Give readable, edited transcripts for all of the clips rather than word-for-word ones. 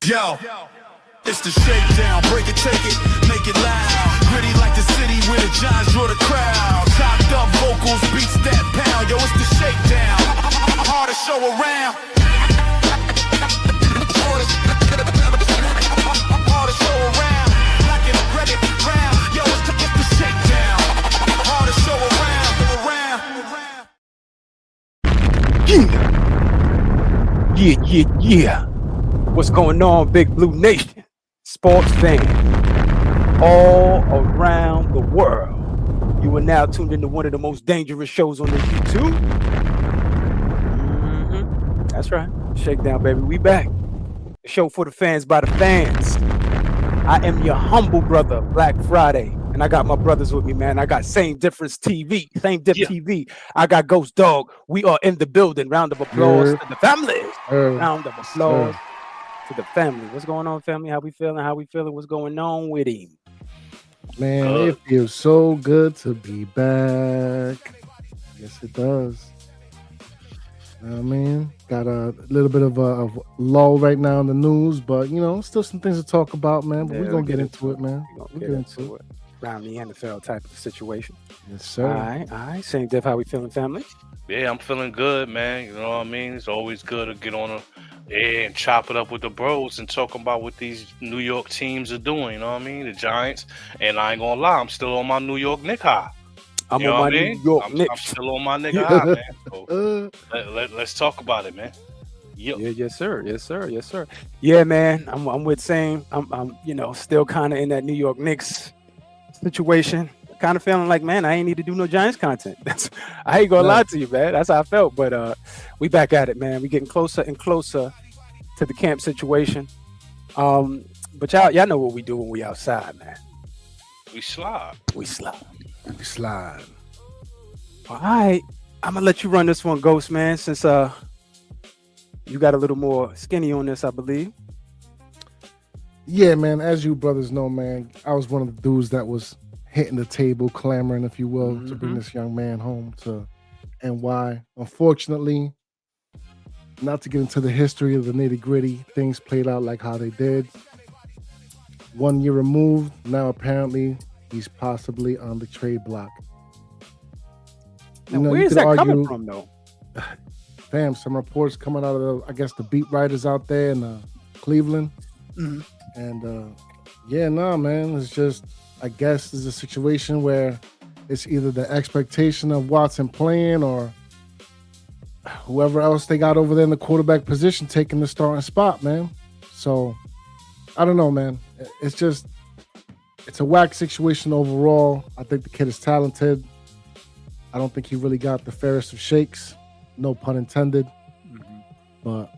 Yo, it's the shakedown. Break it, take it, make it loud. Gritty like the city where the Giants draw the crowd. Chopped up vocals, beats that pound. Yo, it's the shakedown. Hardest show around. Hardest show around. Black and red and brown. Yo, it's the shakedown. Hardest show around. Yeah. What's going on, Big Blue Nation? Sports fan all around the world. You are now tuned into one of the most dangerous shows on the YouTube. That's right. Shakedown, baby. We back. The show for the fans by the fans. I am your humble brother, Black Friday. And I got my brothers with me, man. I got Same Difference TV. TV. I got Ghost Dog. We are in the building. Round of applause to the family. Round of applause to the family. What's going on, family? How we feeling? What's going on with him? Man, it feels so good to be back. Yes, it does. I mean, got a little bit of a lull right now in the news, but still some things to talk about, man. But we're gonna get into it, man. We'll get into it. Around the NFL type of situation. Yes, sir. All right. Same Diff, how we feeling, family? Yeah, I'm feeling good, man. You know what I mean? It's always good to get on air and chop it up with the bros and talk about what these New York teams are doing. You know what I mean? The Giants. And I ain't gonna lie, I'm still on my New York Knicks high. I'm on my New York Knicks. I'm still on my nigga high, man. So let's talk about it, man. Yep. Yeah, yes, sir. Yeah, man. I'm with Same. I'm still kind of in that New York Knicks situation. Kind of feeling like, man, I ain't need to do no Giants content. I ain't gonna lie to you, man. That's how I felt. But we back at it, man. We getting closer and closer to the camp situation. But y'all know what we do when we outside, man. We slide. All right, I'm gonna let you run this one, Ghost, man. Since you got a little more skinny on this, I believe. Yeah, man. As you brothers know, man, I was one of the dudes that was hitting the table, clamoring, if you will, to bring this young man home to NY. Unfortunately, not to get into the history of the nitty-gritty, things played out like how they did. 1 year removed, now apparently he's possibly on the trade block. Now, where is that coming from, though? Fam, some reports coming out of, the beat writers out there in Cleveland. Mm-hmm. And, man, it's just, I guess there's a situation where it's either the expectation of Watson playing or whoever else they got over there in the quarterback position taking the starting spot, man. So, I don't know, man. It's a whack situation overall. I think the kid is talented. I don't think he really got the fairest of shakes. No pun intended. Mm-hmm. But,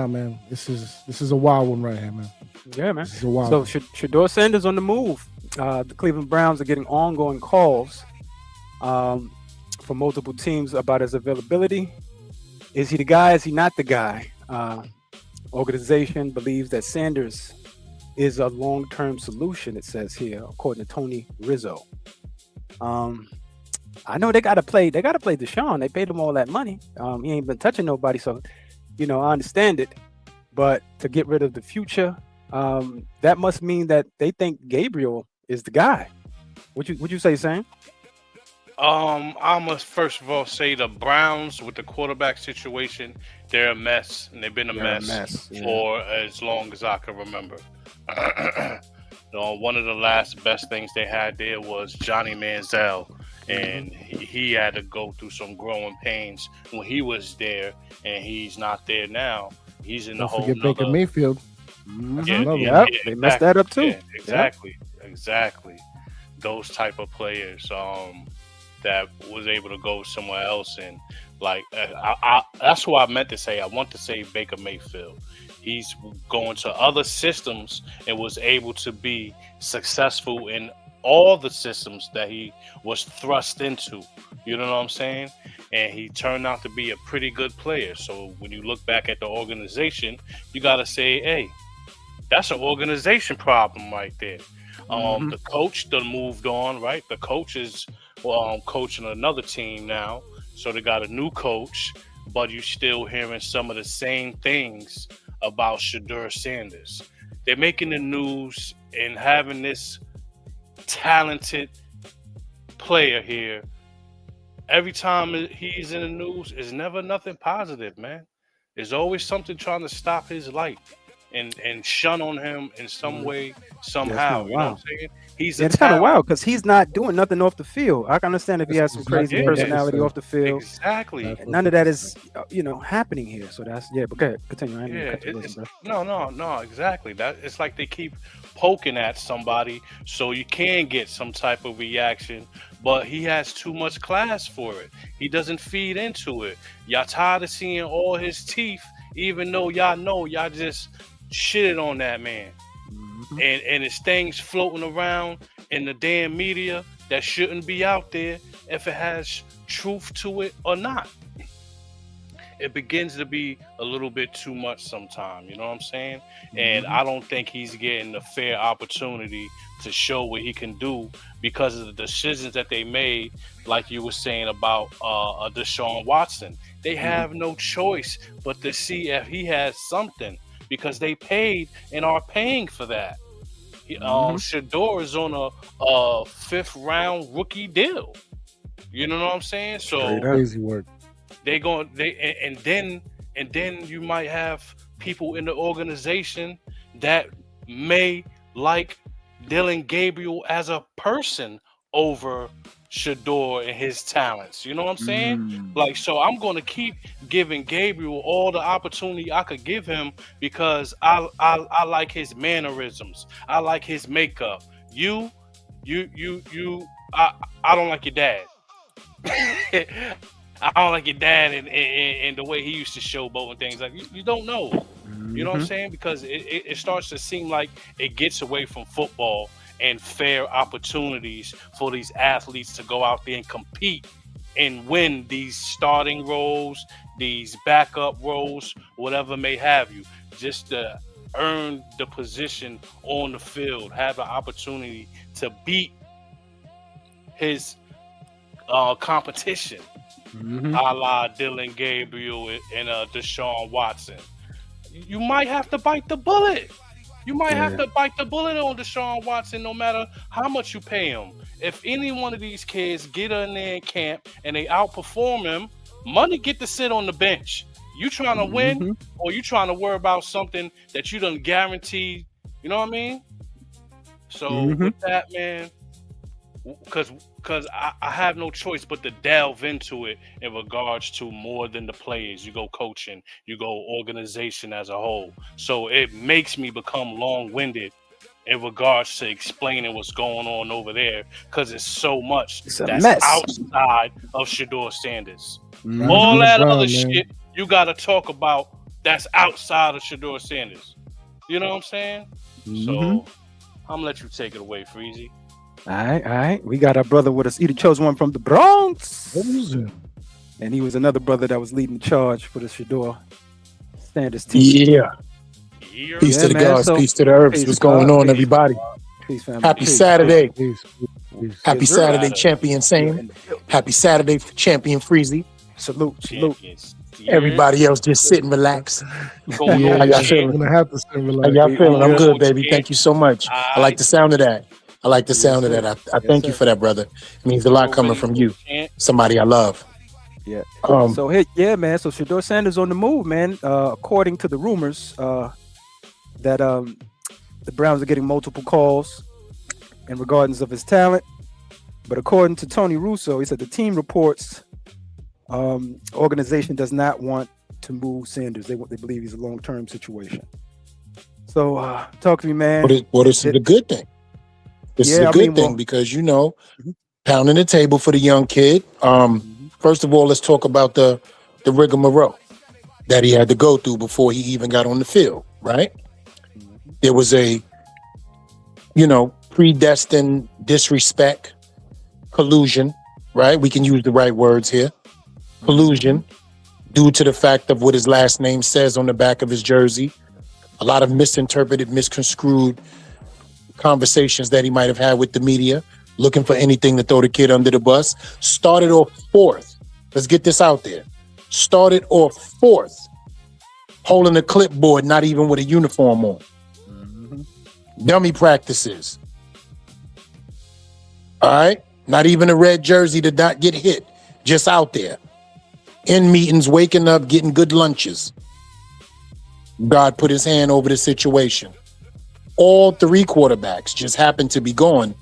man. This is a wild one right here, man. Yeah, man. So, Shedeur Sanders on the move. The Cleveland Browns are getting ongoing calls from multiple teams about his availability. Is he the guy? Is he not the guy? Organization believes that Sanders is a long-term solution, it says here, according to Tony Rizzo. I know they got to play Deshaun. They paid him all that money. He ain't been touching nobody, so, I understand it. But to get rid of the future, that must mean that they think Gabriel is the guy. Would you say, Sam? I must first of all say the Browns with the quarterback situation, they're a mess, and they've been a mess for as long as I can remember. One of the last best things they had there was Johnny Manziel, and he had to go through some growing pains when he was there, and he's not there now. He's in the whole. Don't forget Baker Mayfield. They messed that up too. Yeah, exactly. Those type of players that was able to go somewhere else, and that's what I meant to say. I want to say Baker Mayfield. He's going to other systems and was able to be successful in all the systems that he was thrust into. You know what I'm saying? And he turned out to be a pretty good player. So when you look back at the organization, you got to say, hey, that's an organization problem right there. The coach done moved on, right? The coach is coaching another team now. So they got a new coach, but you're still hearing some of the same things about Shedeur Sanders. They're making the news and having this talented player here. Every time he's in the news, it's never nothing positive, man. There's always something trying to stop his light and shun on him in some way, somehow. You know what I'm saying? He's it's kind of wild because he's not doing nothing off the field. I can understand if he has some crazy personality off the field. Exactly. None of that is, happening here. So that's But go ahead, continue. No, exactly. That it's like they keep poking at somebody so you can get some type of reaction, but he has too much class for it. He doesn't feed into it. Y'all tired of seeing all his teeth, even though y'all know y'all just shitted on that man. And it's things floating around in the damn media that shouldn't be out there if it has truth to it or not. It begins to be a little bit too much sometimes, you know what I'm saying? And I don't think he's getting a fair opportunity to show what he can do because of the decisions that they made, like you were saying about Deshaun Watson. They have no choice but to see if he has something because they paid and are paying for that. Shedeur is on a 5th round rookie deal. You know what I'm saying? So crazy work. And then you might have people in the organization that may like Dylan Gabriel as a person over Shedeur and his talents. You know what I'm saying? Like, so I'm going to keep giving Gabriel all the opportunity I could give him because I like his mannerisms. I like his makeup. I don't like your dad. I don't like your dad and the way he used to showboat and things like you don't know. You know what I'm saying? Because it starts to seem like it gets away from football and fair opportunities for these athletes to go out there and compete and win these starting roles, these backup roles, whatever may have you, just to earn the position on the field, have an opportunity to beat his competition, a la Dylan Gabriel and Deshaun Watson. You might have to bite the bullet. You might have to bite the bullet on Deshaun Watson no matter how much you pay him. If any one of these kids get in there in camp and they outperform him, money get to sit on the bench. You trying to win or you trying to worry about something that you done guaranteed, you know what I mean? So with that, man, because I have no choice but to delve into it in regards to more than the players. You go coaching, you go organization as a whole. So it makes me become long-winded in regards to explaining what's going on over there because it's so much that's outside of Shedeur Sanders. All that other shit you got to talk about that's outside of Shedeur Sanders. You know what I'm saying? So I'm going to let you take it away, Freezy. All right. We got our brother with us. He chose one from the Bronx. And he was another brother that was leading the charge for the Shedeur Sanders team. Yeah. Peace to the gods, peace to the herbs. What's going on, everybody? Peace, family. Happy Saturday. Peace. Happy Saturday, Champion Same. Happy Saturday, Champion Freezy. Salute. Everybody else just sit and relax. How y'all feeling? Gonna have to sit and relax. How y'all feeling? I'm good, baby. Thank you so much. I like the sound of that. I thank you for that, brother. It means a lot coming from you, somebody I love. Yeah. So Shedeur Sanders on the move, man. According to the rumors, that the Browns are getting multiple calls in regards of his talent. But according to Tony Russo, he said the team reports organization does not want to move Sanders. They believe he's a long-term situation. So talk to me, man. What is the good thing? This is a good thing because, pounding the table for the young kid. First of all, let's talk about the rigmarole that he had to go through before he even got on the field, right? There was a, predestined disrespect, collusion, right? We can use the right words here. Collusion, due to the fact of what his last name says on the back of his jersey. A lot of misinterpreted, misconstrued conversations that he might have had with the media, looking for anything to throw the kid under the bus. Started off 4th. Let's get this out there. Started off 4th holding a clipboard, not even with a uniform on. Dummy practices. All right? Not even a red jersey to not get hit. Just out there. In meetings, waking up, getting good lunches. God put his hand over the situation. All 3 quarterbacks just happened to be gone,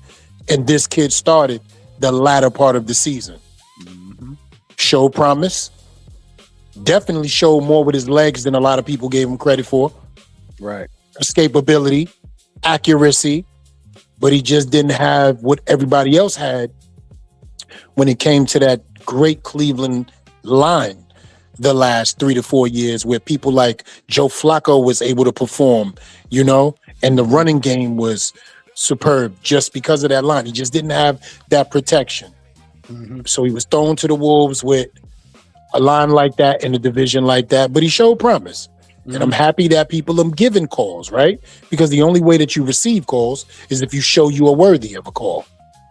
and this kid started the latter part of the season. Showed promise. Definitely showed more with his legs than a lot of people gave him credit for. Right. Escapability, accuracy, but he just didn't have what everybody else had when it came to that great Cleveland line the last 3 to 4 years, where people like Joe Flacco was able to perform, you know, and the running game was superb just because of that line. He just didn't have that protection. So he was thrown to the wolves with a line like that in a division like that, but he showed promise. And I'm happy that people are giving calls, right? Because the only way that you receive calls is if you show you are worthy of a call.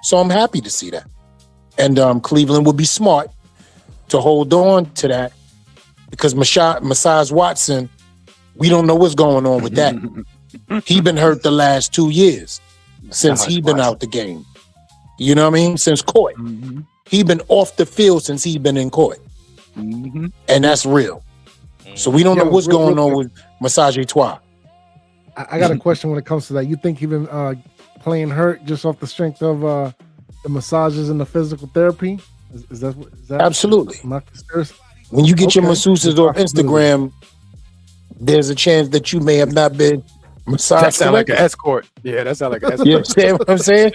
So I'm happy to see that. And Cleveland would be smart to hold on to that, because Masaj Watson, we don't know what's going on with that. He been hurt the last 2 years since he been out the game. You know what I mean? Since court. He been off the field since he been in court. And that's real. So we don't know what's going on with Masaj Watson. I got a question when it comes to that. You think he been playing hurt just off the strength of the massages and the physical therapy? Is that Absolutely. Not conspiracy? When you get your masseuses off Instagram, there's a chance that you may have not been massaged. That sound like an escort. Yeah, that sound like an escort. You understand what I'm saying?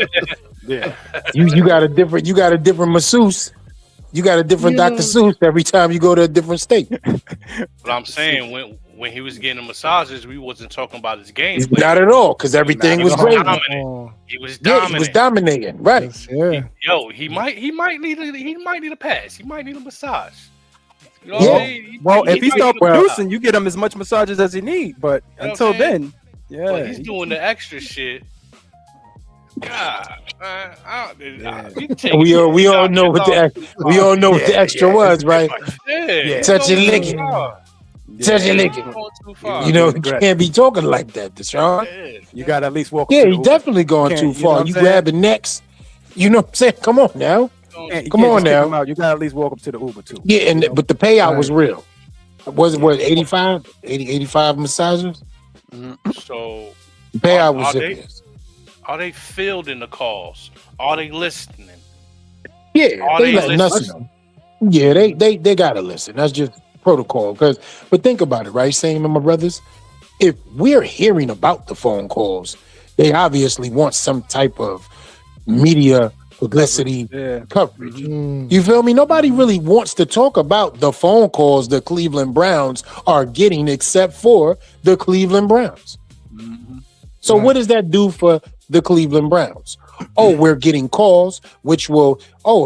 Yeah. You got a different masseuse. You got a different Dr. Seuss every time you go to a different state. But I'm saying when he was getting the massages, we wasn't talking about his game. Not at all, because everything was great. He was dominant. Yeah, he was dominating, right? Yeah. He might need a pass. He might need a massage. You know Yeah. what I mean? Well, if he start might need a producing, you get him as much massages as he need. But You know until what I'm saying? then, But he's doing the extra shit. God, We all know what the extra was, right? Yeah. Touch and lick it. Touch and lick it. You know, you can't be talking like that, Deshaun. you got to at least walk. Yeah, he definitely going too far. You grabbing necks. You know what I'm saying? Come on now. Come on now. You got to at least walk up to the Uber too. Yeah, but the payout was real. Was it what, 85 massages? So The payout was serious. Are they fielding the calls? Are they listening? Yeah, Are they they letting us listening? know. Yeah, they gotta listen. That's just protocol. But think about it, right? Same to my brothers. If we're hearing about the phone calls, they obviously want some type of media publicity coverage. You feel me? Nobody really wants to talk about the phone calls the Cleveland Browns are getting, except for the Cleveland Browns. So what does that do for the Cleveland Browns? Oh, we're getting calls, which will,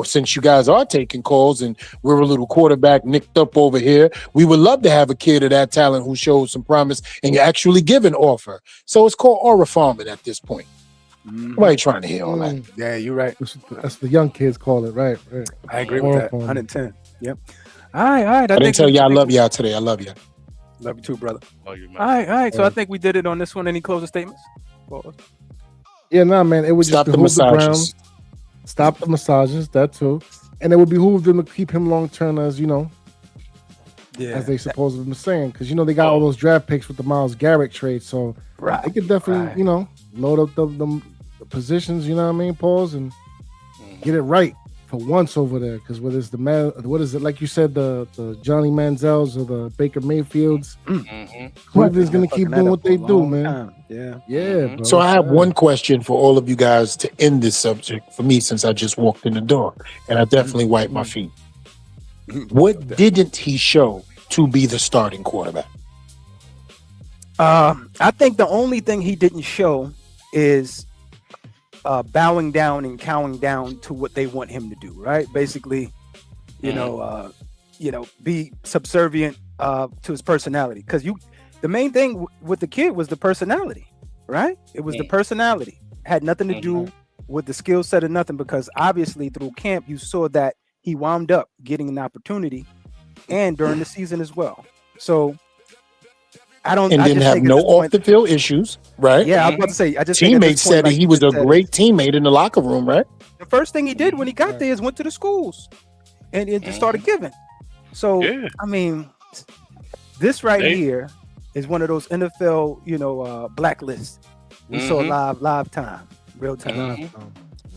since you guys are taking calls and we're a little quarterback nicked up over here, we would love to have a kid of that talent who shows some promise and you actually give an offer. So it's called aura farming at this point. Nobody trying to hear all that. Yeah, you're right. That's the young kids call it, right? I agree with that. 110. Yep. All right. I didn't tell y'all I love y'all today. I love y'all. Love you too, brother. Oh, you All right. So I think we did it on this one. Any closing statements? Yeah, man. It would Stop just the behoove the massages. Browns. Stop the massages, that too. And it would behoove them to keep him long term, as you know, as they supposedly been saying, because they got all those draft picks with the Myles Garrett trade, so they could definitely load up the positions. You know what I mean? Pause and get it right for once over there. Because whether it's like you said, the Johnny Manziels or the Baker Mayfields, Cleveland's gonna keep doing what they do, man. Yeah. Bro. So I have one question for all of you guys to end this subject for me, since I just walked in the door and I definitely wiped my feet. What didn't he show to be the starting quarterback? I think the only thing he didn't show is bowing down and cowing down to what they want him to do, right? Basically, be subservient to his personality. Because the main thing with the kid was the personality, right? It was the personality. Had nothing to do with the skill set or nothing, because obviously through camp you saw that he wound up getting an opportunity and during the season as well. So I don't. and I didn't just have think at no this off point, the field issues, right? yeah, I was about to say. I just think at Teammates this point, said that like he you was just a said, great teammate in the locker room, right? the first thing he did when he got Right. there is went to the schools and it just started giving. So Yeah. I mean, this right They- here is one of those NFL, blacklists. We saw live time, real time. Live,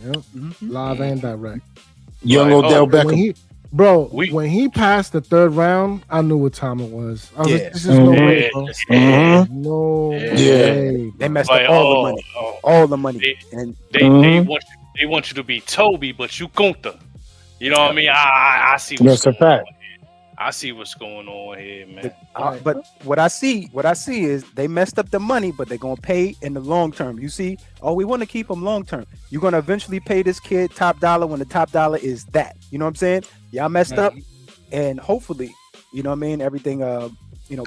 yep. Live and direct. Young Like, Odell oh, Beckham. When he, bro, We- when he passed the third round, I knew what time it was. I was Yeah. like, this is no way, bro. Mhm. No Yeah. way. They messed Like, up all the money, They- and They Mhm. want you to be Toby, but you Gunther. You know what I mean? I see what's That's a going on. fact. I see what's going on here, man. but what I see is they messed up the money, but they're gonna pay in the long term. You see, we want to keep them long term. You're gonna eventually pay this kid top dollar when the top dollar is that. You know what I'm saying? Y'all messed up, and hopefully, everything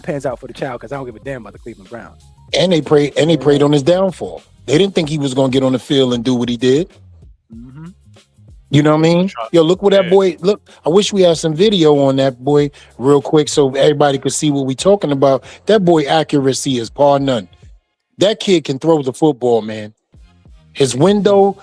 pans out for the child, because I don't give a damn about the Cleveland Browns. And they prayed on his downfall. They didn't think he was going to get on the field and do what he did. Mm-hmm. You know what I mean? Yo, look what that boy. Look, I wish we had some video on that boy real quick so everybody could see what we talking about. That boy accuracy is par none. That kid can throw the football, man. His window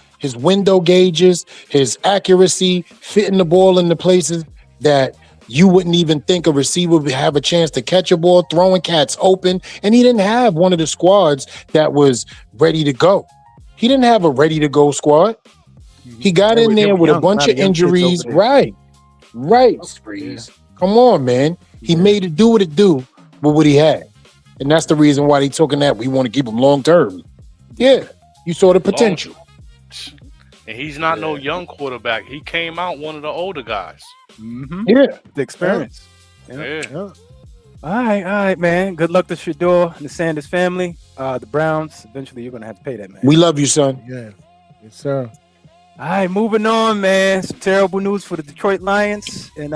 gauges, his accuracy, fitting the ball in the places that you wouldn't even think a receiver would have a chance to catch a ball, throwing cats open. And he didn't have one of the squads that was ready to go. He didn't have a ready to go squad. He got in there with a bunch of injuries. Right. Freeze. Come on, man. He made it do what it do with what he had. And that's the reason why they took in that. We want to keep him long term. Yeah. You saw the potential. And he's not no young quarterback. He came out one of the older guys. Mm-hmm. Yeah. The experience. Yeah. All right, man. Good luck to Shador and the Sanders family. The Browns. Eventually, you're gonna have to pay that, man. We love you, son. Yeah. Yes, sir. All right, moving on, man. Some terrible news for the Detroit Lions. And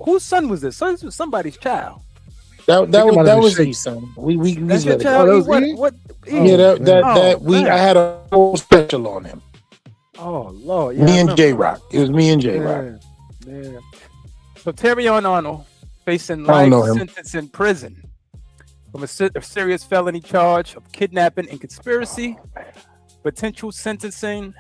whose son was this? So this was somebody's child. That about was it, his son. We That's your let it go. child. Oh, that was E? What? Yeah, I had a whole special on him. Oh Lord, yeah, Me I and remember. J Rock. It was me and J Rock. Yeah. So Terrion Arnold facing I don't life know him. sentence in prison from a serious felony charge of kidnapping and conspiracy. Potential sentencing.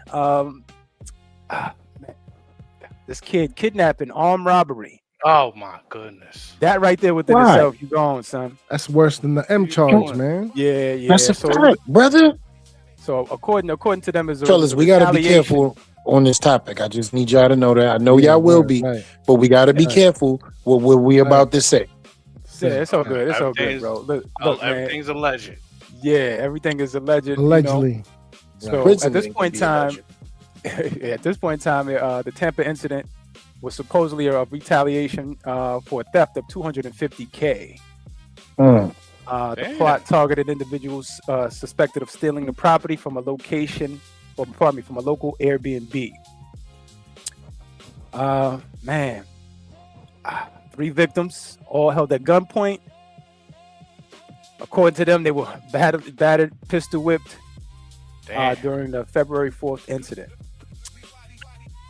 This kid kidnapping, armed robbery. Oh my goodness. That right there within Why? itself, you going, son. That's worse than the M charge, man. Yeah. That's a so, fact, brother. so according to them, is Fellas, we gotta be careful on this topic. I just need y'all to know that. I know y'all will be, Right. but we gotta be Right. careful what we about to say. Yeah, it's all good. It's all good, bro. Look, man. Everything's alleged. Yeah, everything is alleged. Allegedly. So Prison at this can point in be a time, legend. the Tampa incident was supposedly a retaliation for a theft of $250K. The Damn. plot targeted individuals suspected of stealing the property from a location, from a local Airbnb. Man, 3 victims, all held at gunpoint. According to them, they were battered, pistol whipped Damn. during the February 4th incident.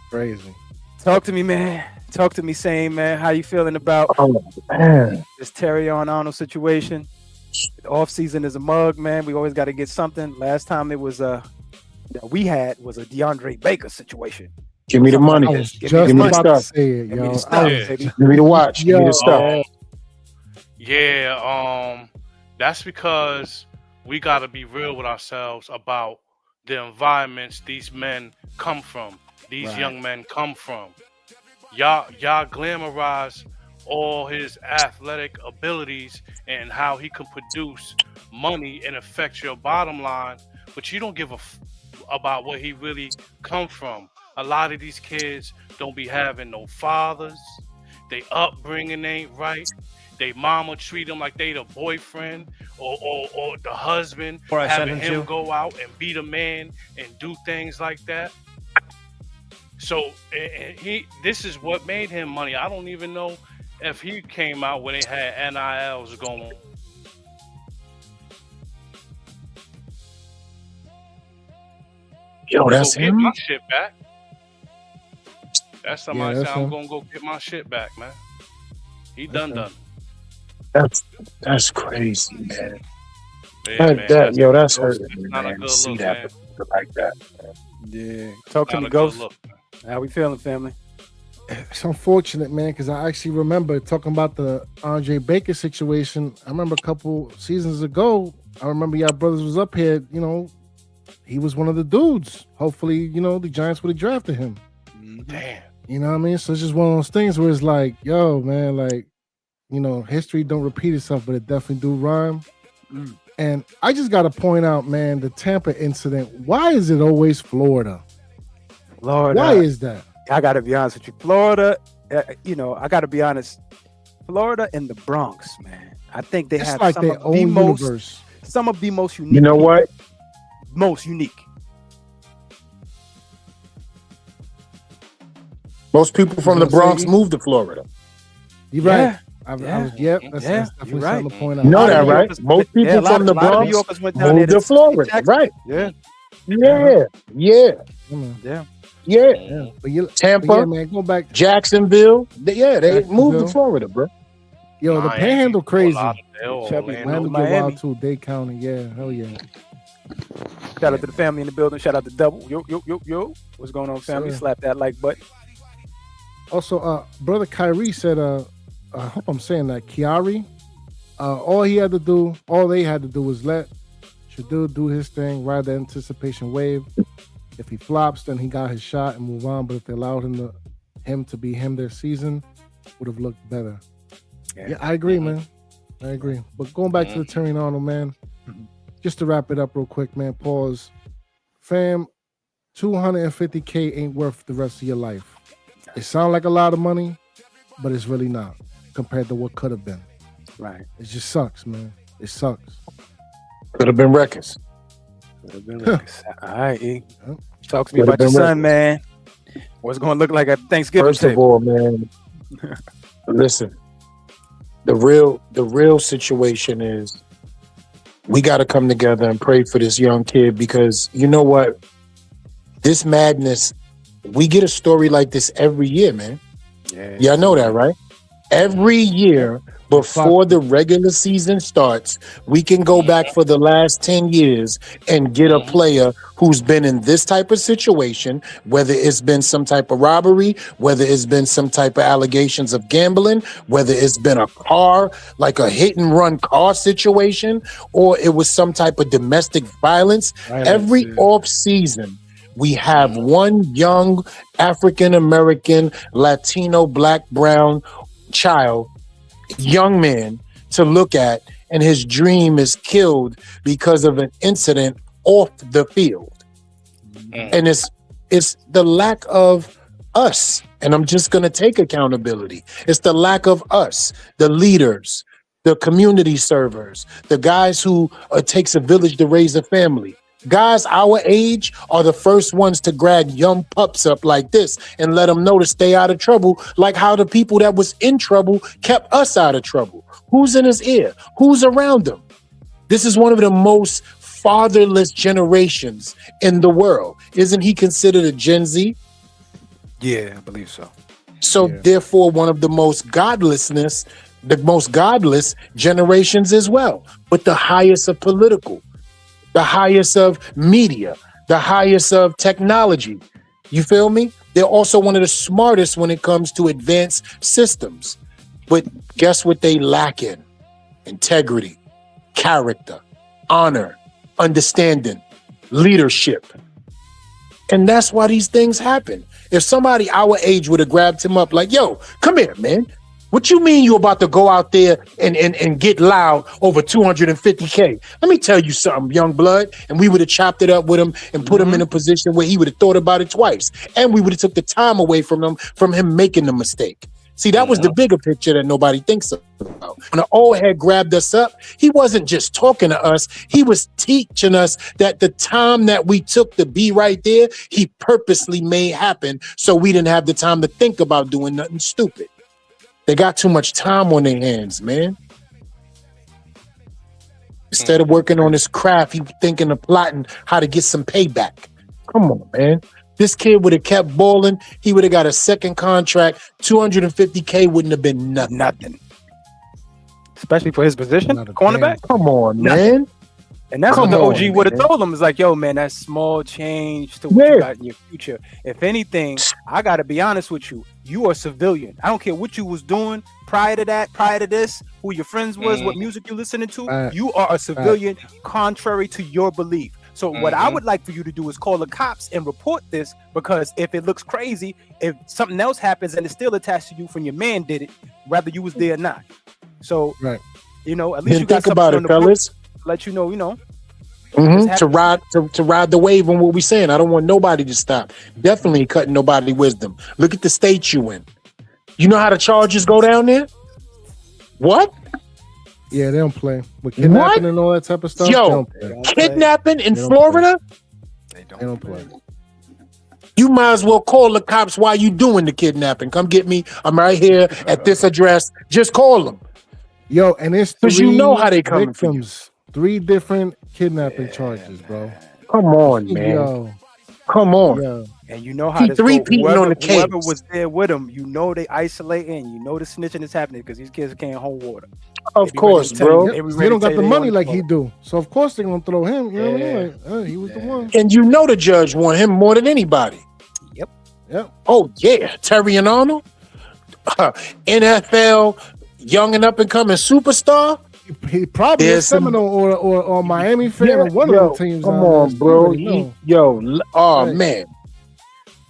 Crazy. Talk to me, man. Talk to me, same man. How you feeling about Oh man. this Terrion Arnold situation? The off season is a mug, man. We always got to get something. Last time it was that we had was a DeAndre Baker situation. Give me the money. I was Give me just the money. about to stuff. say it, Give me yo. the stuff, I was- Yeah. baby. Give me the watch. Give me Yo. the stuff. That's because we got to be real with ourselves about the environments these men come from. These Right. young men come from. Y'all glamorize all his athletic abilities and how he can produce money and affect your bottom line, but you don't give about where he really come from. A lot of these kids don't be having no fathers. They upbringing ain't right. They mama treat them like they the boyfriend or the husband, having him go out and beat a man and do things like that. So and this is what made him money. I don't even know if he came out when they had NILs going. Yo, that's Go get him. my shit back. That's somebody that's said I'm him. gonna go get my shit back, man. He That's done him. done. That's crazy, man. Yeah, man. That's hurting That's me, not a man. To good see look, that man. like that. Yeah. Talk to Not me, a good Ghost. look. How we feeling, family? It's unfortunate, man, because I actually remember talking about the Andre Baker situation. I remember a couple seasons ago. I remember y'all brothers was up here. You know, he was one of the dudes. Hopefully, you know, the Giants would have drafted him. Damn. You know what I mean? So it's just one of those things where it's like, yo, man, like, you know, history don't repeat itself, but it definitely do rhyme. And I just got to point out, man, the Tampa incident. Why is it always Florida? Florida. Why is that? I got to be honest with you. Florida, you know, I got to be honest. Florida and the Bronx, man. I think they It's have like some their of the own most, universe. some of the most unique. You know what? Most unique. Most people from the gonna say Bronx he- moved to Florida. You're right. Yeah. I was, Yeah. that's Yeah, definitely you're right. something to point out. You know A lot that, of New right? Yorkers- Most yeah, people a lot from of- the a lot of New Bronx Yorkers went down there moved to Florida, Texas. right? Yeah. Yeah, Yeah. Yeah. yeah. But you, Tampa, but yeah, man, go back. Jacksonville. They moved Jacksonville. to Florida, bro. Yo, the Miami, Panhandle crazy. Orlando, Chubby, Orlando. Miami get Miami. wild too. Dade County, yeah, hell yeah. Shout out to the family in the building. Shout out to Double. Yo. What's going on, family? Sir. Slap that like button. Also, brother Kyrie said, I hope I'm saying that, Chiari, all they had to do was let Shadul do his thing, ride the anticipation wave. If he flops, then he got his shot and move on. But if they allowed him to be him this season, would have looked better. Yeah, I agree, man. I agree. But going back to the Terry Arnold, man, just to wrap it up real quick, man, pause. Fam, $250K ain't worth the rest of your life. It sounds like a lot of money, but it's really not compared to what could have been. Right. It just sucks, man. It sucks. Could have been records. All right, E. Yeah. Talk to me Would've about your been son, man. What's going to look like at Thanksgiving First of table? all, man, listen. The real situation is we got to come together and pray for this young kid, because you know what? This madness, we get a story like this every year, man. Yeah, I know that, right? Every year before the regular season starts, we can go back for the last 10 years and get a player who's been in this type of situation, whether it's been some type of robbery, whether it's been some type of allegations of gambling, whether it's been a car, like a hit and run car situation, or it was some type of domestic violence. Every off season, we have one young African-American, Latino, Black, brown child, young man to look at, and his dream is killed because of an incident off the field. And it's the lack of us, and I'm just going to take accountability. It's the lack of us, the leaders, the community servers, the guys who it takes a village to raise a family. Guys our age are the first ones to grab young pups up like this and let them know to stay out of trouble, like how the people that was in trouble kept us out of trouble. Who's in his ear? Who's around him? This is one of the most fatherless generations in the world. Isn't he considered a Gen Z? Yeah, I believe so. So therefore, one of the most godless generations as well, but the highest of political, the highest of media, the highest of technology. You feel me? They're also one of the smartest when it comes to advanced systems. But guess what they lack in? Integrity, character, honor, understanding, leadership. And that's why these things happen. If somebody our age would have grabbed him up like, yo, come here, man. What you mean you about to go out there and get loud over 250K? Let me tell you something, young blood. And we would have chopped it up with him and put him in a position where he would have thought about it twice. And we would have took the time away from him making the mistake. See, that was the bigger picture that nobody thinks about. When the old head grabbed us up, he wasn't just talking to us. He was teaching us that the time that we took to be right there, he purposely made happen so we didn't have the time to think about doing nothing stupid. They got too much time on their hands, man. Instead of working on his craft, he was thinking of plotting how to get some payback. Come on, man. This kid would have kept balling. He would have got a second contract. 250K wouldn't have been nothing. especially for his position, Not a cornerback. Come on, Nothing. man. And that's Come what the on, OG would have man. told him. Is like, yo, man, that's small change to what Yeah. you got in your future. If anything, I got to be honest with you. You are a civilian. I don't care what you was doing prior to that, prior to this, who your friends was, what music you listening to. You are a civilian, contrary to your belief. So what I would like for you to do is call the cops and report this, because if it looks crazy, if something else happens and it's still attached to you from your man did it, whether you was there or not. So, you know, at least Then you got think about something it, on the fellas. book to let you know. To ride the wave on what we saying. I don't want nobody to stop. Definitely cutting nobody wisdom. Look at the state you in. You know how the charges go down there? What? Yeah, they don't play with kidnapping and all that type of stuff. Yo, kidnapping in Florida? They don't play. You might as well call the cops while you doing the kidnapping. Come get me. I'm right here at this address. Just call them. Yo, and it's because you know how they coming victims. 3 different kidnapping charges, bro. Come on, man. Yo. Come on. Yo. And you know how this repeating on the case. Whoever was there with him, you know they isolating. You know the snitching is happening because these kids can't hold water. Of course, bro. They don't got the money like he do. So of course they're gonna throw him. You know what I mean? Like, he was the one. And you know the judge want him more than anybody. Yep. Oh yeah, Terry and Arnold, NFL young and up and coming superstar. He probably a Seminole or Miami fan or one of the teams. Come on, bro. Man.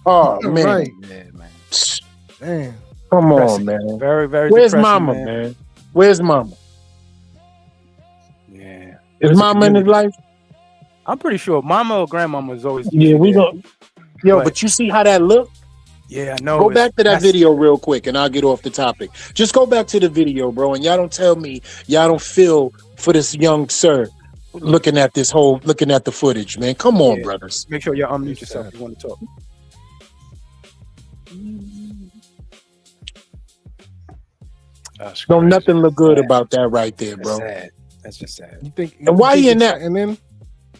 Oh man. Right. Man. Damn. Come on, man. Very, very. Where's Mama, man? Where's Mama? Yeah. Is Mama in his life? I'm pretty sure Mama or Grandmama is always. Yeah, we go. Yo, but you see how that look? Yeah, no. Go back to that video real quick, and I'll get off the topic. Just go back to the video, bro, and y'all don't tell me y'all don't feel for this young sir looking at the footage, man. Come on, brothers. Make sure you unmute yourself if you want to talk. Don't nothing look good about that right there, bro. That's just sad. You think? And why he in that? And then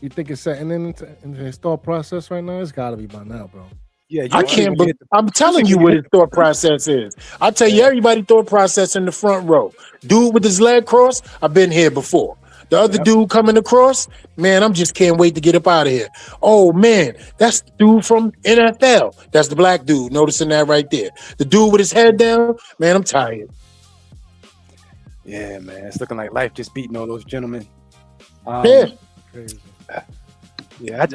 you think it's setting into his thought process right now? It's got to be by now, bro. Yeah, I can't. I'm telling you what his thought process is. I tell you, everybody thought process in the front row. Dude with his leg crossed, I've been here before. The other dude coming across, man, I'm just can't wait to get up out of here. Oh man, that's the dude from NFL. That's the black dude. Noticing that right there. The dude with his head down, man, I'm tired. Yeah, man, it's looking like life just beating all those gentlemen. Crazy. Yeah, I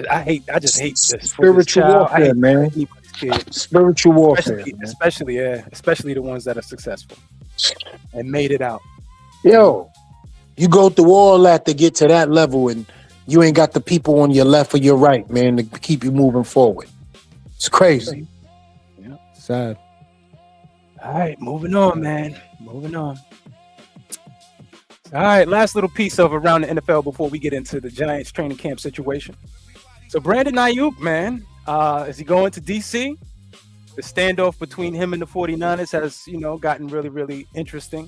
just hate this spiritual warfare, man. Spiritual warfare, especially the ones that are successful and made it out. Yo, you go through all that to get to that level, and you ain't got the people on your left or your right, man, to keep you moving forward. It's crazy. Yeah, sad. All right, moving on, man. Moving on. All right, last little piece of around the NFL before we get into the Giants training camp situation. So Brandon Ayuk, man, is he going to DC? The standoff between him and the 49ers has, gotten really, really interesting.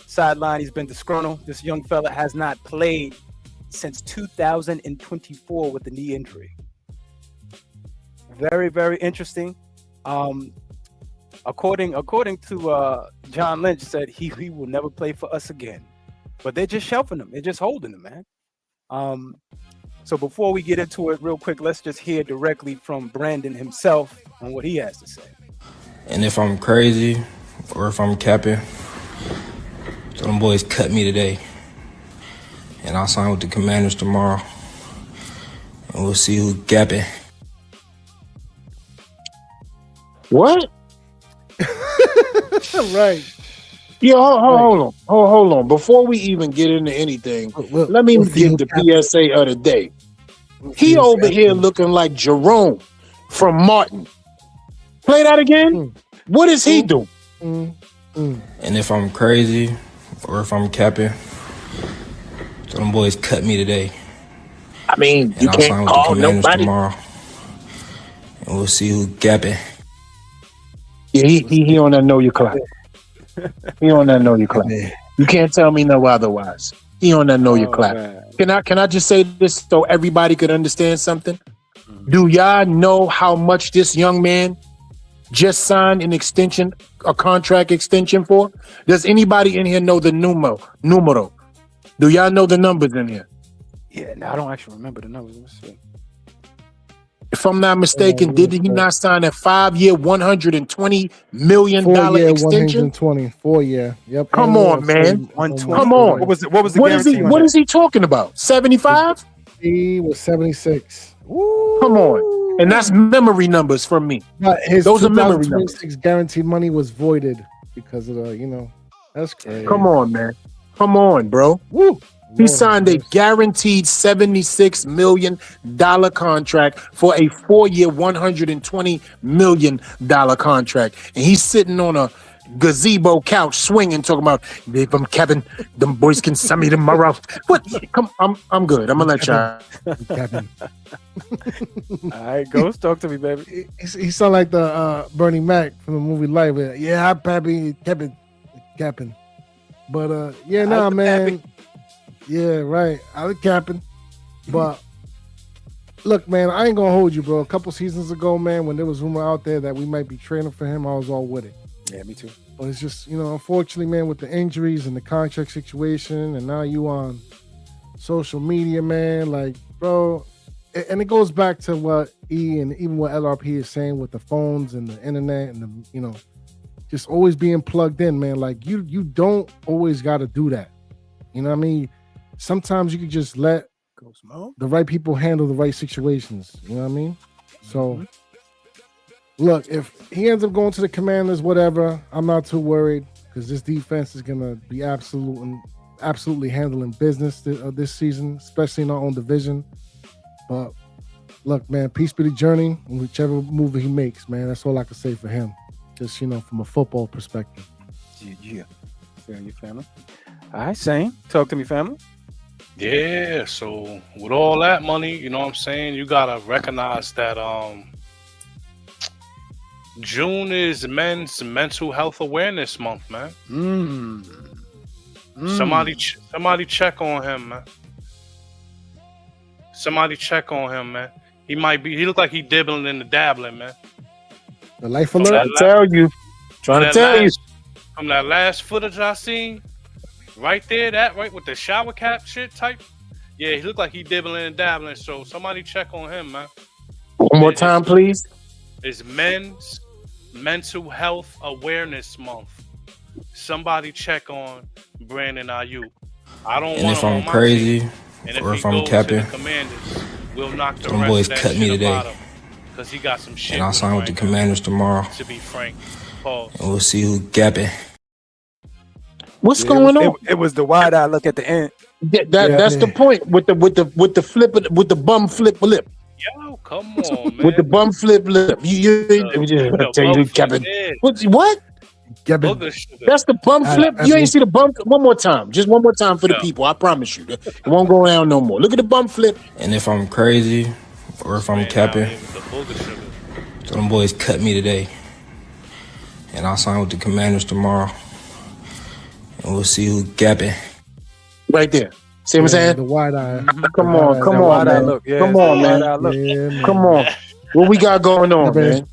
Sideline, he's been disgruntled. This young fella has not played since 2024 with the knee injury. Very, very interesting. According to John Lynch, said he will never play for us again. But they're just shelving him. They're just holding him, man. So before we get into it real quick, let's just hear directly from Brandon himself on what he has to say. And if I'm crazy or if I'm capping, so them boys cut me today. And I'll sign with the Commanders tomorrow. And we'll see who's gapping. What? Right. Yeah, hold on. Before we even get into anything, let me give the PSA of the day. He over here looking like Jerome from Martin. Play that again. What is he doing? And if I'm crazy or if I'm capping, so them boys cut me today. I mean, and you I'll can't sign with call the Commanders nobody tomorrow. And we'll see who's gapping. Yeah, he on that know your clock. He on that know your clock. You can't tell me no otherwise. He on that know your clock. Can I just say this so everybody could understand something? Do y'all know how much this young man just signed an extension, a contract extension for? Does anybody in here know the numero? Do y'all know the numbers in here? Yeah, no, I don't actually remember the numbers. Let's see. If I'm not mistaken, did he not sign a 5-year, $120 million extension? 120, 4 year. Yep. Come on, man. 120. Come on. What was the What is guarantee? What is he talking about? 75? He was 76. Come on. And that's memory numbers from me. But his Those are memory numbers. 2026 guaranteed money was voided because of the, that's crazy. Come on, man. Come on, bro. Woo. He signed a guaranteed $76 million contract for a 4-year, $120 million contract. And he's sitting on a gazebo couch swinging, talking about, if I'm Kevin, them boys can send me tomorrow. What? Come, I'm good. I'm going to let y'all. Kevin. All right, Ghost, talk to me, baby. He sound like the Bernie Mac from the movie Life. Yeah, I'm Pappy, Captain. But, yeah, nah, man. Yeah, right. I was capping. But look, man, I ain't gonna hold you, bro. A couple seasons ago, man, when there was rumor out there that we might be trading for him, I was all with it. Yeah, me too. But it's just, unfortunately, man, with the injuries and the contract situation, and now you on social media, man, like, bro, and it goes back to what E and even what LRP is saying with the phones and the internet and the, just always being plugged in, man. Like you don't always got to do that. You know what I mean? Sometimes you can just let the right people handle the right situations. You know what I mean? So, look, if he ends up going to the Commanders, whatever, I'm not too worried because this defense is going to be absolutely handling business this season, especially in our own division. But, look, man, peace be the journey and whichever move he makes, man. That's all I can say for him, just, from a football perspective. Yeah. Feeling your family. All right, Shane, talk to me, family. Yeah, so with all that money, you know what I'm saying, you gotta recognize that June is Men's Mental Health Awareness Month, man. Somebody check on him, man. Somebody check on him, man. He look like he dibbling and the dabbling, man. The life alert. Trying to tell you. From that last footage I seen, right there, that right with the shower cap shit type. Yeah, he looked like he dibbling and dabbling. So somebody check on him, man. One more time, please. It's Men's Mental Health Awareness Month. Somebody check on Brandon Ayuk. I don't want him on my team. And if I'm crazy And or if if he I'm goes capping, to the Commanders, we'll knock the them rest boys of that cut me shit today. about him. Because he got some shit. And I'll sign with the Commanders tomorrow. To be frank. Pause. And we'll see who gapping. What's going on? It was the wide eye look at the end. That's the point with the flip with the bum flip lip. Yo, come on, man. With the bum flip lip. You tell you, Kevin. What? Kevin. That's the bum flip. You ain't see the bum. One more time. Just one more time for the people. I promise you. It won't go down no more. Look at the bum flip. And if I'm crazy or if I'm capping, so them boys cut me today. And I'll sign with the Commanders tomorrow. And we'll see who gapping. Right there. See what I'm saying? The wide eye. Come on, man. Look. Yeah, come on, man. Yeah, Come on. What we got going on, man?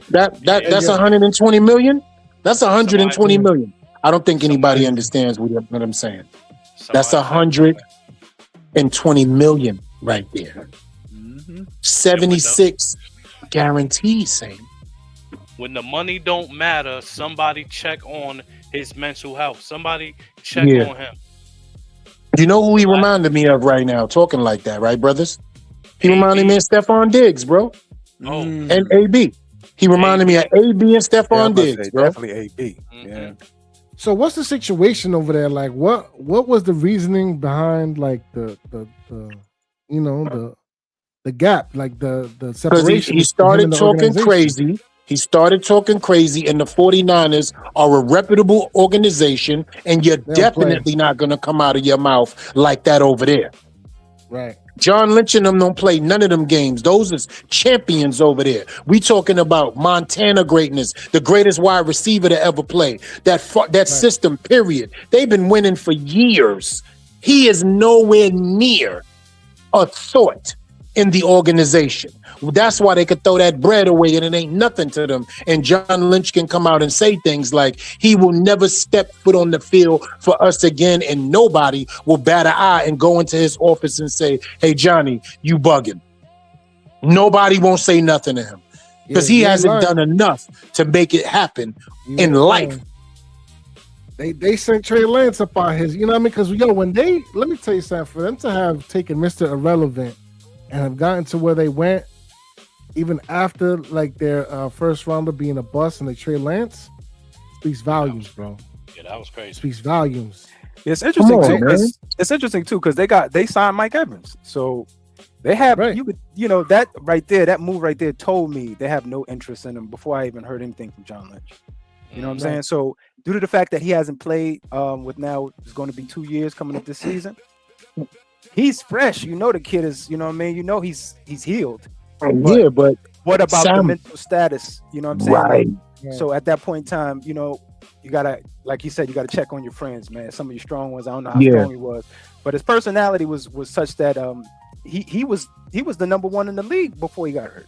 That's 120 million? That's 120 million. I don't think anybody understands what I'm saying. That's 120 million right there. 76 guaranteed, Sam. When the money don't matter, somebody check on his mental health. Somebody check on him. You know who he reminded me of right now, talking like that, right, brothers? He reminded me of Stephon Diggs, bro. Oh. And AB. He reminded me of AB and Stephon Diggs, bro. Definitely AB. Yeah. So what's the situation over there? Like, what was the reasoning behind like the gap, like the separation? Because he started talking crazy. He started talking crazy, and the 49ers are a reputable organization, and you're definitely not going to come out of your mouth like that over there. Right. John Lynch and them don't play none of them games. Those is champions over there. We talking about Montana greatness, the greatest wide receiver to ever play. That system, period. They've been winning for years. He is nowhere near a thought in the organization. That's why they could throw that bread away and it ain't nothing to them. And John Lynch can come out and say things like, he will never step foot on the field for us again, and nobody will bat an eye and go into his office and say, hey, Johnny, you bugging. Nobody won't say nothing to him because he hasn't done enough to make it happen in life. They sent Trey Lance up on his, you know what I mean? Because, let me tell you something, for them to have taken Mr. Irrelevant and have gotten to where they went, even after like their first rounder being a bust and they trade Lance, speaks volumes, bro. Yeah, that was crazy. Speaks volumes. It's interesting too. It's interesting too because they signed Mike Evans, so they have that right there. That move right there told me they have no interest in him before I even heard anything from John Lynch. You know what I'm saying? So due to the fact that he hasn't played with now it's going to be 2 years coming up this season, he's fresh. The kid is. You know what I mean? He's healed. But what about the mental status? You know what I'm saying? Right. Like, so at that point in time, you gotta, like you said, you gotta check on your friends, man. Some of your strong ones, I don't know how strong he was, but his personality was such that he was the number one in the league before he got hurt.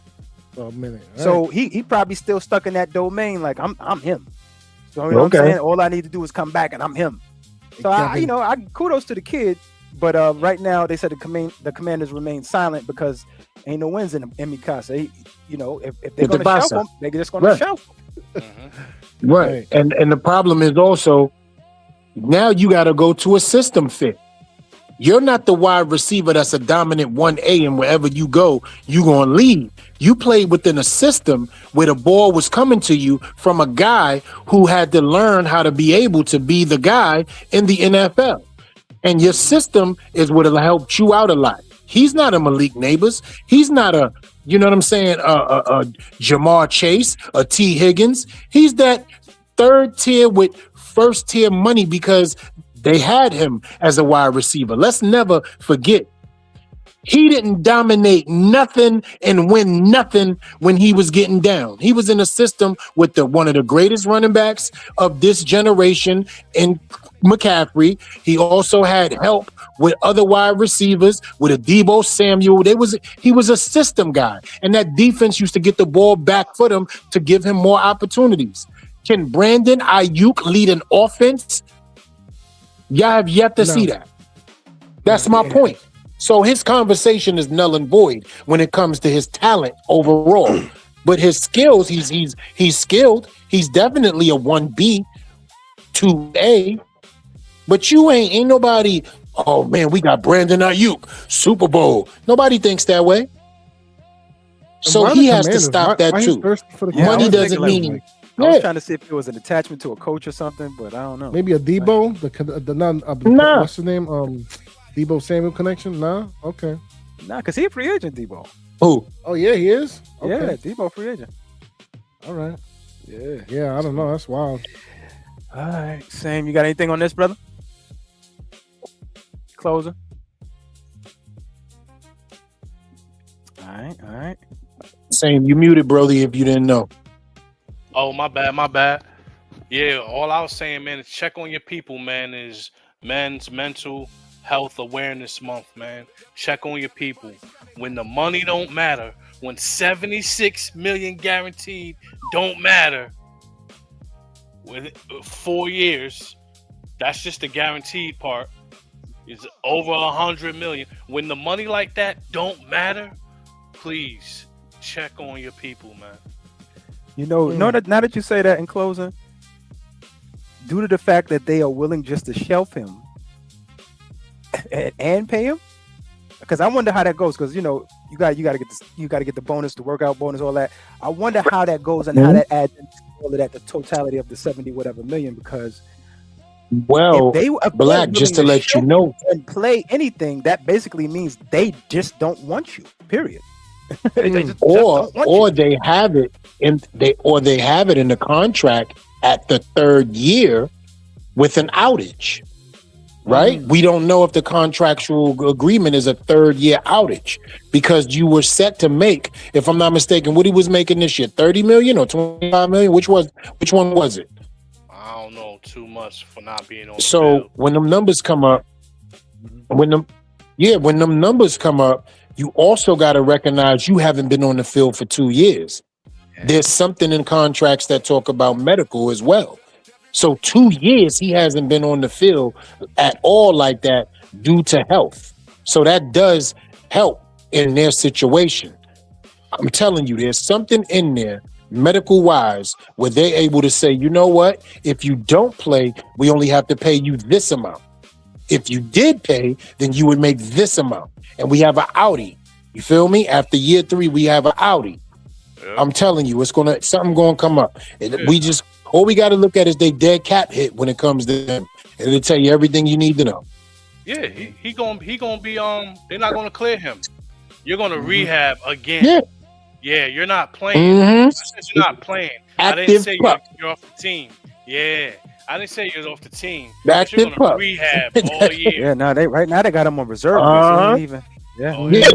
For a minute. So he probably still stuck in that domain, like I'm him. So you know what I'm saying? All I need to do is come back and I'm him. So I kudos to the kid, but right now they said the Commanders remain silent because ain't no wins in Mikasa. If they're gonna shelf him, they're just gonna shelf him. Right. And the problem is also now you got to go to a system fit. You're not the wide receiver that's a dominant 1A, and wherever you go, you're going to lead. You played within a system where the ball was coming to you from a guy who had to learn how to be able to be the guy in the NFL. And your system is what will help you out a lot. He's not a Malik Neighbors. He's not a, you know what I'm saying, a Jamar Chase, a T. Higgins. He's that third tier with first tier money because they had him as a wide receiver. Let's never forget, he didn't dominate nothing and win nothing when he was getting down. He was in a system with one of the greatest running backs of this generation in McCaffrey. He also had help with other wide receivers, with a Deebo Samuel. He was a system guy, and that defense used to get the ball back for them to give him more opportunities. Can Brandon Ayuk lead an offense? Y'all have yet to see that. That's my point. So his conversation is null and void when it comes to his talent overall. But his skills, he's skilled. He's definitely a 1B, 2A. But you ain't nobody, oh man, we got Brandon Ayuk, Super Bowl. Nobody thinks that way. So he has to stop that too. Money doesn't mean... I was trying to see if it was an attachment to a coach or something, but I don't know. Maybe a Deebo, what's the name? Deebo Samuel connection? Nah, okay. Nah, because he a free agent, Deebo. Who? Oh yeah, he is. Okay. Yeah, Deebo free agent. All right. Yeah. I don't know. That's wild. All right, Sam, you got anything on this, brother? Closer. All right. Sam, you muted, Brody, if you didn't know. Oh, my bad. Yeah, all I was saying, man, is check on your people, man, is Men's Mental Health Awareness Month, man. Check on your people. When the money don't matter, when 76 million guaranteed don't matter, with 4 years, that's just the guaranteed part. It's over 100 million. When the money like that don't matter, please check on your people, man. Now that you say that in closing, due to the fact that they are willing just to shelf him and pay him, because I wonder how that goes. Because you got to get the bonus, the workout bonus, all that. I wonder how that goes and how that adds into all of that, the totality of the 70 whatever million. Because Black, just to let you know, and play anything, that basically means they just don't want you. Period. Or they have it in the contract at the third year with an outage, right? We don't know if the contractual agreement is a third year outage because you were set to make, if I'm not mistaken, what he was making this year, 30 million or 25 million? Which one was it? I don't know too much for not being on. So when them numbers come up, when them numbers come up, you also got to recognize you haven't been on the field for 2 years. There's something in contracts that talk about medical as well. So 2 years he hasn't been on the field at all like that due to health. So that does help in their situation. I'm telling you, there's something in there medical wise where they're able to say, you know what? If you don't play, we only have to pay you this amount. If you did pay, then you would make this amount. And we have an outie. You feel me? After year 3, we have an outie. Yeah. I'm telling you, something gonna come up. And we just all we got to look at is they dead cap hit when it comes to them, and it'll tell you everything you need to know. Yeah, he gonna be they're not gonna clear him. You're gonna rehab again. Yeah, you're not playing. I said you're not playing. I didn't say you're off the team. Yeah, I didn't say you're off the team. But you're gonna rehab all year. Yeah, no, right now they got him on reserve. So he even,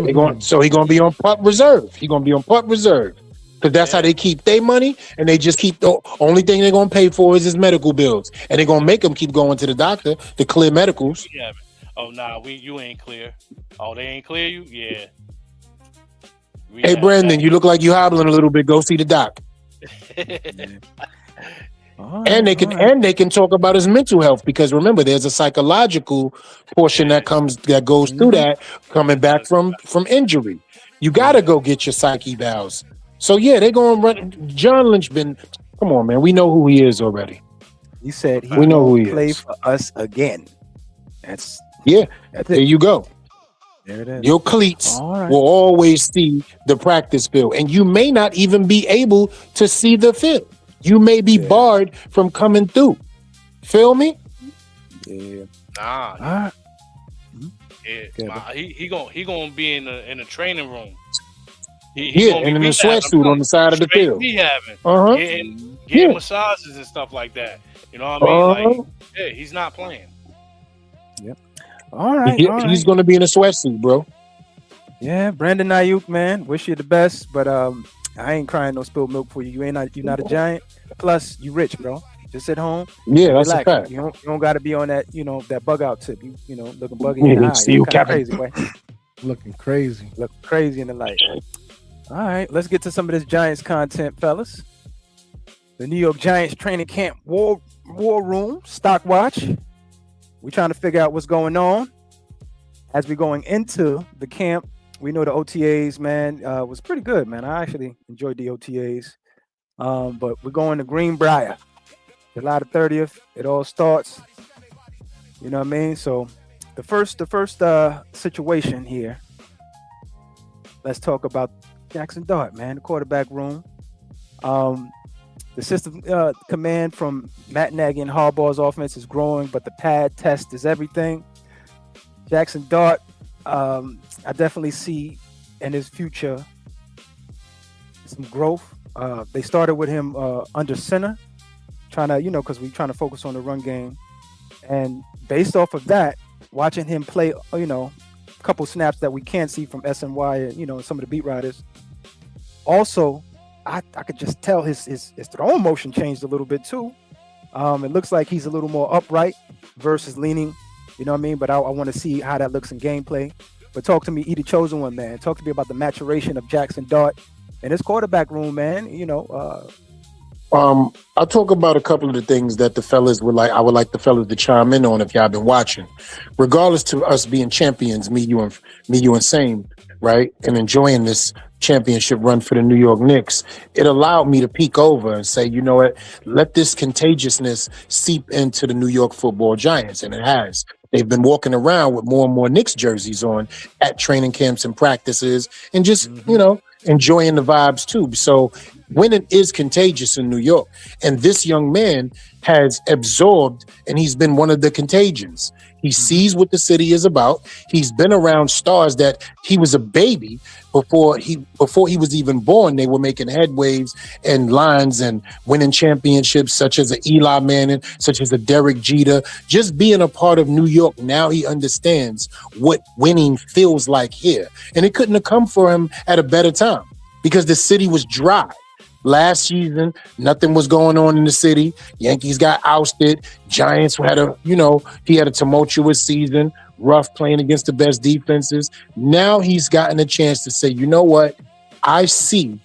he gonna be on pup reserve. He gonna be on pup reserve. Because that's how they keep their money, and they just keep the only thing they're gonna pay for is his medical bills, and they're gonna make him keep going to the doctor to clear medicals. Yeah. Oh nah, you ain't clear. Oh, they ain't clear you? Yeah. Hey Brandon, you look like you hobbling a little bit. Go see the doc. And they can talk about his mental health, because remember, there's a psychological portion that goes through that, coming back from injury. You gotta go get your psyche vows. So yeah, they're going to run. John Lynch come on, man. We know who he is already. He said we know who he play is. For us again. That's there you go. There it is. Your cleats will always see the practice field, and you may not even be able to see the field. You may be barred from coming through. Feel me? Yeah. Nah. Yeah. He gonna be in the training room. And in the sweatsuit on the side of the field. Getting massages and stuff like that. You know what I mean? Like, he's not playing. Yep. All right. He's going to be in a sweatsuit, bro. Yeah, Brandon Ayuk, man. Wish you the best, but I ain't crying no spilled milk for you. You're not a giant. Plus, you rich, bro. Just sit home. Yeah, that's a fact. You don't got to be on that, that bug out tip. You know, looking buggy in the eye. See you crazy, boy. Looking crazy. Look crazy in the light. All right, let's get to some of this Giants content, fellas. The New York Giants training camp war room, stock watch. We're trying to figure out what's going on. As we're going into the camp, we know the OTAs, man, was pretty good, man. I actually enjoyed the OTAs. But we're going to Greenbrier. July the 30th, it all starts. You know what I mean? So the first situation here, let's talk about Jackson Dart, man, the quarterback room. The system command from Matt Nagy and Harbaugh's offense is growing, but the pad test is everything. Jackson Dart, I definitely see in his future some growth. They started with him under center, trying to, because we're trying to focus on the run game. And based off of that, watching him play, a couple snaps that we can't see from SNY and, some of the beat writers. Also, I could just tell his throwing motion changed a little bit too. It looks like he's a little more upright versus leaning, you know what I mean? But I want to see how that looks in gameplay. But talk to me, the chosen one, man. Talk to me about the maturation of Jackson Dart and his quarterback room, man. I'll talk about a couple of the things that the fellas would like. I would like the fellas to chime in on if y'all been watching. Regardless to us being champions, me, you, and Same, right, and enjoying this championship run for the New York Knicks, it allowed me to peek over and say, you know what, let this contagiousness seep into the New York Football Giants, and it has. They've been walking around with more and more Knicks jerseys on at training camps and practices, and just enjoying the vibes too. So winning is contagious in New York, and this young man has absorbed, and he's been one of the contagions. He sees what the city is about. He's been around stars that he was a baby before he was even born. They were making headwaves and lines and winning championships, such as a Eli Manning, such as a Derek Jeter. Just being a part of New York, now he understands what winning feels like here. And it couldn't have come for him at a better time, because the city was dry. Last season, nothing was going on in the city. Yankees got ousted. Giants had he had a tumultuous season. rough, playing against the best defenses. Now he's gotten a chance to say, you know what? I see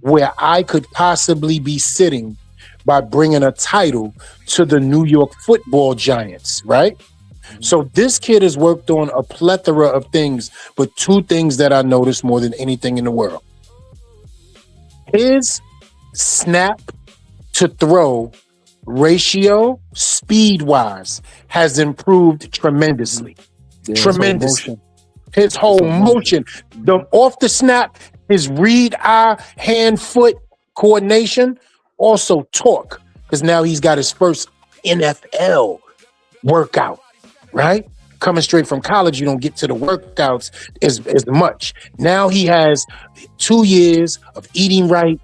where I could possibly be sitting by bringing a title to the New York Football Giants, right? So this kid has worked on a plethora of things, but two things that I noticed more than anything in the world. His snap to throw ratio, speed-wise, has improved tremendously. Tremendously. His whole motion. Off the snap, his read, eye, hand, foot coordination, also torque, because now he's got his first NFL workout, right? Coming straight from college, you don't get to the workouts as much. Now he has 2 years of eating right,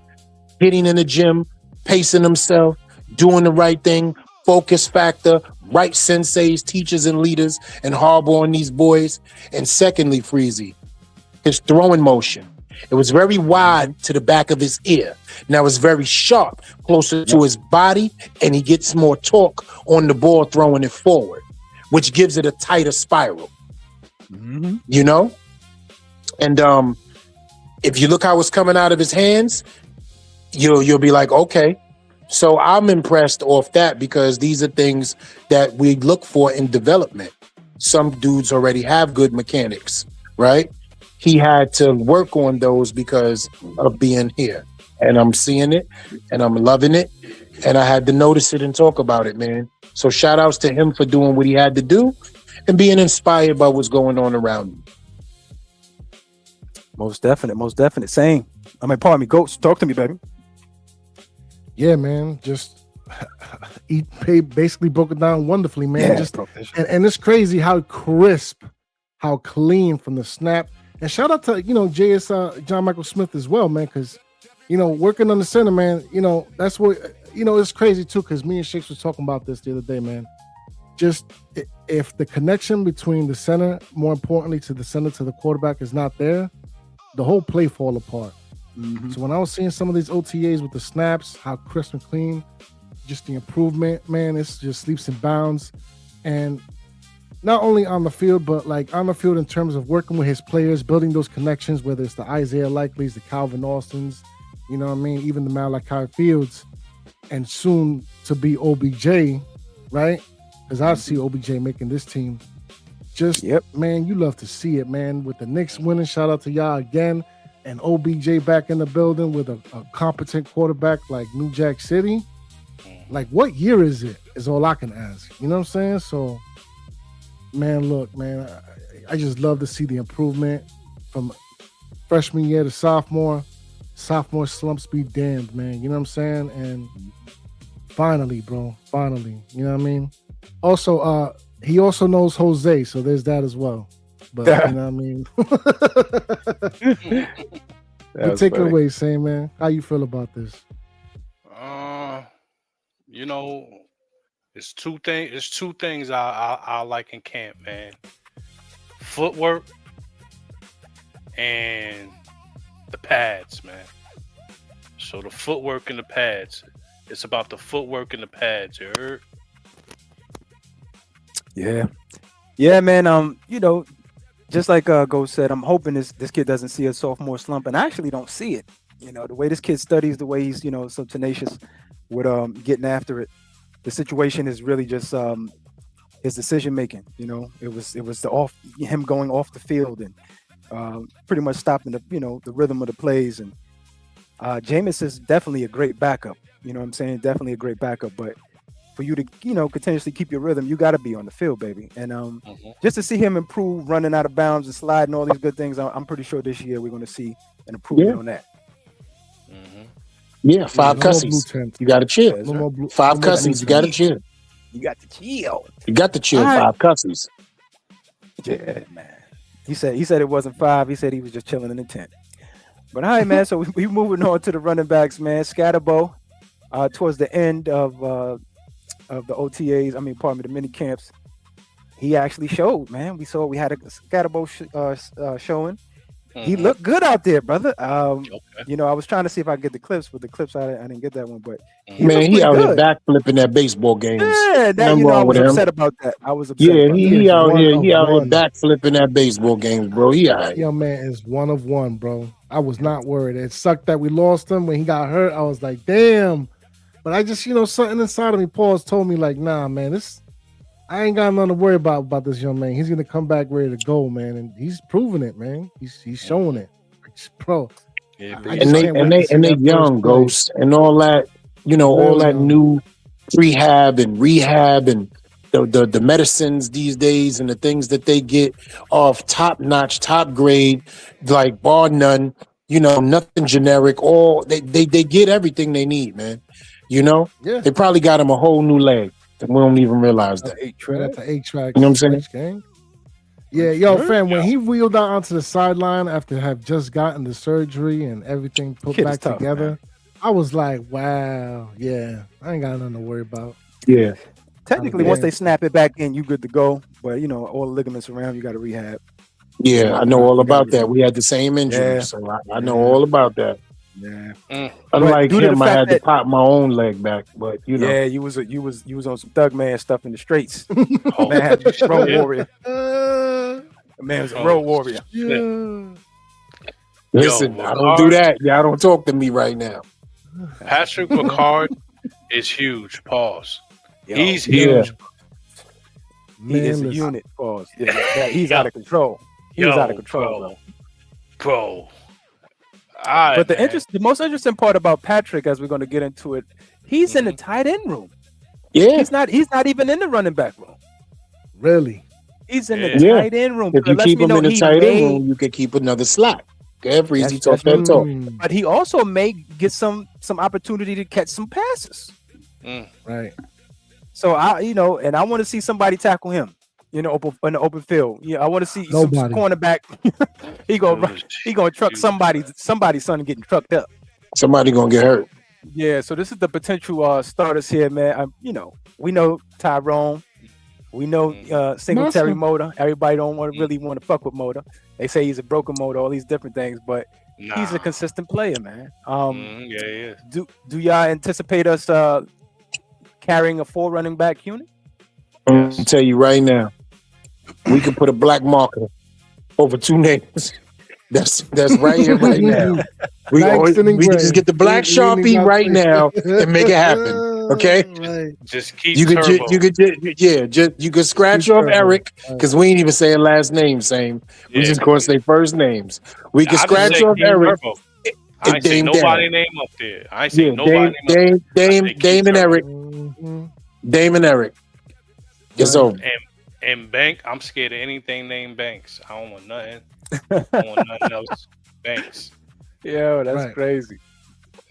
getting in the gym, pacing himself, doing the right thing, focus factor, right senseis, teachers, and leaders, and harboring these boys. And secondly, Freezy, his throwing motion. It was very wide to the back of his ear. Now it's very sharp, closer to his body, and he gets more torque on the ball throwing it forward, which gives it a tighter spiral. You know? And if you look how it's coming out of his hands, you'll be like, okay. So I'm impressed off that, because these are things that we look for in development. Some dudes already have good mechanics, right? He had to work on those because of being here. And I'm seeing it and I'm loving it. And I had to notice it and talk about it, man. So shout outs to him for doing what he had to do and being inspired by what's going on around him. Most definite. Same. I mean, pardon me, Goats, talk to me, baby. Yeah, man. Just basically broke it down wonderfully, man. Yeah, Just and it's crazy how crisp, how clean from the snap. And shout out to JS John Michael Smith as well, man, because working on the center, man. That's what it's crazy too, because me and Shakes was talking about this the other day, man. Just if the connection between the center, more importantly to the center to the quarterback, is not there, the whole play fall apart. So when I was seeing some of these OTAs with the snaps, how crisp and clean, just the improvement, man, it's just leaps and bounds. And not only on the field, but like on the field in terms of working with his players, building those connections, whether it's the Isaiah Likely's, the Calvin Austins, even the Malachi Fields, and soon to be OBJ, right? Because I see OBJ making this team. Just, man, you love to see it, man. With the Knicks winning, shout out to y'all again. And OBJ back in the building with a competent quarterback like New Jack City. Like, what year is it? Is all I can ask. You know what I'm saying? So, man, look, man, I just love to see the improvement from freshman year to sophomore. Sophomore slumps be damned, man. You know what I'm saying? And finally, bro, finally. You know what I mean? Also, he also knows Jose, so there's that as well. But you know what I mean? But take it away, Sam, man. How you feel about this? It's two things I like in camp, man. Footwork and the pads, man. So the footwork and the pads. It's about the footwork and the pads, you heard? Yeah, man. Just like Ghost said, I'm hoping this kid doesn't see a sophomore slump, and I actually don't see it. The way this kid studies, the way he's so tenacious with getting after it. The situation is really just his decision making. It was him going off the field and pretty much stopping the rhythm of the plays. And Jameis is definitely a great backup. You know what I'm saying? Definitely a great backup, but for you to continuously keep your rhythm, you got to be on the field, baby. And just to see him improve, running out of bounds and sliding, all these good things, I'm pretty sure this year we're going to see an improvement on that. Yeah, 5 cussies. You got to chill. 5 cussies. You got to chill. You got to chill. You got to chill. Right. 5 cussies. Yeah, man. He said it wasn't 5. He said he was just chilling in the tent. But all right, man. So we moving on to the running backs, man. Scatterbo, towards the end of the OTAs, the mini camps, he actually showed, man. We had a Scatterbo showing. He looked good out there, brother. Okay. You know, I was trying to see if I could get the clips, but the clips I didn't get that one. But he Man, looked he pretty out here good. backflipping at baseball games. Yeah, that Nothing you know, I wrong with was him. upset about that. I was upset Yeah, about He that. he is out one here. of He out here one. backflipping at baseball games, bro. He all right. Young man is one of one, bro. I was not worried. It sucked that we lost him when he got hurt. I was like, damn. But I just, something inside of me, Paul's told me, like, nah, man, I ain't got nothing to worry about this young man. He's gonna come back ready to go, man, and he's proving it, man. He's showing it, bro. Yeah, I And just they can't and wait to they see and they that first young play. ghosts and all that. All Real that young. new prehab and rehab and the medicines these days and the things that they get off top notch, top grade, like bar none. Nothing generic. All they get everything they need, man. Yeah, They probably got him a whole new leg, and we don't even realize that. Eight right track. at the 8-track You know what I'm saying? switch, gang. Yeah, yo, Sure. fam, when he wheeled out onto the sideline after have just gotten the surgery and everything put Kid is back tough, together, man. I was like, wow, yeah, I ain't got nothing to worry about. Yeah. Technically, Yeah. once they snap it back in, you good to go. But all the ligaments around, you got to rehab. Yeah, I know all about that. We had the same injury, Yeah. so I know Yeah. all about that. Yeah. Mm. Unlike due to the him, I fact had to that- pop my own leg back, but Yeah, you was on some thug man stuff in the streets. Oh, Man had a road yeah. warrior. Uh, The man was a Oh, road warrior. yeah. listen, Yo, I don't do that. Y'all don't talk to me right now. Patrick Ricard is huge. Pause. Yo, He's Yeah. huge. he is a listen. unit. Pause. Yeah, he's out of control. He was out of control, bro. But the most interesting part about Patrick, as we're going to get into it, he's in the tight end room. Yeah. He's not even in the running back room. Really? He's in Yeah. the tight end room. If So you it lets keep me him know in the he tight end may- room, you can keep another slot. Okay, Breezy, talk That's that talk. But he also may get some opportunity to catch some passes. Right. So and I want to see somebody tackle him. In the open field. Yeah, I want to see some Nobody. cornerback. he gonna truck somebody's son getting trucked up. Somebody gonna get hurt. Yeah, so this is the potential starters here, man. We know Tyrone. We know Singletary Massa. Motor. Everybody don't really want to fuck with Motor. They say he's a broken motor, all these different things, but he's a consistent player, man. Yeah, he is. Do y'all anticipate us carrying a 4 running back unit? I'm gonna tell you right now, we can put a black marker over 2 names. That's right here, right now. We Langston and can Gray. just get the black We ain't Sharpie even right got now to- and make it happen. Okay? Right. Just keep You could, Turbo. you could scratch Keep off Turbo. Eric Right. because we ain't even saying last name. Same. We Yeah. just gonna say first names. We can I just scratch say off keep Eric. Turbo. I ain't say Dame nobody down. name up there. I ain't say Yeah, nobody name up there. Dame, I say keep Dame and Turbo. Eric. Mhm. Dame and Eric. It's Right. over. And Bank, I'm scared of anything named Banks. I don't want nothing. I don't want nothing else. Banks. Yo, that's Right. crazy.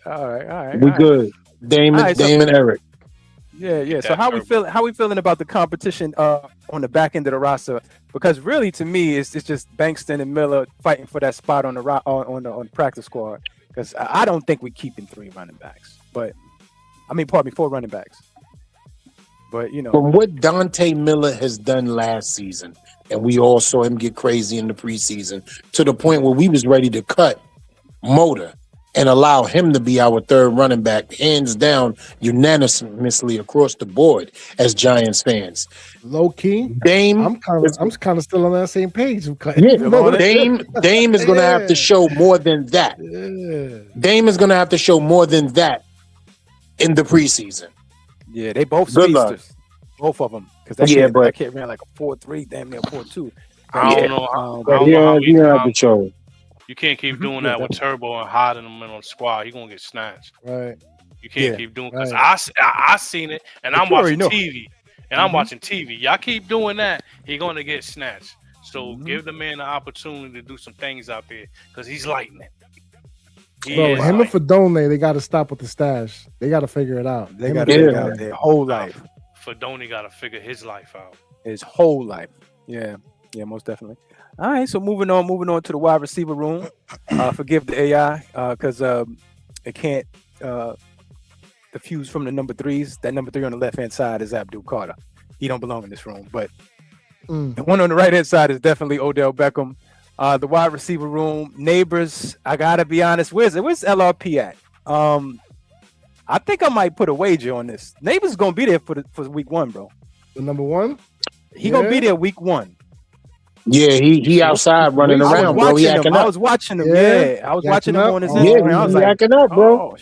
All right. We good. Dame, All right, so- Dame and Eric. Yeah. So That how we Turbo. feeling about the competition on the back end of the roster? Because really, to me, it's just Bankston and Miller fighting for that spot on the on the practice squad. Because I don't think we're keeping 3 running backs, but 4 running backs. But From what Dante Miller has done last season, and we all saw him get crazy in the preseason, to the point where we was ready to cut Motor and allow him to be our 3rd running back, hands down, unanimously across the board as Giants fans. Low key. Dame, I'm kind of still on that same page. yeah, Dame is going to have to Yeah. show more than that. Yeah. Dame is going to have to show more than that in the preseason. yeah, they both Good luck. speedsters, both of them. Because that kid ran like a 4.3, damn near 4.2. I don't Yeah. know. But I don't know how you have to show. you can't keep doing Yeah, that with Turbo and hiding him in on the squad. He gonna get snatched. Right. You can't Yeah. keep doing because Right. I seen it and I'm you already watching know. TV and I'm watching TV. Y'all keep doing that, he gonna get snatched. So give the man the opportunity to do some things out there because he's lightning. He Bro, is him and lightning. Fedone, they got to stop with the stash. They got to figure it out. They Him got and to Yeah. figure out their whole life. Fedoni got to figure his life out. His whole life. Yeah, most definitely. All right, so moving on to the wide receiver room. Forgive the AI because it can't diffuse from the number 3s. That number 3 on the left hand side is Abdul Carter. He don't belong in this room, but Mm. the one on the right hand side is definitely Odell Beckham. The wide receiver room, neighbors. I gotta be honest. Where's LRP at? I think I might put a wager on this. Neighbors gonna be there for week 1, bro. The number one. He gonna be there week 1. Yeah, he outside running I was around, bro. He watching him. acting I up. was watching him. Yeah. Yeah, I was He watching acting him up? on his Oh, Yeah, Instagram. I was he like, acting up, bro. oh,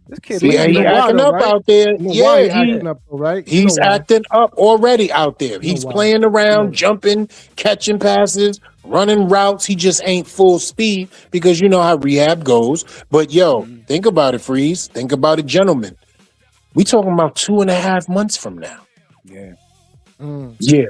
this kid. So Yeah, you he know why, acting though, up right? out there. You know Yeah, why he acting up, though, right? You he's know why. acting up already out there. You know He's why. playing around, Yeah. jumping, catching passes, running routes. He just ain't full speed because you know how rehab goes. But yo, think about it, Freeze. Think about it, gentlemen. We talking about 2.5 months from now. Yeah. Yeah.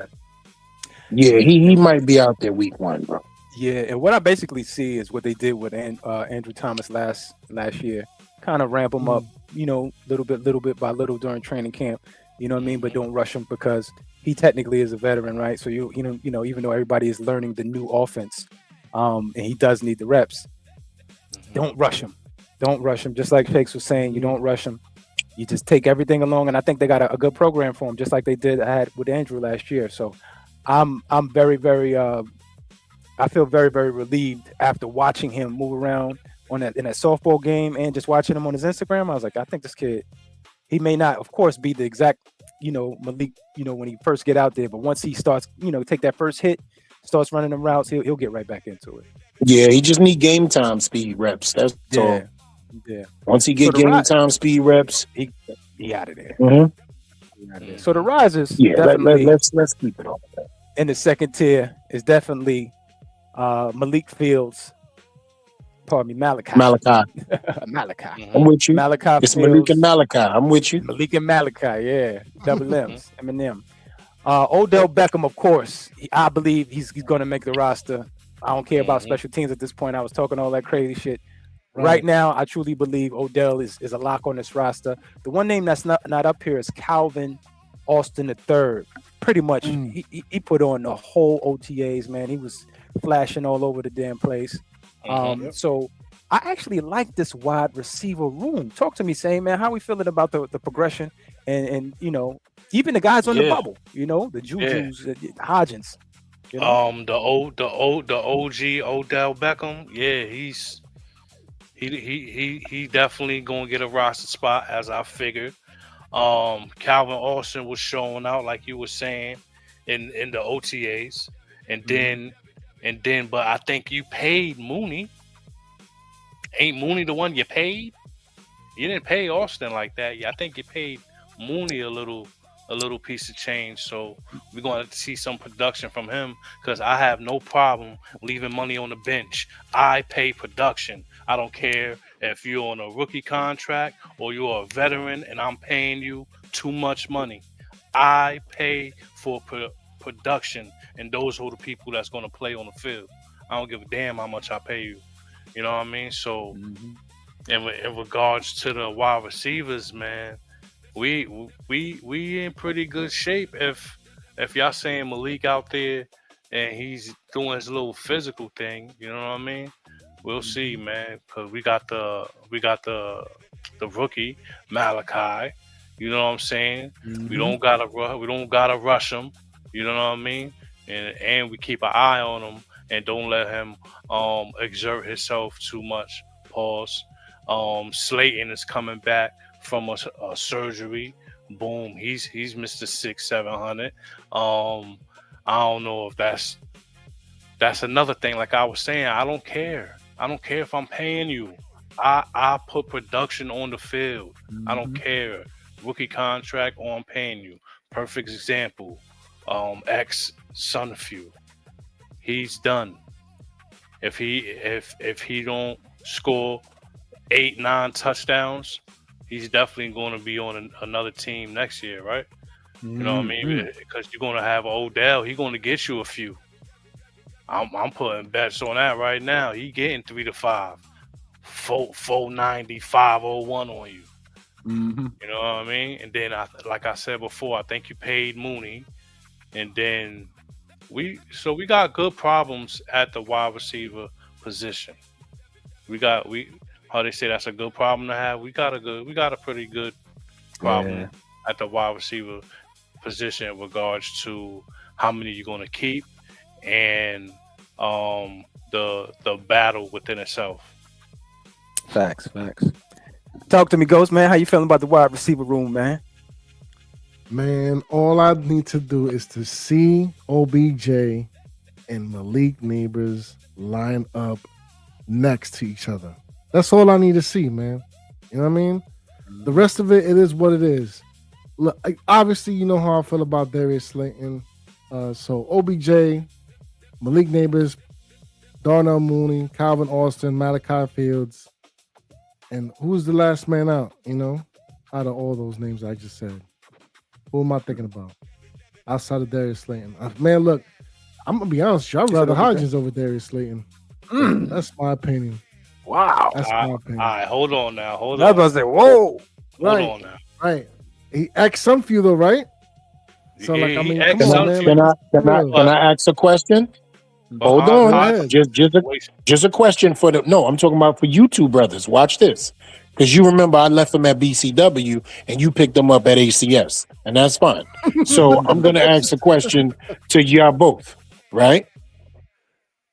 Yeah, he might be out there week 1, bro. Yeah, and what I basically see is what they did with Andrew Thomas last year. Kind of ramp him up, little bit by little during training camp. You know what I mean? But don't rush him because he technically is a veteran, right? So even though everybody is learning the new offense, and he does need the reps, don't rush him. Don't rush him. Just like Shakes was saying, you don't rush him. You just take everything along, and I think they got a good program for him, just like they had with Andrew last year. So I'm very, very I feel very, very relieved after watching him move around in that softball game and just watching him on his Instagram. I was like, I think this kid, he may not, of course, be the exact, Malik, when he first get out there, but once he starts, take that first hit, starts running them routes, he'll get right back into it. Yeah, he just need game time speed reps. That's all. Yeah. Once he get game time speed reps, he out of there. Mm-hmm. So the risers, definitely. Let's keep it on. In the second tier is definitely Malik Fields. Pardon me, Malachi. Malachi. I'm with you. Malachi. It's Fields. Malik and Malachi. I'm with you. Malik and Malachi, yeah. Double M's, Eminem. Odell Beckham, of course. I believe he's going to make the roster. I don't care about special teams at this point. I was talking all that crazy shit. Right now, I truly believe Odell is a lock on this roster. The one name that's not up here is Calvin Austin III. Pretty much, he put on the whole OTAs, man. He was flashing all over the damn place. So I actually like this wide receiver room. Talk to me, Sam, man. How we feeling about the progression and even the guys on the bubble, the Jujus, the Hodgins. The OG Odell Beckham, he definitely gonna get a roster spot as I figured. Calvin Austin was showing out like you were saying in the OTAs, and then but I think you paid Mooney. Ain't Mooney the one you paid? You didn't pay Austin like that. I think you paid Mooney a little piece of change. So we're going to see some production from him because I have no problem leaving money on the bench. I pay production. I don't care if you're on a rookie contract or you're a veteran and I'm paying you too much money. I pay for production, and those are the people that's going to play on the field. I don't give a damn how much I pay you. You know what I mean? So in regards to the wide receivers, man, we in pretty good shape if y'all saying Malik out there and he's doing his little physical thing, you know what I mean? We'll see, man, because we got the rookie Malachi, you know what I'm saying? We don't gotta rush him, you know what I mean? And we keep an eye on him and don't let him exert himself too much. Pause. Slayton is coming back from a surgery. Boom, he's Mr. 600-700. I don't know if that's another thing. Like I was saying, I don't care if I'm paying you. I put production on the field. I don't care. Rookie contract or I'm paying you. Perfect example. Ex Sunfew. He's done. If he don't score 8-9 touchdowns, he's definitely going to be on another team next year, right? You know what I mean? Because you're going to have Odell. He's going to get you a few. I'm putting bets on that right now. He getting 3 to 5, 490, 501 on you. You know what I mean? And then, like I said before, I think you paid Mooney. And then we got good problems at the wide receiver position. How they say that's a good problem to have. We got a pretty good problem at the wide receiver position in regards to how many you're going to keep and the battle within itself. Facts. Talk to me, Ghost, man. How you feeling about the wide receiver room, man? Man, all I need to do is to see OBJ and Malik Neighbors line up next to each other. That's all I need to see, man. You know what I mean? The rest of it is what it is. Look, obviously, you know how I feel about Darius Slayton. So OBJ, Malik Neighbors, Darnell Mooney, Calvin Austin, Malachi Fields, and who's the last man out? You know, out of all those names I just said, who am I thinking about outside of Darius Slayton? Man, look, I'm gonna be honest with you. I'd rather Hodgins over Darius Slayton. That's my opinion. Wow. That's my opinion. All right, hold on now. Hold I was on. about to say, whoa. Hold on now. Right. He X Sunfield though, right? So like, I mean, X come on, man. Can I ask a question? Hold on. Just a question for the. No, I'm talking about for you two brothers. Watch this, because you remember I left them at BCW and you picked them up at ACS, and that's fine. So I'm going to ask a question to y'all both. Right?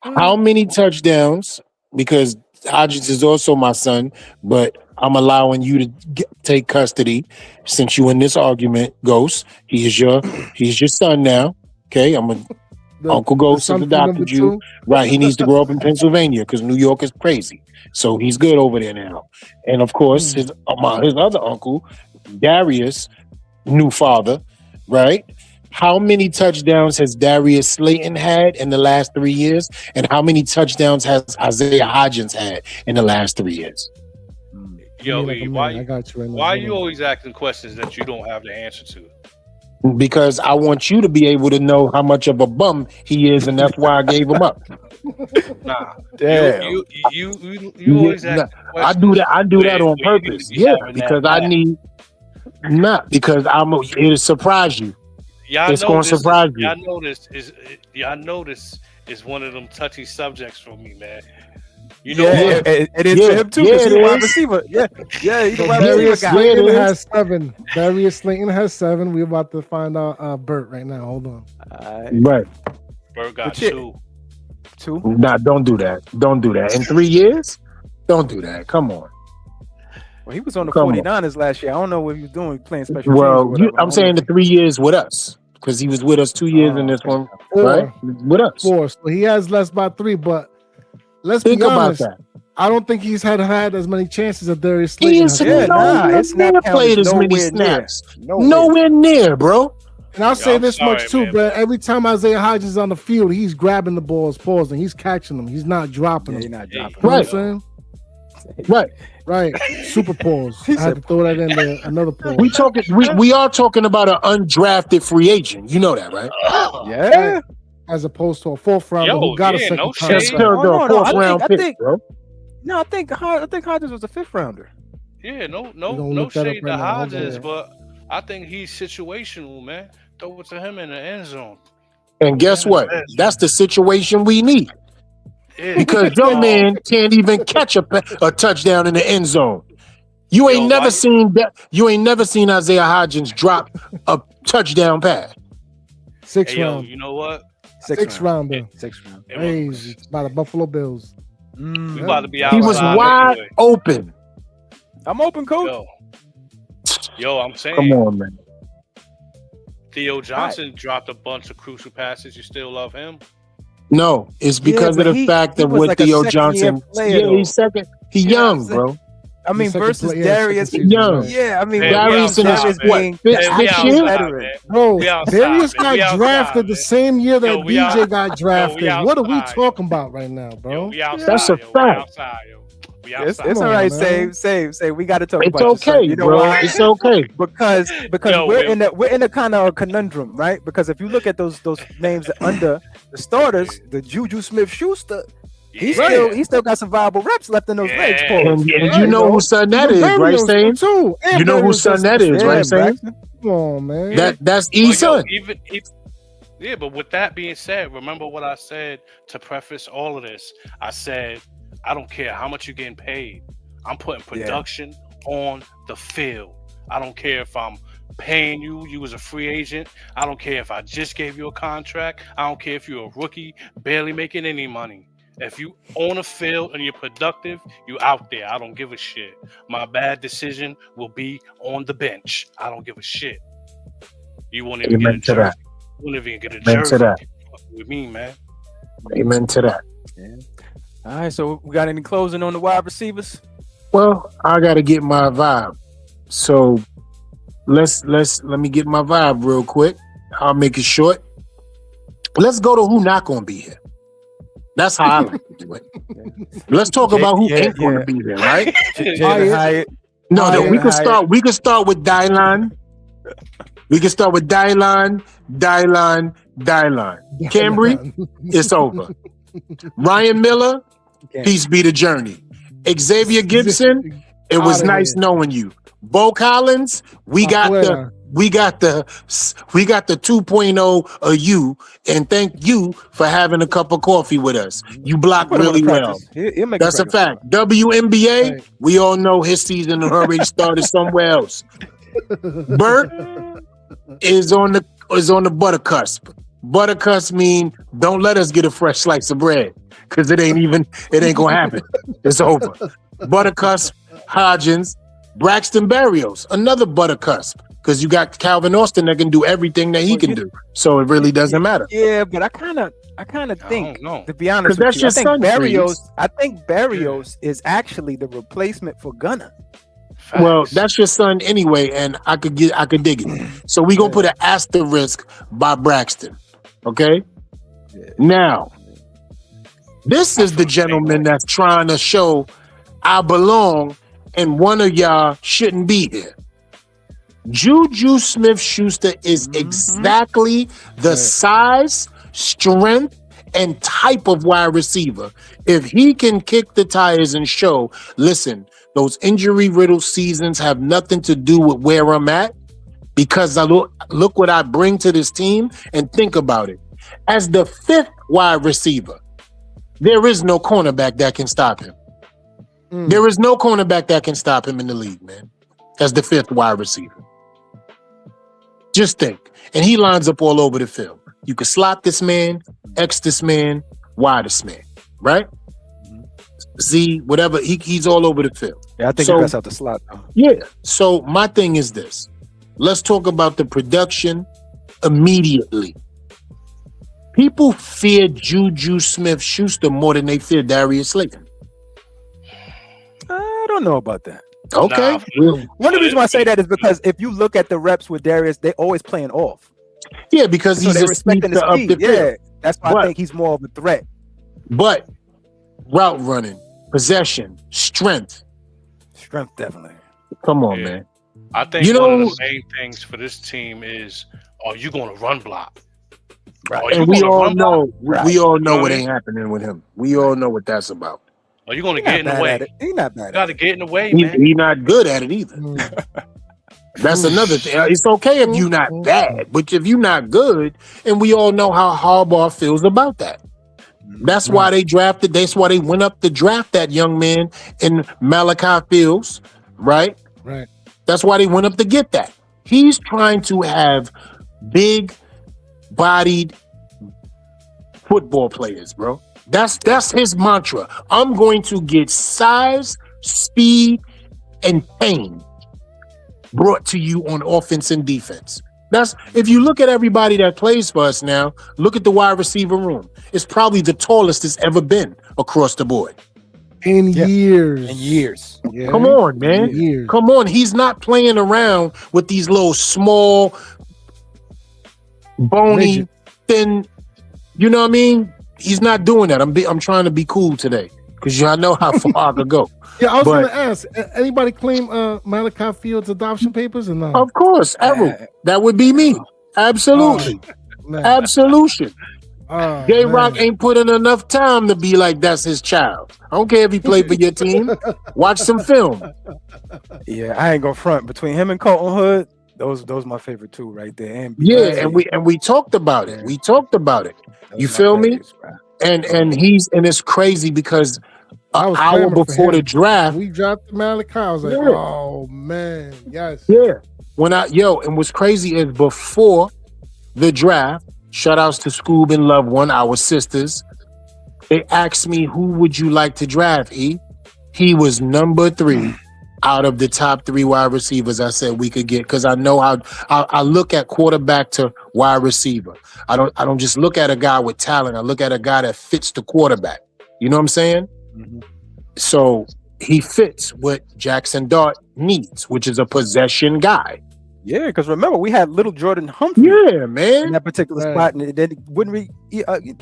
How many touchdowns? Because Hodgins is also my son, but I'm allowing you to take custody since you in this argument. Ghost, he's your son now. Okay, Uncle Ghost has adopted you. Right, he needs to grow up in Pennsylvania because New York is crazy. So he's good over there now. And of course, his other uncle, Darius, new father, right? How many touchdowns has Darius Slayton had in the last 3 years? And how many touchdowns has Isaiah Hodgins had in the last 3 years? Yo, why are you now. always asking questions that you don't have the answer to? Because I want you to be able to know how much of a bum he is, and that's why I gave him up. Nah, damn. You always ask. I do that on purpose. Yeah, because I need because it'll surprise you. It's going to surprise you. Y'all know this is one of them touchy subjects for me, man. You know what? It is for him too, because he's a wide receiver. Yeah, he's a wide receiver guy. Slayton has 7. Darius Slayton has 7. We're about to find out Bert right now. Hold on. Right. Bert got 2. Nah, don't do that. Don't do that. In 3 years? Don't do that. Come on. Well, he was on the 49ers last year. I don't know what he was doing, playing special teams. I'm saying the 3 years with us, because he was with us 2 years in this one, 4, right? With us. 4. So he has less by 3, but let's think be honest. About that. I don't think he's had as many chances as Darius Slayton. He's not played as many snaps. Nowhere near, bro. And I'll say this much too, bro. Every time Isaiah Hodgins is on the field, he's grabbing the balls, pausing, he's catching them. He's not dropping them. He's not dropping them. Right. You know what I'm saying? Right. Super pause. I had to throw that in there. Another pause. We are talking about an undrafted free agent. You know that, right? Yeah. As opposed to a 4th rounder who got a second fourth round pick, bro. No, I think Hodgins was a 5th rounder. Yeah, no shade to Hodgins, but I think he's situational, man. Throw it to him in the end zone. And guess what? That's the situation we need. Yeah. Because your man can't even catch a touchdown in the end zone. You ain't never seen Isaiah Hodgins drop a touchdown pass. 6th round. You know what? 6th rounder. 6th round. Crazy. By the Buffalo Bills. We about to be out. He was wide open. I'm open, coach. Yo, I'm saying. Come on, man. Theo Johnson dropped a bunch of crucial passes. You still love him? No, it's because of the fact that with Theo Johnson, he's second. He's young, bro. I mean, versus Darius, young. Yeah, I mean, Darius in his fifth year. Bro, Darius got drafted the same year that DJ got drafted. What are we talking about right now, bro? That's a fact. It's all right. Save. We got to talk about it's okay, bro. It's okay because we're in a kind of conundrum, right? Because if you look at those names under the starters, the Juju Smith-Schuster. He still got some viable reps left in those legs, Paul. And you know whose son that is, right, Stain? You know whose son that is, right, Stain? Come on, man. That's E's son. Yeah, but with that being said, remember what I said to preface all of this. I said, I don't care how much you're getting paid. I'm putting production on the field. I don't care if I'm paying you. You was a free agent. I don't care if I just gave you a contract. I don't care if you're a rookie, barely making any money. If you own a field and you're productive, you out there. I don't give a shit. My bad decision will be on the bench. I don't give a shit. You won't even Amen get a to jersey. that. You won't even get a Amen jersey. to that. With me, man. Amen to that. All right, so we got any closing on the wide receivers? Well, I gotta get my vibe. So let me get my vibe real quick. I'll make it short. Let's go to who not gonna be here. That's how I like to do it. Let's talk about who ain't gonna be there, right? Jalen Hyatt. No, we can Hyatt. start. We can start with Dylan. We can start with Dylan. Cambry, it's over. Ryan Miller, peace be the journey. Xavier Gibson, it was nice knowing you. Bo Collins, we got the 2.0 of you, and thank you for having a cup of coffee with us. You blocked really well. That's a fact. WNBA, we all know his season already started somewhere else. Bert is on the buttercusp. Buttercusp mean don't let us get a fresh slice of bread, because it ain't gonna happen. It's over. Buttercusp, Hodgins, Braxton Berrios, another buttercusp, because you got Calvin Austin that can do everything that he can do. So it really doesn't matter. Yeah, but I kind of think, to be honest that's with you, I think son, Berrios is actually the replacement for Gunner. Well, that's your son anyway, and I could dig it. So we gonna put an asterisk by Braxton. Okay. Now, this is the gentleman that's trying to show I belong, and one of y'all shouldn't be here. Juju Smith-Schuster is exactly the size, strength, and type of wide receiver. If he can kick the tires and show, listen, those injury-riddled seasons have nothing to do with where I'm at, because I look what I bring to this team, and think about it. As the fifth wide receiver, there is no cornerback that can stop him. There is no cornerback that can stop him in the league, man. As the fifth wide receiver. Just think. And he lines up all over the field. You can slot this man, X this man, Y this man, right? Z, whatever. He's all over the field. Yeah, I think he cuts out the slot, though. Yeah. So my thing is this. Let's talk about the production immediately. People fear Juju Smith-Schuster more than they fear Darius Slayton. I don't know about that. Okay. One of the reasons why I say that is because if you look at the reps with Darius, they're always playing off. Yeah, because he's respecting the speed. Yeah, that's why I think he's more of a threat. But route running, possession, strength. Strength, definitely. Come on, man. I think one of the main things for this team is, are you going to run block? Right. And we all know what ain't happening with him. We all know what that's about. Are you going to get in the way? He's not bad. You got to get in the way, man. He's not good at it either. That's another thing. It's okay if you're not bad, but if you're not good, and we all know how Harbaugh feels about that. That's why they drafted. That's why they went up to draft that young man in Malachi Fields, right? Right. That's why they went up to get that. He's trying to have big-bodied football players, bro. That's his mantra. I'm going to get size, speed, and pain brought to you on offense and defense. That's if you look at everybody that plays for us now, look at the wide receiver room. It's probably the tallest it's ever been across the board. In years. Yeah. Come on, man. Come on. He's not playing around with these little small, bony, thin, you know what I mean? He's not doing that. I'm trying to be cool today because I know how far I could go. Yeah, I was going to ask, anybody claim Malachi Fields adoption papers or no? Of course, Errol. That would be me. Absolutely. Absolution. J-Rock ain't put in enough time to be like that's his child. I don't care if he played for your team. Watch some film. Yeah, I ain't gonna front. Between him and Colton Hood, those my favorite two right there. And we talked about it. We talked about it. You feel me? And it's crazy because an hour before the draft, we dropped Malachi. I was like, oh man, yes. Yeah. And what's crazy is before the draft, shout outs to Scoob and Loved One, our sisters. They asked me, who would you like to draft, E? He was number 3 out of the top 3 wide receivers I said we could get, because I know how I look at quarterback to wide receiver. I don't just look at a guy with talent. I look at a guy that fits the quarterback. You know what I'm saying? Mhm. So he fits what Jackson Dart needs, which is a possession guy. Yeah, because remember we had little Jordan Humphrey Yeah, in man. that particular Right. spot, and then wouldn't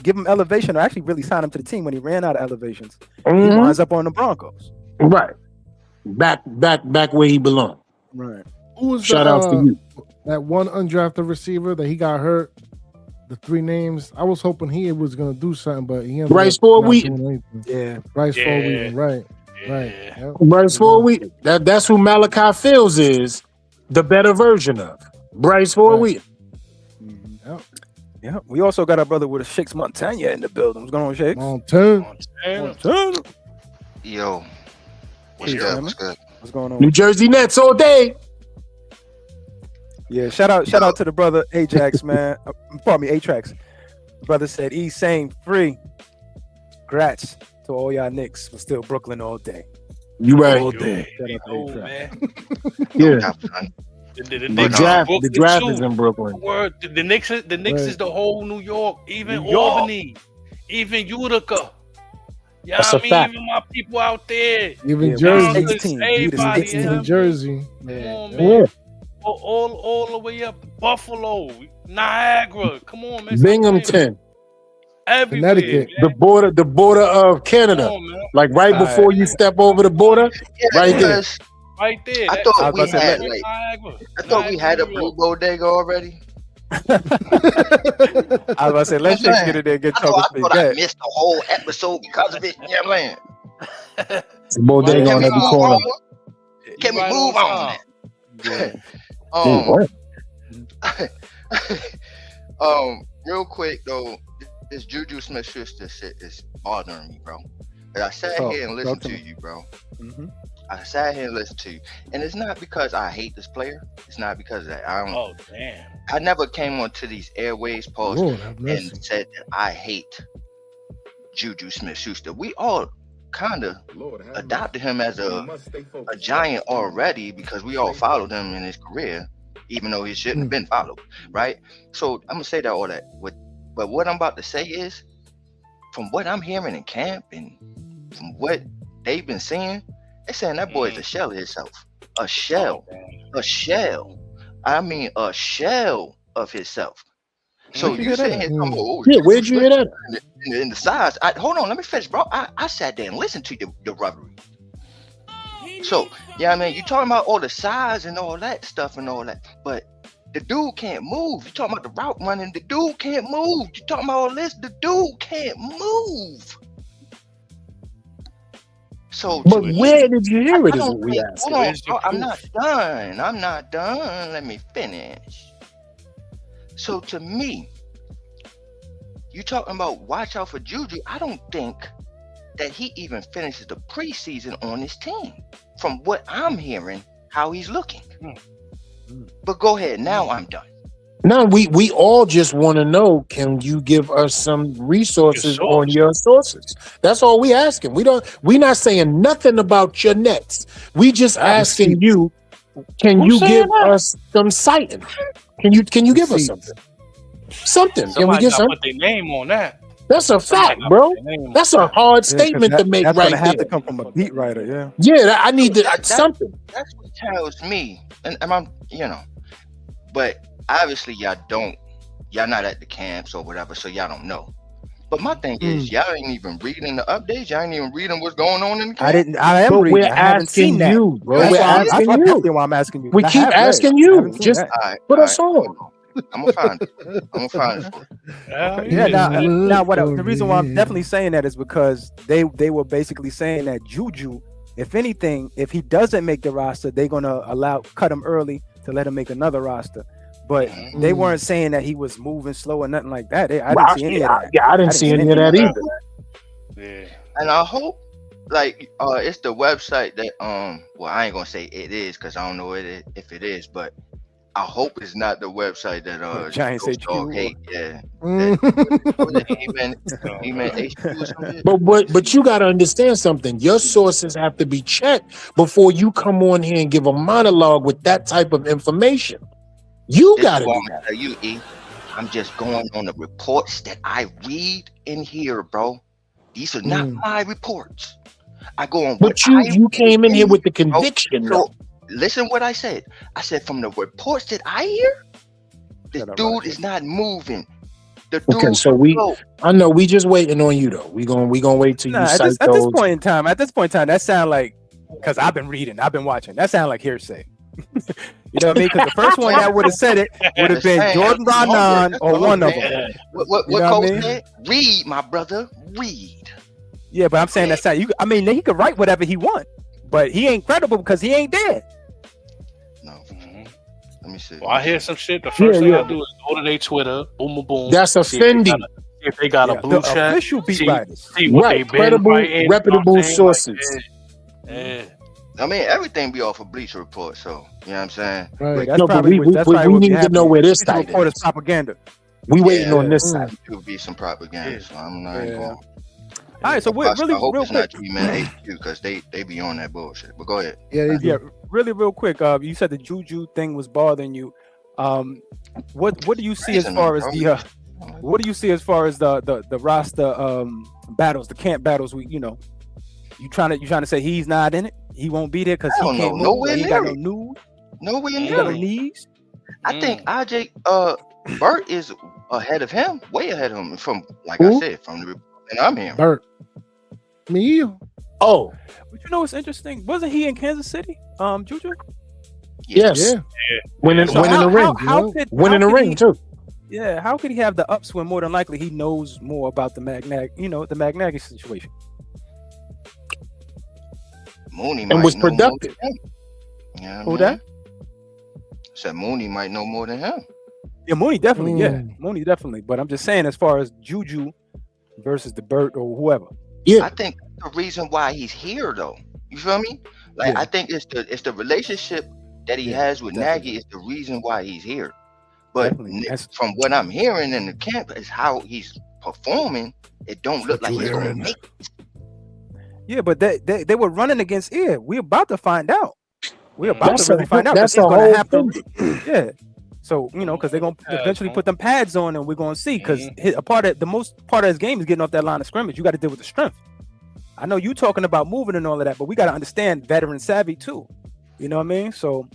give him elevation or actually really sign him to the team when he ran out of elevations. He Mhm. winds up on the Broncos. Right. Back where he belonged. Right. Who was Shout out to you. that one undrafted receiver that he got hurt? The 3 names. I was hoping he was gonna do something, but he ended Bryce up Ford not Wheaton. doing anything. Yeah. Bryce Yeah. Ford Wheaton, right. Right. Yeah. Yep. Bryce Ford Wheaton. That's who Malachi Fields is, the better version of. Bryce Ford Right. Wheaton. Yep. Yeah. We also got our brother with a Shakes Montana in the building. What's going on, Shakes? Long term. Montana. Yo, what's Hey, good? man. What's good? What's going on? New Jersey Nets all day. Yeah, shout out to the brother Ajax, man. Pardon me, Atrax. Brother said he's saying free. Congrats to all y'all Knicks, but still Brooklyn all day. You right. All day. Shout out to Oh, A-Trax. man. Yeah. Cap, son. The The Knicks draft, is the Brooklyn, draft too. is in Brooklyn. Word, the Knicks is Right. the whole New York, even New York. Albany, even Utica. Yeah, That's I a mean, fact. even my people out there. Even Yeah, Jersey. State's Yonkers, team. We the everybody, State's yeah. Even Jersey. Come Yeah. on, Yeah. man. All the way up to Buffalo, Niagara. Come on, man. Stop playing. Binghamton, Everywhere, Connecticut. man. the border of Canada. Come on, man. Like right All before you step over the border, Yeah, right there. because Right there. I That- thought I was we about to say, had let- like I thought we had a New blue York. bodega already. I was about to say, let Shakes get in there and get I thought talking I space. missed the whole episode because of it. You know what I'm saying? It's a bodega Can on we every move corner. on? Can we Right move on? time. Real quick though, this Juju Smith-Schuster shit is bothering me, bro. But I sat Talk- here and listened talk to to me. you, bro. Mhm. I sat here and listened to you, and it's not because I hate this player. It's not because of that. Oh, damn. I never came onto these airways, pause, Lord have mercy. and said that I hate Juju Smith-Schuster. We all kind of adopted him as a giant already because we all followed him in his career, even though he shouldn't have been followed, right? So I'm gonna say that all that. But what I'm about to say is, from what I'm hearing in camp and from what they've been saying, they're saying that boy is a shell of himself. A shell. A shell. I mean, a shell of himself. So Where'd you you hear that sitting at? here talking about, oh, Yeah, where'd you hear that? in the size. Hold on, let me finish, bro. I sat there and listened to the rubbery. So, yeah, I mean, you talking about all the size and all that stuff and all that, but the dude can't move. You talking about the route running, the dude can't move. You talking about all this, the dude can't move. So, But to me, where did you hear it? I Is don't what we think- asked. hold on, Where's the bro, I'm proof? not done. I'm not done. Let me finish. So to me, you talking about watch out for Juju. I don't think that he even finishes the preseason on his team. From what I'm hearing, how he's looking. But go ahead. Now I'm done. No, we all just want to know, can you give us some resources Your on your sources? That's all we asking. We're not saying nothing about your Nets. We just asking you, can Who's you saying give that? us some sighting? Can you give us Receipts. something? Can we Somebody get gotta some? put their name on that. That's a Somebody fact, gotta bro. put their name on That's a that. hard Yeah, 'cause statement to make that's right gonna have there. to come from a beat writer, yeah. Yeah, I need to That- something. That's what tells me. And I'm, but obviously y'all not at the camps or whatever, so y'all don't know. But my thing is, y'all ain't even reading the updates. Y'all ain't even reading what's going on in the camp. I am But reading. we're I haven't seen asking that. you, bro. That's We're why asking that's you. definitely why I'm asking you. We I keep have read. asking I you. haven't seen Just that. All right, put all us right, on. hold on. I'm gonna find it. I'm gonna find it for you. Hell Yeah, yeah. now what the reason why I'm definitely saying that is because they were basically saying that Juju, if anything, if he doesn't make the roster, they're gonna cut him early to let him make another roster. But they weren't saying that he was moving slow or nothing like that. I didn't see any of that. Yeah, I didn't see any of that either. Yeah. And I hope, like, it's the website that well, I ain't gonna say it is because I don't know if it is, but I hope it's not the website that Giants Ghost HQ. Dog hate. Yeah. Mm. What was it? He meant HQ or something. But you got to understand something. Your sources have to be checked before you come on here and give a monologue with that type of information. You This got is to why do I'm gonna that. tell you, E. I'm just going on the reports that I read in here, bro. These are not my reports. I go on what But you came in here with the bro. conviction, So though. listen what I said. I said from the reports that I hear, this Shut up, dude Roger. is not moving. The Okay, dude so I know we just waiting on you though. We gonna wait till you Nah, at cite this those. point in time, that sound like, because I've been reading, I've been watching. That sound like hearsay. You know what I mean? Because the first one that would have said it would have been Jordan Ronan or one of them. What You know what I Cole mean? said? Read, my brother. Read. Yeah, but I'm saying that sound. I mean, he could write whatever he want, but he ain't credible because he ain't dead. No. Let me see. Well, I hear some shit. The first thing yeah. I do is go to their Twitter. Boom, boom, boom. That's offending. If they got a Yeah, blue the check, official beat see, writers. see what Right, they been credible, writing, reputable you know what I'm saying? Like, sources. yeah. I mean, everything be off a Bleacher Report, so you know what I'm saying. Right. That's No, but probably we what need to know where this Bleacher side Report is is. propaganda. We waiting on Yeah. this side. It would be some propaganda, so I'm not Yeah. going. All right, so I really, hope real it's quick. not G-Man HQ because they be on that bullshit. But go ahead. Yeah, they do. Yeah, really, real quick. You said the Juju thing was bothering you. What do you see as far as the what do you see as far as the roster battles, the camp battles? You trying to say he's not in it? He won't be there because I he don't can't know. move. Nowhere He near got no it. news. Nowhere He near got no it. knees. I think IJ Bert is ahead of him, way ahead of him from I Who? said, from the and I'm here. Bert. Me? Oh, But you know what's interesting? Wasn't he in Kansas City? Juju. yes. Yeah. Winning So the ring. Winning the ring too. Yeah, how could he have the upswing? More than likely, he knows more about the Magnaghy situation. Mooney And might was know more productive. than him. You know what I Who mean? that? Said Mooney might know more than him. Yeah, Mooney definitely. Yeah, Mm. Mooney definitely. But I'm just saying, as far as Juju versus the Burt or whoever. Yeah. I think that's the reason why he's here, though. You feel me? Like Yeah. I think it's the relationship that he Yeah, has with definitely. Nagy is the reason why he's here. But Definitely. That's- from what I'm hearing in the camp is how he's performing. It don't look like he's gonna make it. Yeah, but they were running against Ear. We're about to find out. We're about That's to really find out. that's He's a gonna whole have to. thing. Yeah. So because they're gonna eventually put them pads on, and we're gonna see. Because the most part of his game is getting off that line of scrimmage. You got to deal with the strength. I know you talking about moving and all of that, but we got to understand veteran savvy too. You know what I mean? So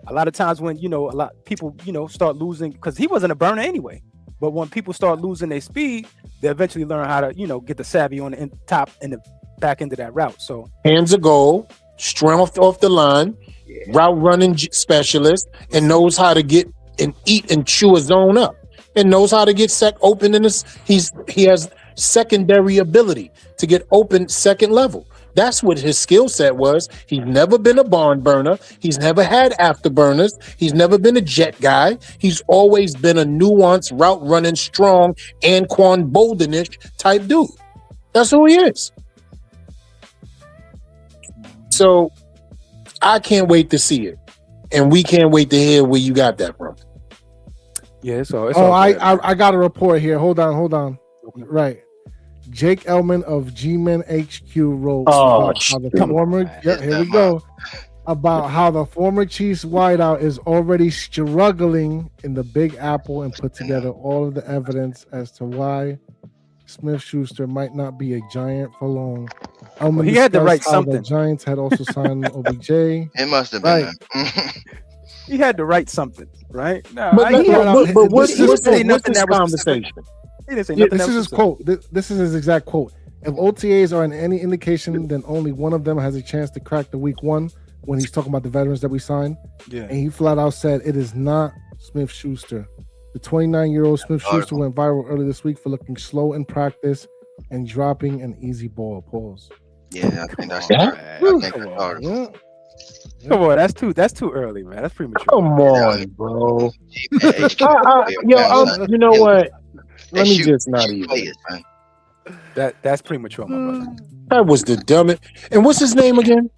a lot of times when a lot of people start losing, because he wasn't a burner anyway. But when people start losing their speed, they eventually learn how to get the savvy on the top and the back end of that route. So Hands of goal, strength off the line, route running specialist, and knows how to get and eat and chew a zone up, and knows how to get open in this. He has secondary ability to get open second level. That's what his skill set was. He's never been a barn burner. He's never had afterburners. He's never been a jet guy. He's always been a nuanced route running, strong, Anquan Boldenish type dude. That's who he is. So I can't wait to see it, and we can't wait to hear where you got that from. yeah, so it's Oh, all good. I got a report here. Hold on. Right. Jake Elman of G-Men HQ wrote Oh, about how the come former here we go. About how the former Chiefs wideout is already struggling in the Big Apple and put together all of the evidence as to why Smith-Schuster might not be a Giant for long. Elman he had to write discussed how the something. Giants had also signed OBJ. It must have been. He had to write something, right? No, But What's this is this conversation? he didn't say Yeah, nothing. this that is was his specific. quote. This is his exact quote. If OTAs are in any indication, then only one of them has a chance to crack the week one when he's talking about the veterans that we signed. Yeah. And he flat out said it is not Smith-Schuster. The 29-year-old Smith-Schuster went viral early this week for looking slow in practice and dropping an easy ball. Pause. Yeah, I think that's Yeah. Yeah. Come on, that's too early, man. That's premature. Come on, bro. You know what? Let me just not even. That's premature, my brother. That was the dumbest. And what's his name again?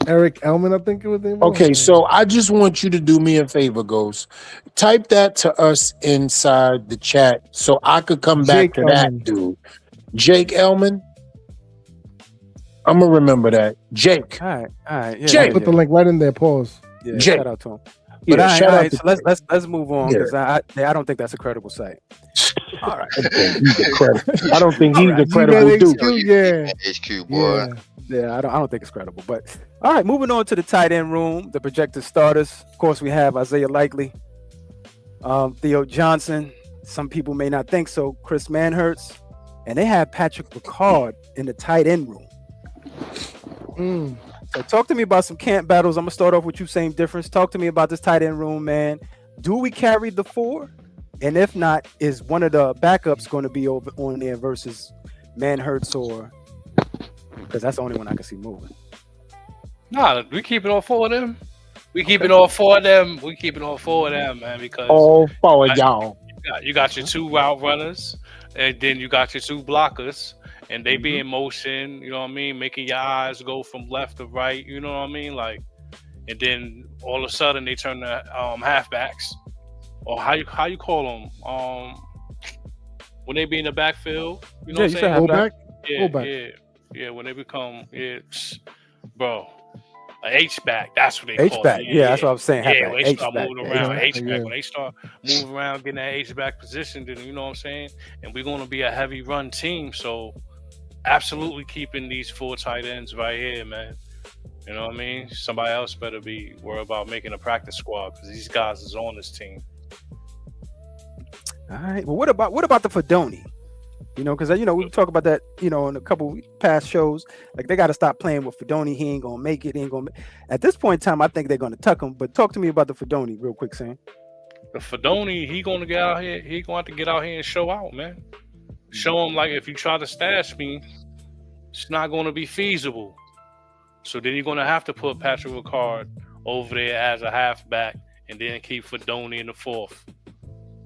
Eric Elman, I think it was name. Okay, so I just want you to do me a favor, Ghost. Type that to us inside the chat so I could come back Jake to Elman. that dude. Jake Elman. I'm gonna remember that. Jake. All right. Yeah, Jake. Put the link right in there. Pause. yeah. Jake. Shout out to him. Yeah, But shout all out right, to so let's move on Yeah. because I don't think that's a credible site. All right. I don't think he's a You credible got dude. HQ, yeah. HQ boy. Yeah. Yeah, I don't think it's credible. But all right, moving on to the tight end room, the projected starters. Of course, we have Isaiah Likely, Theo Johnson. Some people may not think so. Chris Manhertz, and they have Patrick Ricard in the tight end room. So talk to me about some camp battles. I'm gonna start off with you. Same difference. Talk to me about this tight end room, man. Do we carry the 4? And if not, is one of the backups going to be over on there versus Manhertz or? Because that's the only one I can see moving. Nah, we keeping all 4 of them. We keeping all 4 of them. We keeping all 4 of them, man. Because All 4 of y'all. you got your 2 route runners, and then you got your 2 blockers, and they be in motion. You know what I mean, making your eyes go from left to right. You know what I mean, like, and then all of a sudden they turn to halfbacks, or how you call them when they be in the backfield. You know what I'm saying? Fullback. Yeah, Fullback. yeah. When they become bro. A H-back, that's what they call H-back, it. yeah, that's what I was saying. Yeah, when they start H-back, moving around, yeah. H-back. When they start moving around, getting that H-back position, then you know what I'm saying? And we're going to be a heavy run team, so absolutely keeping these 4 tight ends right here, man. You know what I mean? Somebody else better be worried about making a practice squad because these guys is on this team. All right. Well, what about the Fedoni? You know, because we talk about that. You know, in a couple past shows, like they got to stop playing with Fedoni. He ain't gonna make it. He ain't gonna. At this point in time, I think they're gonna tuck him. But talk to me about the Fedoni real quick, Sam. The Fedoni, he gonna get out here. He gonna have to get out here and show out, man. Show him like if you try to stash me, it's not gonna be feasible. So then you're gonna have to put Patrick Ricard over there as a halfback, and then keep Fedoni in the 4th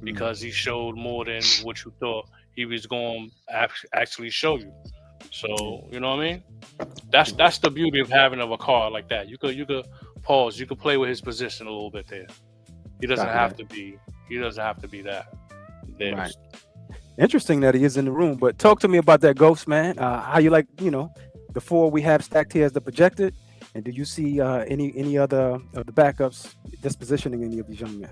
because he showed more than what you thought he was going to actually show you. So you know what I mean? That's the beauty of having a Ricard like that. You could pause. You could play with his position a little bit there. He doesn't have to be. He doesn't have to be that. Right. Interesting that he is in the room. But talk to me about that Ghost, man. How you like? The 4 we have stacked here as the projected, and do you see any other of the backups dispositioning any of these young men?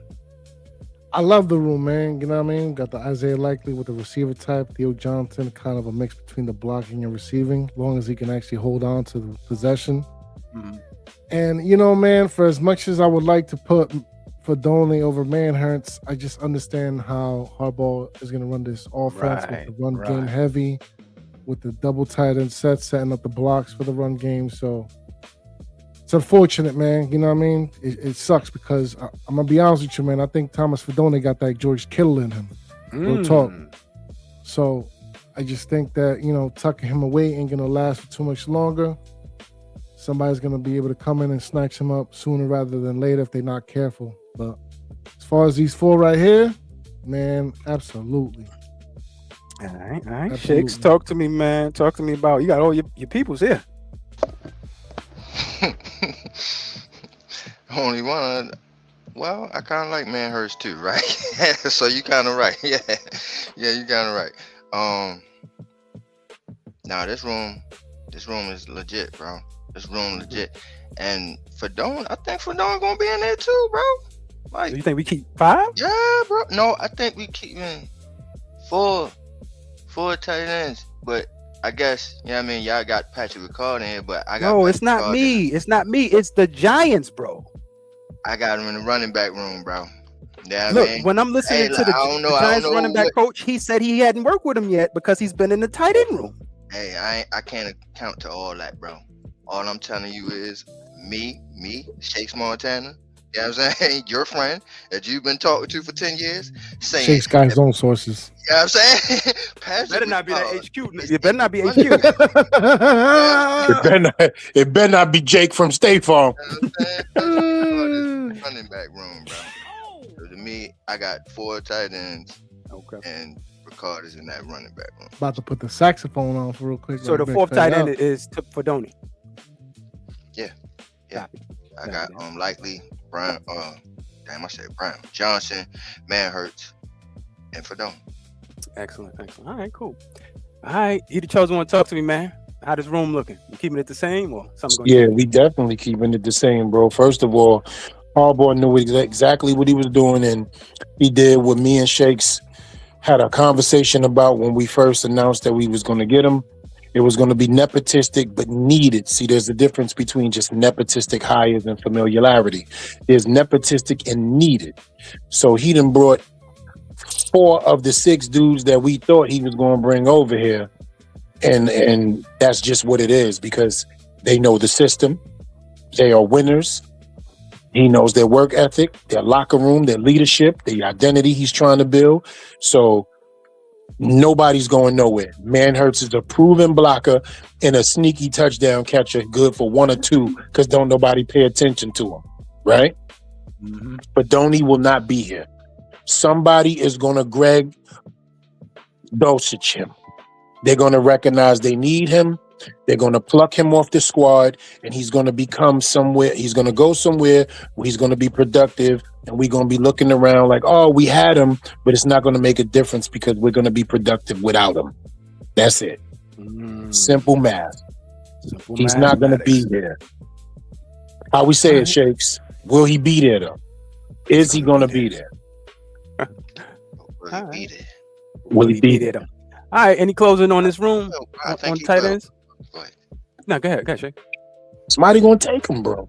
I love the room, man. You know what I mean? Got the Isaiah Likely with the receiver type, Theo Johnson, kind of a mix between the blocking and receiving, as long as he can actually hold on to the possession. And, man, for as much as I would like to put Fedoni over Manhertz, I just understand how Harbaugh is going to run this offense with the run game heavy, with the double tight end set, setting up the blocks for the run game. So it's unfortunate, man. You know what I mean? It sucks because I'm going to be honest with you, man. I think Thomas Fedoni got that George Kittle in him. Real talk. So I just think that, tucking him away ain't going to last for too much longer. Somebody's going to be able to come in and snatch him up sooner rather than later if they're not careful. But as far as these 4 right here, man, absolutely. All right. Shakes, talk to me, man. Talk to me about, you got all your peoples here. Only one. Well, I kind of like Manhertz too, right? So you kind of right. Yeah, you kind of right. Now this room is legit, bro. This room legit, and Fedoni, I think Fedoni gonna be in there too, bro. Like, So you think we keep 5? yeah, bro. No, I think we keeping 4 tight ends, but I guess, you know what I mean, y'all got Patrick Ricard in here, but I got No, Patrick it's not Ricard me. It's not me. It's the Giants, bro. I got him in the running back room, bro. Yeah, Look, I mean, when I'm listening to the Giants running back coach, he said he hadn't worked with him yet because he's been in the tight end room. Hey, I can't account to all that, bro. All I'm telling you is me, Shakes Montana. You know what I'm saying? Your friend that you've been talking to for 10 years. Saying, Shake's got his own sources. You know what I'm saying? Better not be that HQ. It better not be HQ. It better not be Jake from State Farm. You know what I'm saying? Running back room, bro. So to me, I got 4 tight ends. Okay. And Ricard is in that running back room. About to put the saxophone on for real quick. So the 4th tight end is Fedoni. Yeah. Copy. I got Copy that. Likely, Brian. Damn, I said Brian Johnson, Man Hurts, and Fedon. Excellent. All right, cool. All right, you the chosen one. Talk to me, man. How this room looking? You keeping it the same or something going to Yeah, change? we definitely keeping it the same, bro. First of all, Harbaugh knew exactly what he was doing, and he did what me and Shakes had a conversation about when we first announced that we was going to get him. It was going to be nepotistic, but needed. See, there's a difference between just nepotistic hires and familiarity. There's nepotistic and needed. So he done brought 4 of the 6 dudes that we thought he was going to bring over here. And that's just what it is, because they know the system. They are winners. He knows their work ethic, their locker room, their leadership, the identity he's trying to build. So nobody's going nowhere. Manhurts is a proven blocker and a sneaky touchdown catcher, good for 1 or 2, because don't nobody pay attention to him, right? Mm-hmm. But Donnie will not be here. Somebody is going to Greg Dosich him. They're going to recognize they need him. They're going to pluck him off the squad, and he's going to become somewhere. He's going to go somewhere where he's going to be productive, and we're going to be looking around like, oh, we had him, but it's not going to make a difference because we're going to be productive without him. That's it. Simple math. Simple He's not going to be there. How we say it, Shakes? Will he be there, though? Is he going to be there? Will he be there? Will he be there? Though? All right, any closing on this room I on tight ends? Go ahead. No, go ahead, Shake. Somebody going to take him, bro.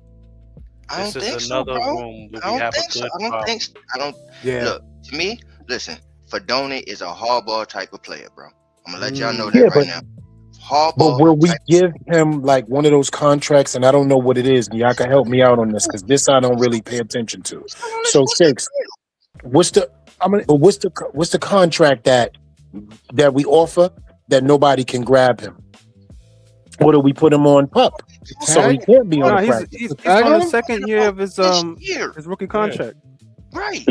I don't This think is so, another bro. room where I we don't have a think so. good I don't problem. think so. I don't. Yeah. Look, to me, listen, Fedoni is a hardball type of player, bro. I'm gonna let y'all know that Yeah, right now. Hardball. But will we type- give him like one of those contracts? And I don't know what it is. And y'all can help me out on this, because this I don't really pay attention to. So Shakes, what's the contract that we offer that nobody can grab him? Or do we put him on pup? So he can't be on No, the he's practice. he's on the second year of his year. his rookie contract. Right.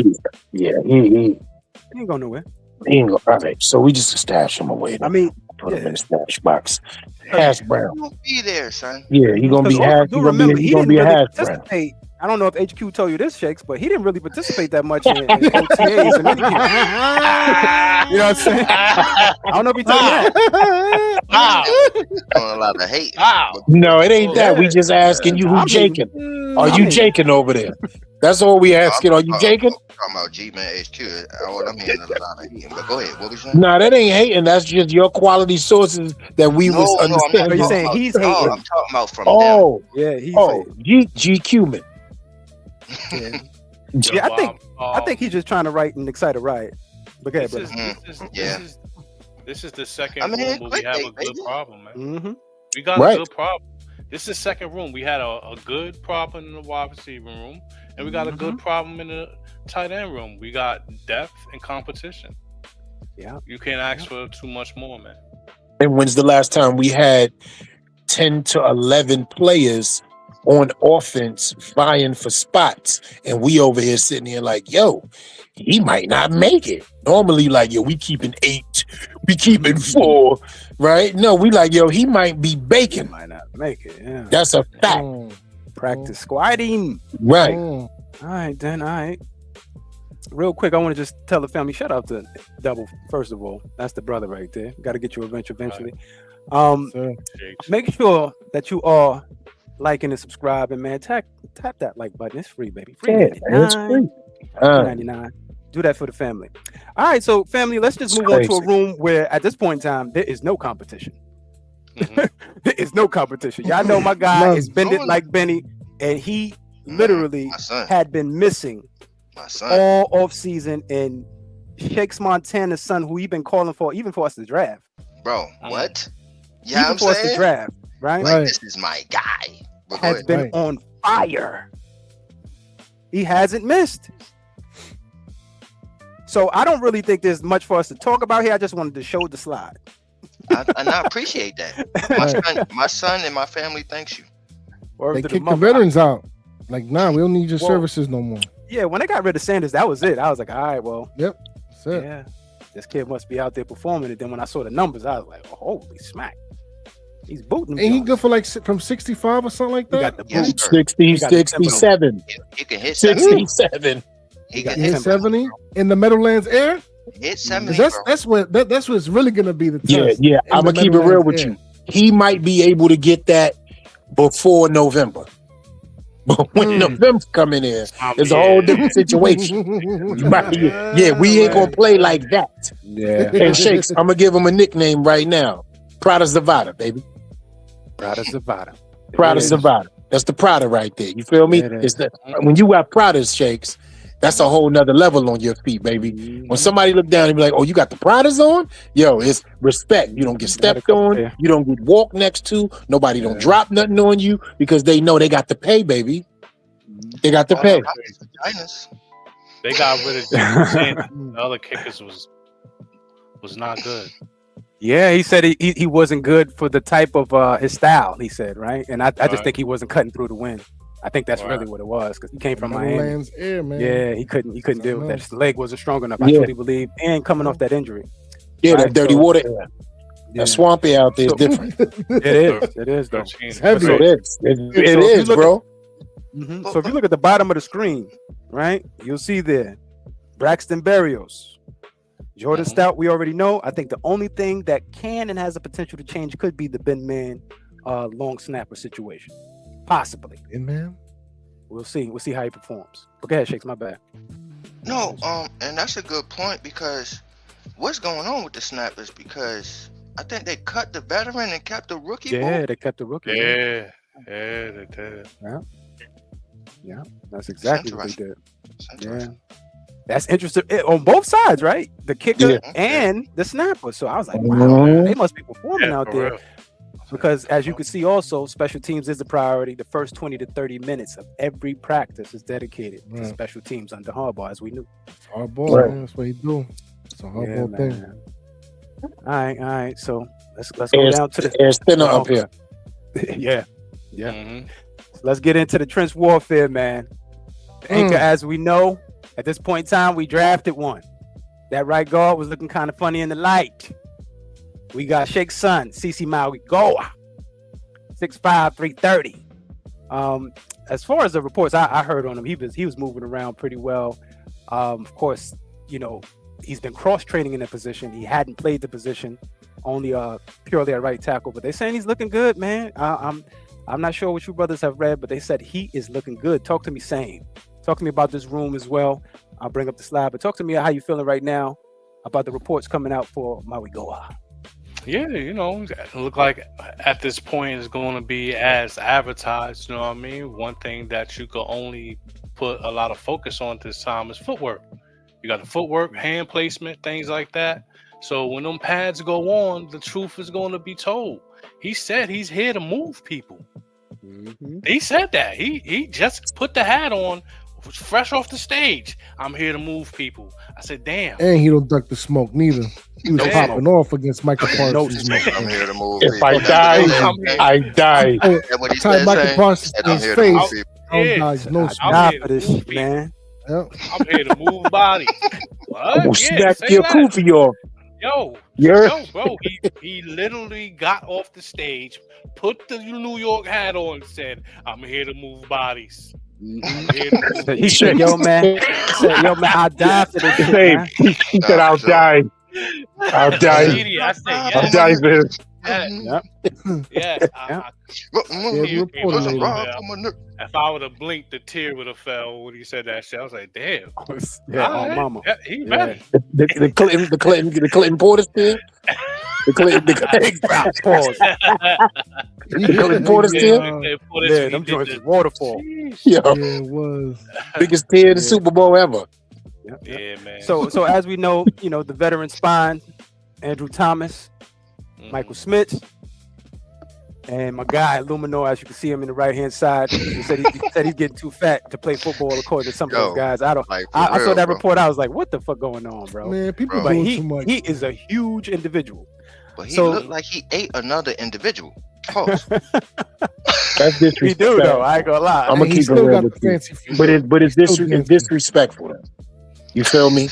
Yeah, he ain't going nowhere. He ain't gonna. All right, so we just stash him away. I mean, put him in the stash box. Hash brown. He won't be there, son. Yeah, he gonna be hash. He gonna be. He didn't gonna be a really hash brown. participate. I don't know if HQ told you this, Shakes, but he didn't really participate that much in OTAs and anything. You know what I'm saying? I don't know if he told you that. Wow. Don't allow the hate. Wow. No, it ain't that. We just asking you who I mean, jaking. Are you jaking over there? That's all we asking. Are you jaking? Talking about G-Man HQ. All I'm hearing is a lot of hating. But go ahead. What was you saying? Nah, that ain't hating. That's just your quality sources that we was I'm not understanding. You're talking saying about- he's no, hating. I'm talking about from Oh, Yeah, he's G Cuman. Yeah. Yeah, I think he's just trying to write an excited riot. But go ahead, brother. This is the second I mean, room where we have a clickbait, good baby. problem, man. Mm-hmm. We got Right. a good problem. This is the second room. We had a good problem in the wide receiver room, and we got a good problem in the tight end room. We got depth and competition. Yeah. You can't ask for too much more, man. And when's the last time we had 10 to 11 players on offense vying for spots, and we over here sitting here like, yo, he might not make it. Normally, like, yo, we keeping 8, we keeping 4, right? No, we like, yo, he might be baking. Might not make it. Yeah. That's a fact, Practice squatting. right? All right, then. All right. Real quick, I want to just tell the family, shout out to Double, first of all. That's the brother right there. Got to get you eventually. Make sure that you are liking and subscribing, man. Tap that like button. It's free, baby. Free. Yeah, it's free. $99. Do that for the family. All right, so family, let's just move on to a room where at this point in time, there is no competition. There is no competition. Y'all know my guy is Bend It Like Benny, and he literally had been missing all off season, and Shakes Montana's son, who he been calling for, even for us to draft. Bro, what? Yeah, Even I'm for us to saying? draft, right? Like, this is my guy. But go Has ahead. been on fire. He hasn't missed. So I don't really think there's much for us to talk about here. I just wanted to show the slide. And I appreciate that. My son and my family thanks you. They kicked the veterans out. Like, nah, we don't need your services no more. Yeah, when they got rid of Sanders, that was it. I was like, all right, well. Yep. That's it. Yeah. This kid must be out there performing it. Then when I saw the numbers, I was like, oh, holy smack. He's booting him. Ain't he Jones. good for like from 65 or something like He that? got the Yes, boot. sir. 60, He got the 67. He can hit 70. 67. He got can Hit hit 70 in the Meadowlands air. Hit 'Cause 70. that's what it's really gonna be the test. Yeah, yeah. in I'm the gonna keep it real Meadowlands with air. you. He might be able to get that before November. But when November coming in, it's a whole different situation. You might be, we ain't gonna play like that. Yeah. And Shakes, I'm gonna give him a nickname right now. Prada Zavada, baby. Prada Zavada. Prada It is. Zavada. That's the Prada right there. You feel me? It is. It's the when you got Prada Shakes, that's a whole nother level on your feet, baby. When somebody look down and be like, "Oh, you got the Pradas on?" Yo, it's respect. You don't get stepped on. there. You don't get walked next to. Nobody don't drop nothing on you because they know they got to pay, baby. They got to pay. They got rid of the other kickers was not good. Yeah, he said he wasn't good for the type of his style. He said, right, and I just think he wasn't cutting through the wind. I think that's really what it was because he came from Miami. Meadowlands air, man. Yeah, he couldn't deal with that. His leg wasn't strong enough. I Yeah. truly believe, and coming off that injury. Yeah, Right, that dirty so- water air. That swamp air out there is different. It is though. It's heavy. So it is. It So if you is, look bro. So if you look at the bottom of the screen, right, you'll see there Braxton Berrios, Jordan Stout. We already know. I think the only thing that can and has the potential to change could be the Ben Man long snapper situation, possibly. And man, We'll see. We'll see how he performs. But go ahead, Shakes. My bad. No, and that's a good point because what's going on with the snappers? Because I think they cut the veteran and kept the rookie. Yeah, they kept the rookie. Yeah, they did. Yeah, that's exactly what they did. Yeah. That's interesting on both sides, right? The kicker and the snapper. So I was like, wow, they must be performing out there. Real. Because as you can see also, special teams is a priority. The first 20 to 30 minutes of every practice is dedicated to special teams under Harbaugh, as we knew. hard ball, man. That's what he do. It's a hard Yeah, ball thing. man. All right. So let's go down to the Air's thinner up here. yeah. Mhm. Let's get into the trench warfare, man. The anchor, as we know, at this point in time, we drafted one. That right guard was looking kind of funny in the light. We got Shake's son, CeCe Maui Goa, 6'5", 330. As far as the reports I heard on him, he was moving around pretty well. Of course, you know, he's been cross training in the position. He hadn't played the position, only purely at right tackle. But they're saying he's looking good, man. I'm not sure what you brothers have read, but they said he is looking good. Talk to me, same. Talk to me about this room as well. I'll bring up the slide, but talk to me how you feeling right now about the reports coming out for Maui Goa. Yeah, you know, it look like at this point it's going to be as advertised. You know what I mean? One thing that you could only put a lot of focus on this time is footwork. You got the footwork, hand placement, things like that. So when them pads go on, the truth is going to be told. He said he's here to move people. He said that. He just put the hat on, was fresh off the stage. I'm here to move people. I said, damn. And he don't duck the smoke neither. He was Yeah. popping off against Michael Parsons. I'm here to move If people. I die, I die. That's what he Tied said, Michael saying? Parsons Said, in I'm his here to move face. people. Oh, guys, no I'm smoke. Nah, here for to this move shit, people. man. Yep. I'm here to move bodies. What? Oh, Yeah, smack say your that. kufi off. Yo, Yeah. bro, he literally got off the stage, put the New York hat on, and said, "I'm here to move bodies." I'm here to move He said, "Yo, man, I die for this shit, Same. man." He said, "I'll die. I'll die. I said, I'll yes, die for this." yes, yes. reporter lady. If I would have blinked, the tear would have fell when he said that shit. I was like, damn. Yeah, All oh, right. mama. Yeah, he ready. The Clinton Portis thing. The Pause. Clinton Portis thing. Yeah, them joints is waterfall. Yo, Yeah, it was. biggest tear in the Super Bowl ever. Yeah, man. So as we know, the veteran spine, Andrew Thomas, Michael Smith, and my guy Luminor, as you can see him in the right hand side. He said he's getting too fat to play football according to some of those guys. I saw that report. I was like, what the fuck going on, bro? Man, people But doing too much. he is a huge individual. But he So- looked like he ate another individual. Pause. That's He disrespectful. do though. I ain't gonna lie. I'm gonna He keep it still real got with the you. fancy feet. But it's Still gangster. disrespectful. You feel me?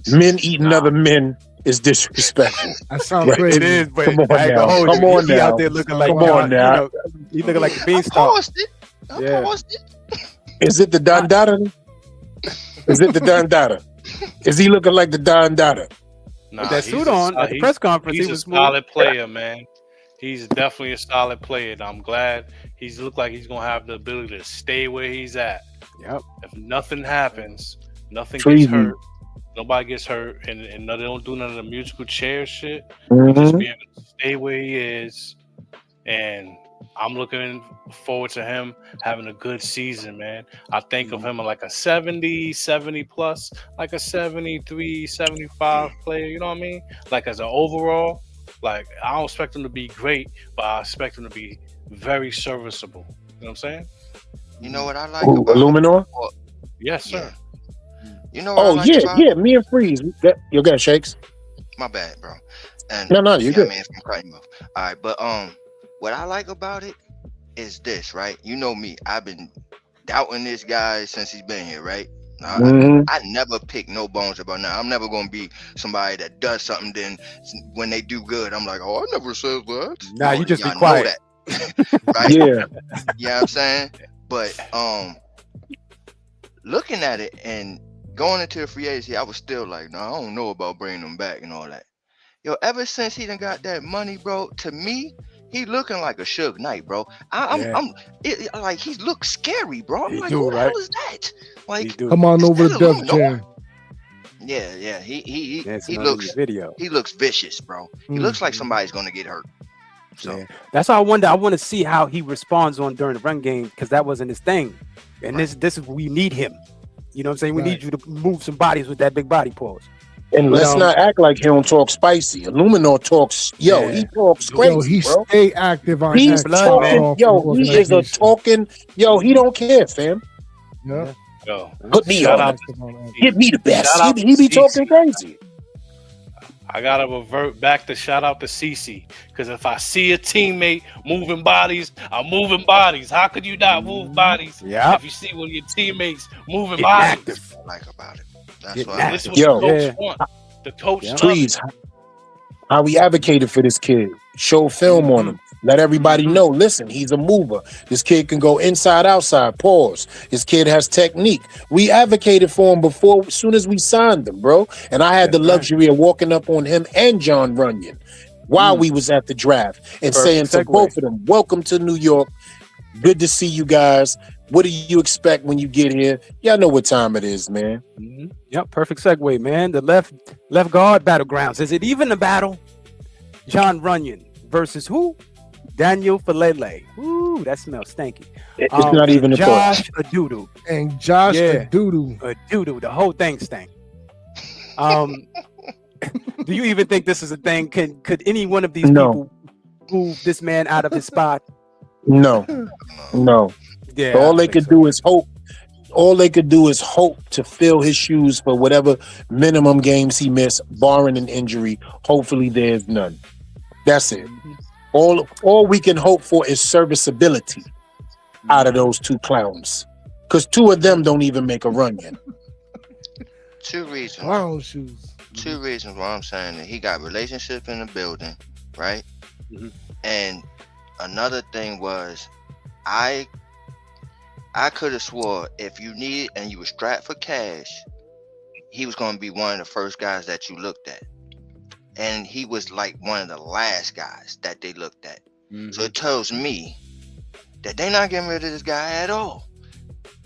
Men eating other men is disrespectful. That sounds Right. crazy. It is, but Come on I ain't now. gonna hold Come you. on He now. out there looking like Come on now. You know, he looking like the I beanstalk. paused it. I Yeah. paused it. Is it the Don Dada? Is it the Don Dada? Is he looking like the Don Dada? Nah, With that he's suit a on sol- at the he's- press conference, He's he a was smooth. solid player, man. He's definitely a solid player. And I'm glad he's looked like he's gonna have the ability to stay where he's at. Yep. If nothing happens, nothing Treason. gets hurt, nobody gets hurt, and they don't do none of the musical chair shit. He just be able to stay where he is, and I'm looking forward to him having a good season, man. I think of him like a 70 plus, like a 73, 75 player, you know what I mean? Like as an overall, like I don't expect him to be great, but I expect him to be very serviceable. You know what I'm saying? You know what I like Who, about Illuminor? Yes, sir. You know what I Oh like yeah, about yeah. Me and Freeze. You got Shakes? My bad, bro. And No, you're good. man, if I'm cutting you off. All right, but what I like about it is this, right? You know me, I've been doubting this guy since he's been here, right? I never pick no bones about now. I'm never gonna be somebody that does something. Then when they do good, I'm like, oh, I never said that. Nah, you just be y'all quiet. know that, right? Yeah. You know what I'm saying? But looking at it and going into the free agency, I was still like, no, I don't know about bringing him back and all that. Yo, ever since he done got that money, bro, to me, he looking like a Suge Knight, bro. Like he looks scary, bro. I'm He like, do, who the right? hell is that? Like, He do. Come on over the Still dub Illuminor. chair. yeah, he Dancing on looks your video. he looks vicious, bro. He looks like somebody's gonna get hurt. So Yeah. That's why I wonder. I want to see how he responds on during the run game because that wasn't his thing. And this is we need him. You know what I'm saying? We need you to move some bodies with that big body pause. And But, let's not act like he don't talk spicy. Illuminor talks, he talks crazy, Yo, he bro. stay active on He's that blood, man. talking, he is a talking, he don't care, fam. Yeah. Yo, Put me shout on. out Give me the best. Shout out He be to talking CC. crazy. I gotta revert back to shout out to CC because if I see a teammate moving bodies, I'm moving bodies. How could you not move bodies? Yeah. If you see one of your teammates moving Getting bodies, active. I like about it. That's Getting what I this like. is what the Yo. coach want. The coach loves Please, it. how we advocated for this kid. Show film on him. Let everybody know, listen, he's a mover. This kid can go inside, outside, pause. This kid has technique. We advocated for him before, as soon as we signed him, bro. And I had the luxury of walking up on him and John Runyon while we was at the draft and saying to both of them, welcome to New York. Good to see you guys. What do you expect when you get here? Y'all know what time it is, man. Yep, perfect segue, man. The left guard battlegrounds. Is it even a battle? John Runyon versus who? Daniel Falele. Ooh, that smells stanky. It's not even a thought. Josh Adudu. And Josh Yeah. Adudu. Adudu. The whole thing stank. Do you even think this is a thing? Could any one of these people move this man out of his spot? No. Yeah. All they could do is hope. All they could do is hope to fill his shoes for whatever minimum games he missed, barring an injury. Hopefully there's none. That's it. All we can hope for is serviceability out of those two clowns. Because two of them don't even make a run yet. Two reasons. Clown shoes. Two reasons why I'm saying that he got relationship in the building, right? And another thing was I could have swore if you need and you were strapped for cash, he was going to be one of the first guys that you looked at. And he was like one of the last guys that they looked at. So it tells me that they're not getting rid of this guy at all.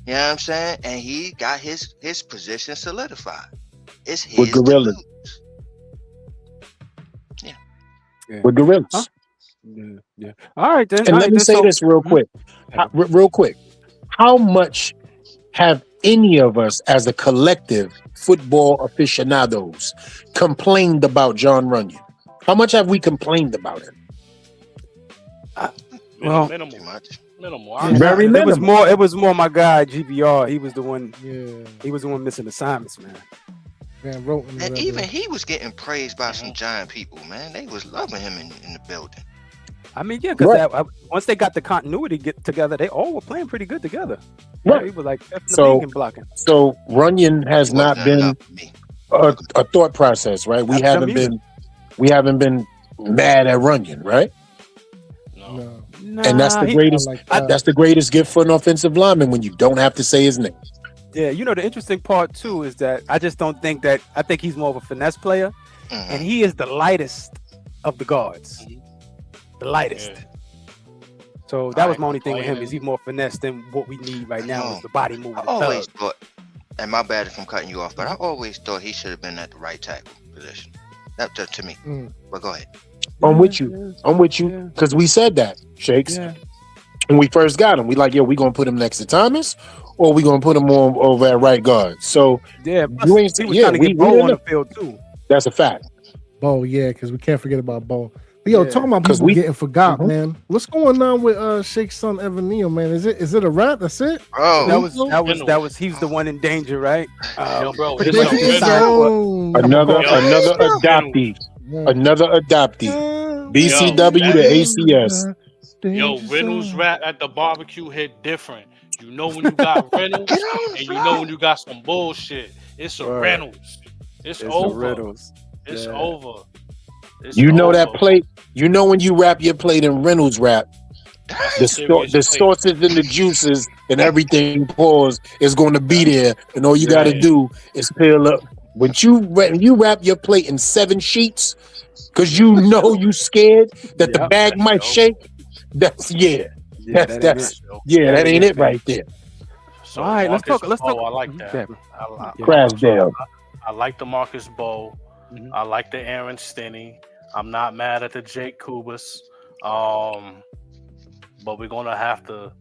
You know what I'm saying? And he got his position solidified. It's his With gorillas. to lose. Yeah. With gorillas. Huh? Yeah. All right, then. And All let right, me then. say So- this real quick. Real quick. How much have any of us as a collective football aficionados complained about John Runyon? How much have we complained about him? Well, minimal. Too much. Minimal. Very it was minimal. more my guy GBR. He was the one. Yeah. He was the one missing assignments, man. Van Roten. And whatever. even he was getting praised by some giant people, man. They was loving him in the building. I mean, yeah, because Right. once they got the continuity get together, they all were playing pretty good together. Right. He was like fifth in the So- league in blocking. So Runyon has It not wasn't been enough for me. a thought process, right? We That's them haven't been mad at Runyon, right? No. No. And that's the greatest. like that. That's the greatest gift for an offensive lineman when you don't have to say his name. Yeah, you know the interesting part too is that I just don't think that I think he's more of a finesse player, and he is the lightest of the guards, the lightest. Yeah. So that was my only thing with him is he's more finesse than what we need right now is the body movement. I always thought, and my bad if I'm cutting you off, but I always thought he should have been at the right tackle position. That to me. But go ahead. I'm with you. I'm with you because we said that, Shakes. Yeah. When we first got him, we like, yo, we gonna put him next to Thomas, or we gonna put him on over at right guard. So Yeah, you ain't he was yeah, trying to we get Bo on didn't- the field too. that's a fact. Bo, yeah, because we can't forget about Bo. But yo, Yeah. talking about 'Cause people we- getting forgot, man. What's going on with Shake's son Evan Neal, man? Is it a wrap? That's it? Bro, That was he's the one in danger, right? Yo, bro, pretty his much son his Reynolds- side, Another Yo, adoptee. Another adoptee. BCW to ACS. Yo, Reynolds rap at the barbecue hit different. You know when you got Reynolds, and you know when you got some bullshit. It's a Right. Reynolds. It's It's over. Reynolds. It's Yeah. over. It's You know over. that plate. You know when you wrap your plate in Reynolds wrap, the Serious the plate. sauces and the juices and everything pours is going to be there, and all you got to Yeah. do is peel up. When you wrap your plate in 7 sheets, because you know you scared that the Yep. bag might shake. That's Yeah, that ain't that's it. that ain't it right there. So All right, let's Marcus talk. Bow, I like that. Yeah. Crasdale. I like the Marcus Bow. Mhm. I like the Aaron Stinney. I'm not mad at the Jake Kubas. But we're gonna have to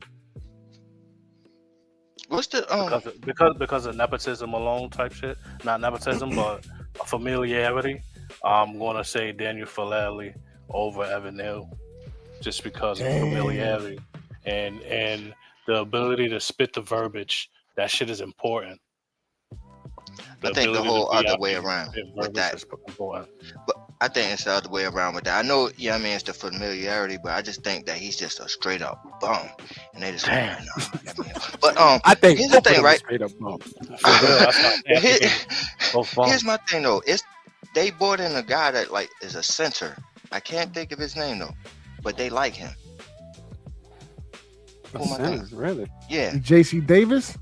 what's the because of nepotism alone type shit. Not nepotism, but a familiarity. I'm gonna say Daniel Falele over Evan Neal, just because of familiarity and the ability to spit the verbiage. That shit is important. I think the ability whole to be other out way there around spit with verbiage that. is important. But I think it's the other way around with that. I know, yeah, I mean, it's the familiarity, but I just think that he's just a straight up bum, and they just. Damn. But I think here's the both of thing, them right? straight up bum. Here's my thing though. They brought in a guy that like is a center. I can't think of his name though, but they like him. Who am I thinking? Really? Yeah. JC Davis?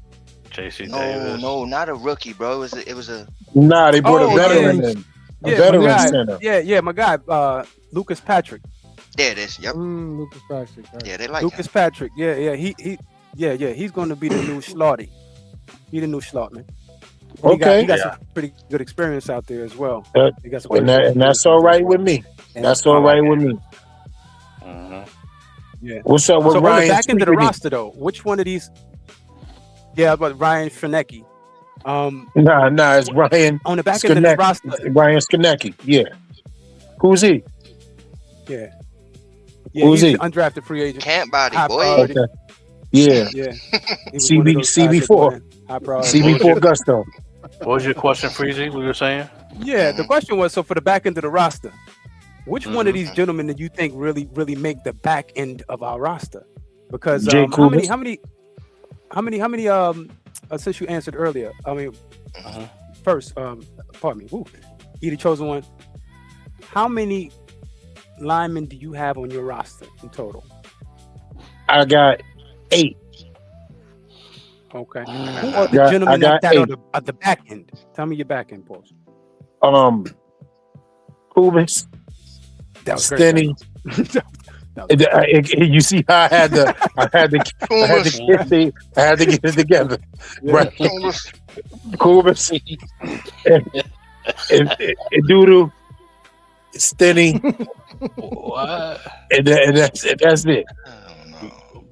JC Davis. No, not a rookie, bro. It was a Nah, they brought Oh, a veteran yeah. in. A Yeah, veteran my guy. center. Yeah, my guy, Lucas Patrick. there it is. Yep. Lucas Patrick. Right. Yeah, they like Lucas him. Patrick. Yeah. He's going to be the new Slaughty. He the new Slot, man. He got some pretty good experience out there as well. He got some And good that's all right with me. And That's all right with me. Mhm. Yeah. What's up with So on Ryan? the back end of the Sneaky? roster, though, which one of these? Yeah, but Ryan Finecki. Nah, it's Ryan. On the back end of the roster, Ryan Skonecki. Yeah. Who's he? yeah, Who's he's he? an undrafted free agent. Can't body, High boy. priority. Okay. Yeah. Yeah, he was one of those guys that CB4. go in. High priority. CB4 Gusto. What was your question, Freezy? What you were saying? Yeah, the question was, so for the back end of the roster, which one of these gentlemen do you think really make the back end of our roster? Because Jay how many since you answered earlier, I mean, first, pardon me, you the chosen one. How many linemen do you have on your roster in total? I got 8. Okay. Who are the gentlemen that are at the back end? Tell me your back end, Paul. Kubis, That was Stenny. great. You see how I had to get it together. Right. Kubis. And Doodoo. Stenny. What? And that's it.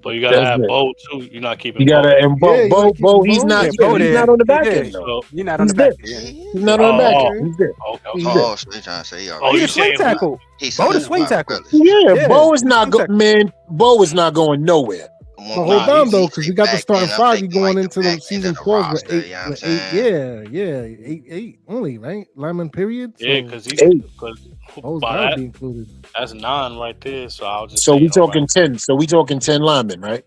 But you gotta That's have it. Bo too. You're not keeping. You gotta and Bo, Bo, he's not. Bo He's there. not on the back He end. there. though. You're not on He's the back there. end. He's not on the back end. He's there. Okay. Oh, so you trying to say he Oh, He's you a swing saying tackle. he's Bo the swing tackle. Yeah, Yeah. Bo is not Exactly. man. Bo is not going nowhere. But hold on though, because you got the starting 5. You going into the season 4 with 8. You know what I'm With saying? 8, 8 only, right? Lineman period. So Yeah, because Bo's gotta be included. that's 9 right there. So I'll just. So say, we talking all 10. So we talking 10 linemen, right?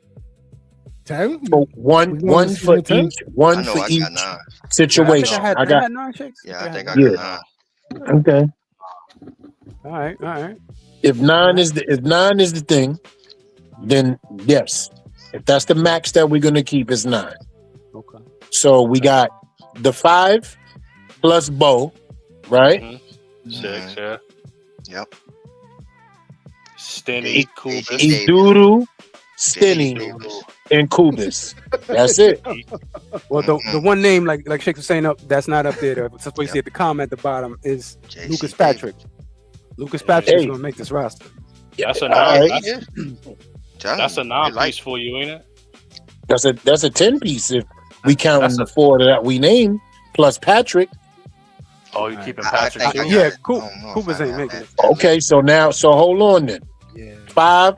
10. So one We going for to 10? each. One I know for I each. got 9. situation. I I got had 9 shakes. Yeah, I think I Yeah. got 9. okay. All right. If 9 is the thing, then yes. If that's the max that we're gonna keep, is 9. Okay. So we got the 5 plus Bo, right? Mm-hmm. 6, yeah. Yep. Stinny, Kubis. Davis. Iduru, Stinny, Davis. and Kubis. That's it. Well, the one name like Shakes was saying that's not up there. That's what you see at the comment at the bottom is JC Lucas Davis. Patrick. Lucas Patrick is Hey. gonna make this roster. That's a All non. right. That's a non-piece for you, ain't it? That's a 10 piece if we count That's the a- 4 that we named plus Patrick. Oh, you keeping I Patrick think too? I got Yeah, it. I don't know if Coopers I ain't got making that. it. Okay, so hold on then. Yeah. 5,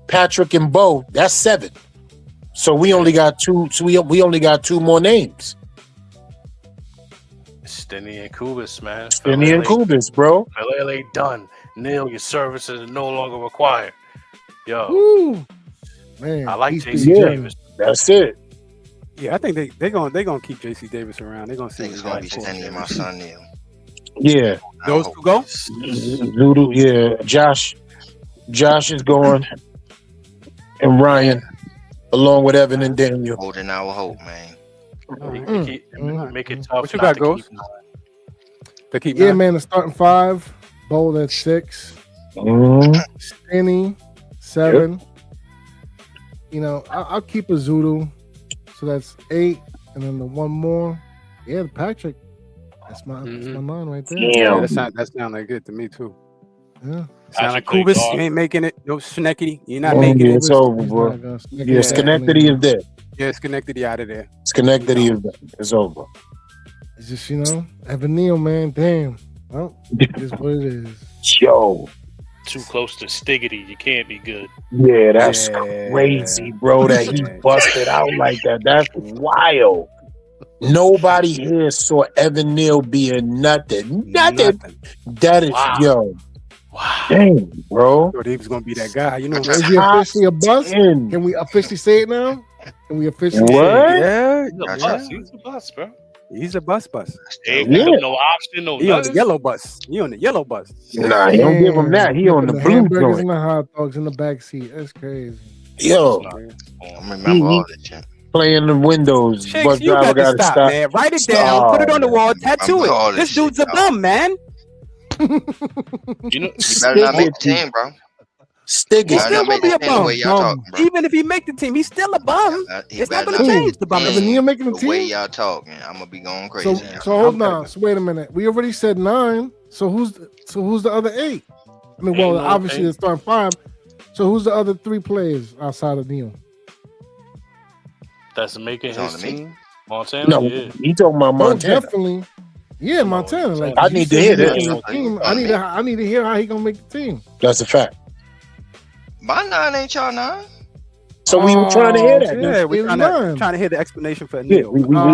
Patrick and Bo, that's 7. So we only got 2. So we only got 2 more names. Stinny and Kubis, man. Stinny and Kubis, bro. LA done. Neil, your services are no longer required. Yo, Woo. Man, I like peace JC be Yeah. Davis. That's it. Yeah, I think they're gonna keep JC Davis around. They're gonna I see think it's what gonna be he's like. Stenny and my son Neil. Yeah. Those two go. Voodoo, yeah. Josh is going, and Ryan, along with Evan and Daniel. Holding our hope, man. Make it tough. What you not got, to Ghost? keep- They keep Yeah, 9. man, the starting 5, Bold at 6, Mhm. Stinny 7. You know, I'll keep a Zulu, so that's 8, and then the one more. Yeah, Patrick. That's my 9 right there. Yeah, Damn. that sound like good to me too. Yeah. Sound like Patrick Kubis, played you ain't making it. No Schenectady, you're not Oh, making yeah, it. it's over, He's bro. not gonna sneak Yeah, it Schenectady back. is dead. Yeah, Schenectady out of there. Schenectady is dead. It's over. It's just, Evan Neal, man. Damn. Well, it is what it is. Yo, Too close to Stiggity. You can't be good. yeah, that's Yeah. crazy, bro. That he busted out like that. That's wild. Nobody here saw Evan Neal being nothing. Nothing. That is Wow. yo. Wow. Dang, bro. Thought he was gonna be that guy. You know, Is he officially a bust? In. Can we officially say it now? Can we officially What? yeah, He's a Gotcha. bus. He's a bus, bro. he's a bus. Ain't Yeah. give him no option, no He on the nothing. yellow bus. He on the yellow bus. Nah, he don't give him that. He on the Flipping blue hamburgers joint. and the hot dogs in the back seat. That's crazy. Yo, I remember all that shit. playing the windows. Shakes, Bus you driver got to gotta stop, man. Write it down, put it on the wall, tattoo I'm all it. this This dude's a shit, bum, man. You know, You better not make the team, bro. Stick You He's it. better still not make gonna be the a team the bum. way y'all talking, bro. Even if he make the team, he's still a bum. He It's not better gonna not change make the bum. Evan Neal making the The way team? y'all talking, I'm gonna be going So, crazy. so hold on. So wait a minute. We already said 9. So who's the other 8? I mean, well, Ain't no obviously 8. it's starting 5. So who's the other 3 players outside of Neal? that's making It's his on me. team. Montana, No, yeah. he talking about Oh, Montana. definitely. Yeah, Montana. Like I you need to said hear he this. making the team. I need to hear how he gonna make the team. That's a fact. My 9 ain't y'all 9. So we were trying to hear that. Yeah, Yeah, we're it's trying none. to hear the explanation for Yeah, Neil.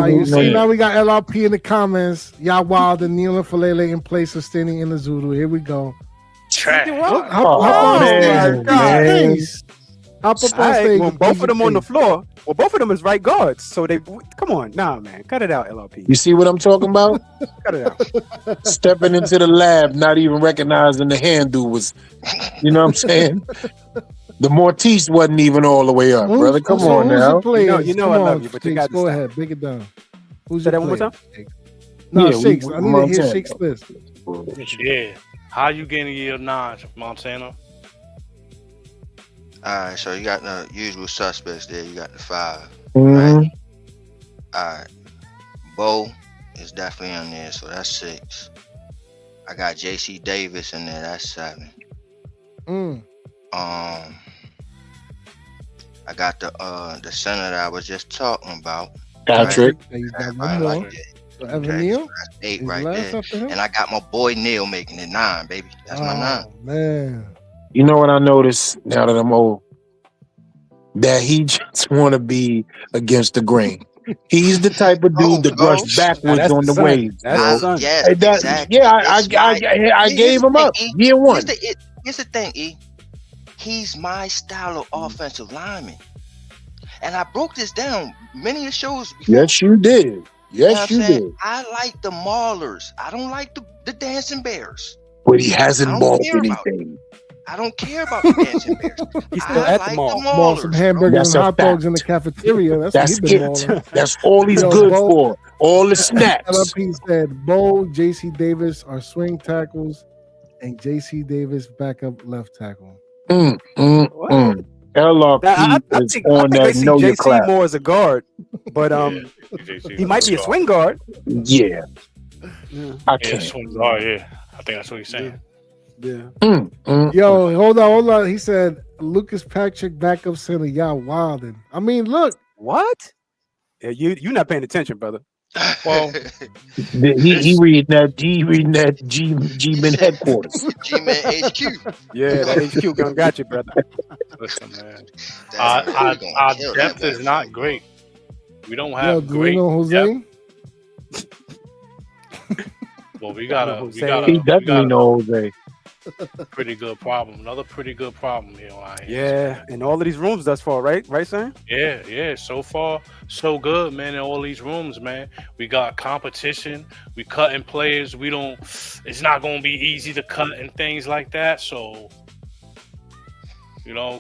You see, know now that. we got LRP in the comments. Y'all wild and Neil and Falele in place of Stinny in the Zulu. Here we go. Trash. Hop Oh, on man, stage. man. Hop up on All right, stage. well, and both do of them your on the thing. floor. Well, both of them is right guards. So they come on, nah, man, cut it out, LRP. You see what I'm talking about? Cut it out. Stepping into the lab, not even recognizing the handle was, you know what I'm saying? The Mortice wasn't even all the way up, brother. Come So on who's now. your players? You know Come I love on, you, but you Shakes, got to go stop. ahead, break it down. Who's Say your that one more players? time? Shakes? No, Yeah, Shakes. we I need to hear Montana. Shakes list. Yeah. How you getting your 9, Montana? Alright, so you got the usual suspects there. You got the 5. Mhm. Alright. Bo is definitely on there, so that's 6. I got JC Davis in there, that's 7. Mm. I got the center that I was just talking about. Patrick. There you got Everybody one more. like that. So Evan Okay, Neal. so that's 8 He's right last there. after him? And I got my boy Neil making it 9, baby. That's my 9. Oh, man. You know what I noticed now that I'm old? That he just want to be against the grain. He's the type of dude that Oh, brushed backwards that's on the the son. wave. That's bro. the son. Yes, Hey, that- exactly. Yeah, It's I gave him up. E. Year one. Here's the thing, E. He's my style of offensive lineman. And I broke this down many shows before. Yes, you did. Yes, you what I'm saying? did. I like the Maulers. I don't like the Dancing Bears. But he I hasn't don't mauled care about it. anything. I don't care about the Dancing Bears. He's still I at the like mall. the Maul some Maulers, bro. hamburgers That's and a hot dogs in the fact. cafeteria. That's what That's he been it. mauling. That's all he's Yo, good Bo, for. All the snaps. LRP said Bo, JC Davis are swing tackles, and JC Davis backup left tackle. What? LRP I is think on they that see know your JC class. more as a guard, but he might be a swing guard. Yeah, Yeah. I Yeah, can't. swings are, yeah. I think that's what he's saying. Yeah. Yo, hold on. He said Lucas Patrick backup center. Y'all wildin'. I mean, look. What? Yeah, you not paying attention, brother. Well, He reading that. He reading that G-Men headquarters. G-Man HQ. Yeah, that HQ gun got you, brother. listen, man. That's Our gonna kill that depth is not motherfucker. great. We don't Yo, have do we great know Jose? depth. Well, we got Jose. He definitely knows Jose. pretty good problem. Another pretty good problem here on our hands. Yeah, in all of these rooms thus far, right? Right, son? Yeah. So far, so good, man. In all these rooms, man, we got competition. We cutting players. We don't. It's not gonna be easy to cut and things like that. So,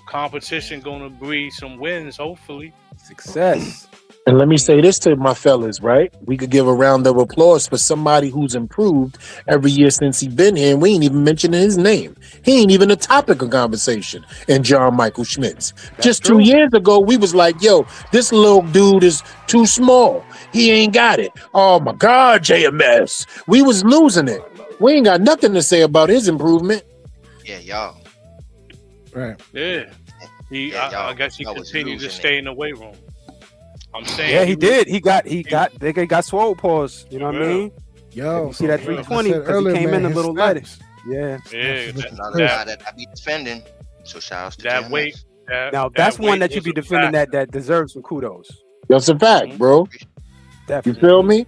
competition gonna breed some wins, hopefully. Success. And let me say this to my fellas, right? We could give a round of applause for somebody who's improved every year since he's been here. And we ain't even mentioning his name. He ain't even a topic of conversation. And John Michael Schmitz. Just true. 2 years ago, we was like, yo, this little dude is too small. He ain't got it. Oh my God, JMS. We was losing it. We ain't got nothing to say about his improvement. Yeah, y'all. Right. Yeah. I guess he y'all was continued to losing stay in the weight room. I'm saying. Yeah, he did. He got swole paws. You know what I mean? Yo, You see that like I 320 said because he earlier, came man, in a his little snaps. lighter. Yeah. Yeah, Another guy that I be defending. So shout outs to that JMS. weight. Now that's one that you was be a defending fact. that deserves some kudos. That's a fact, bro. You Definitely. feel me?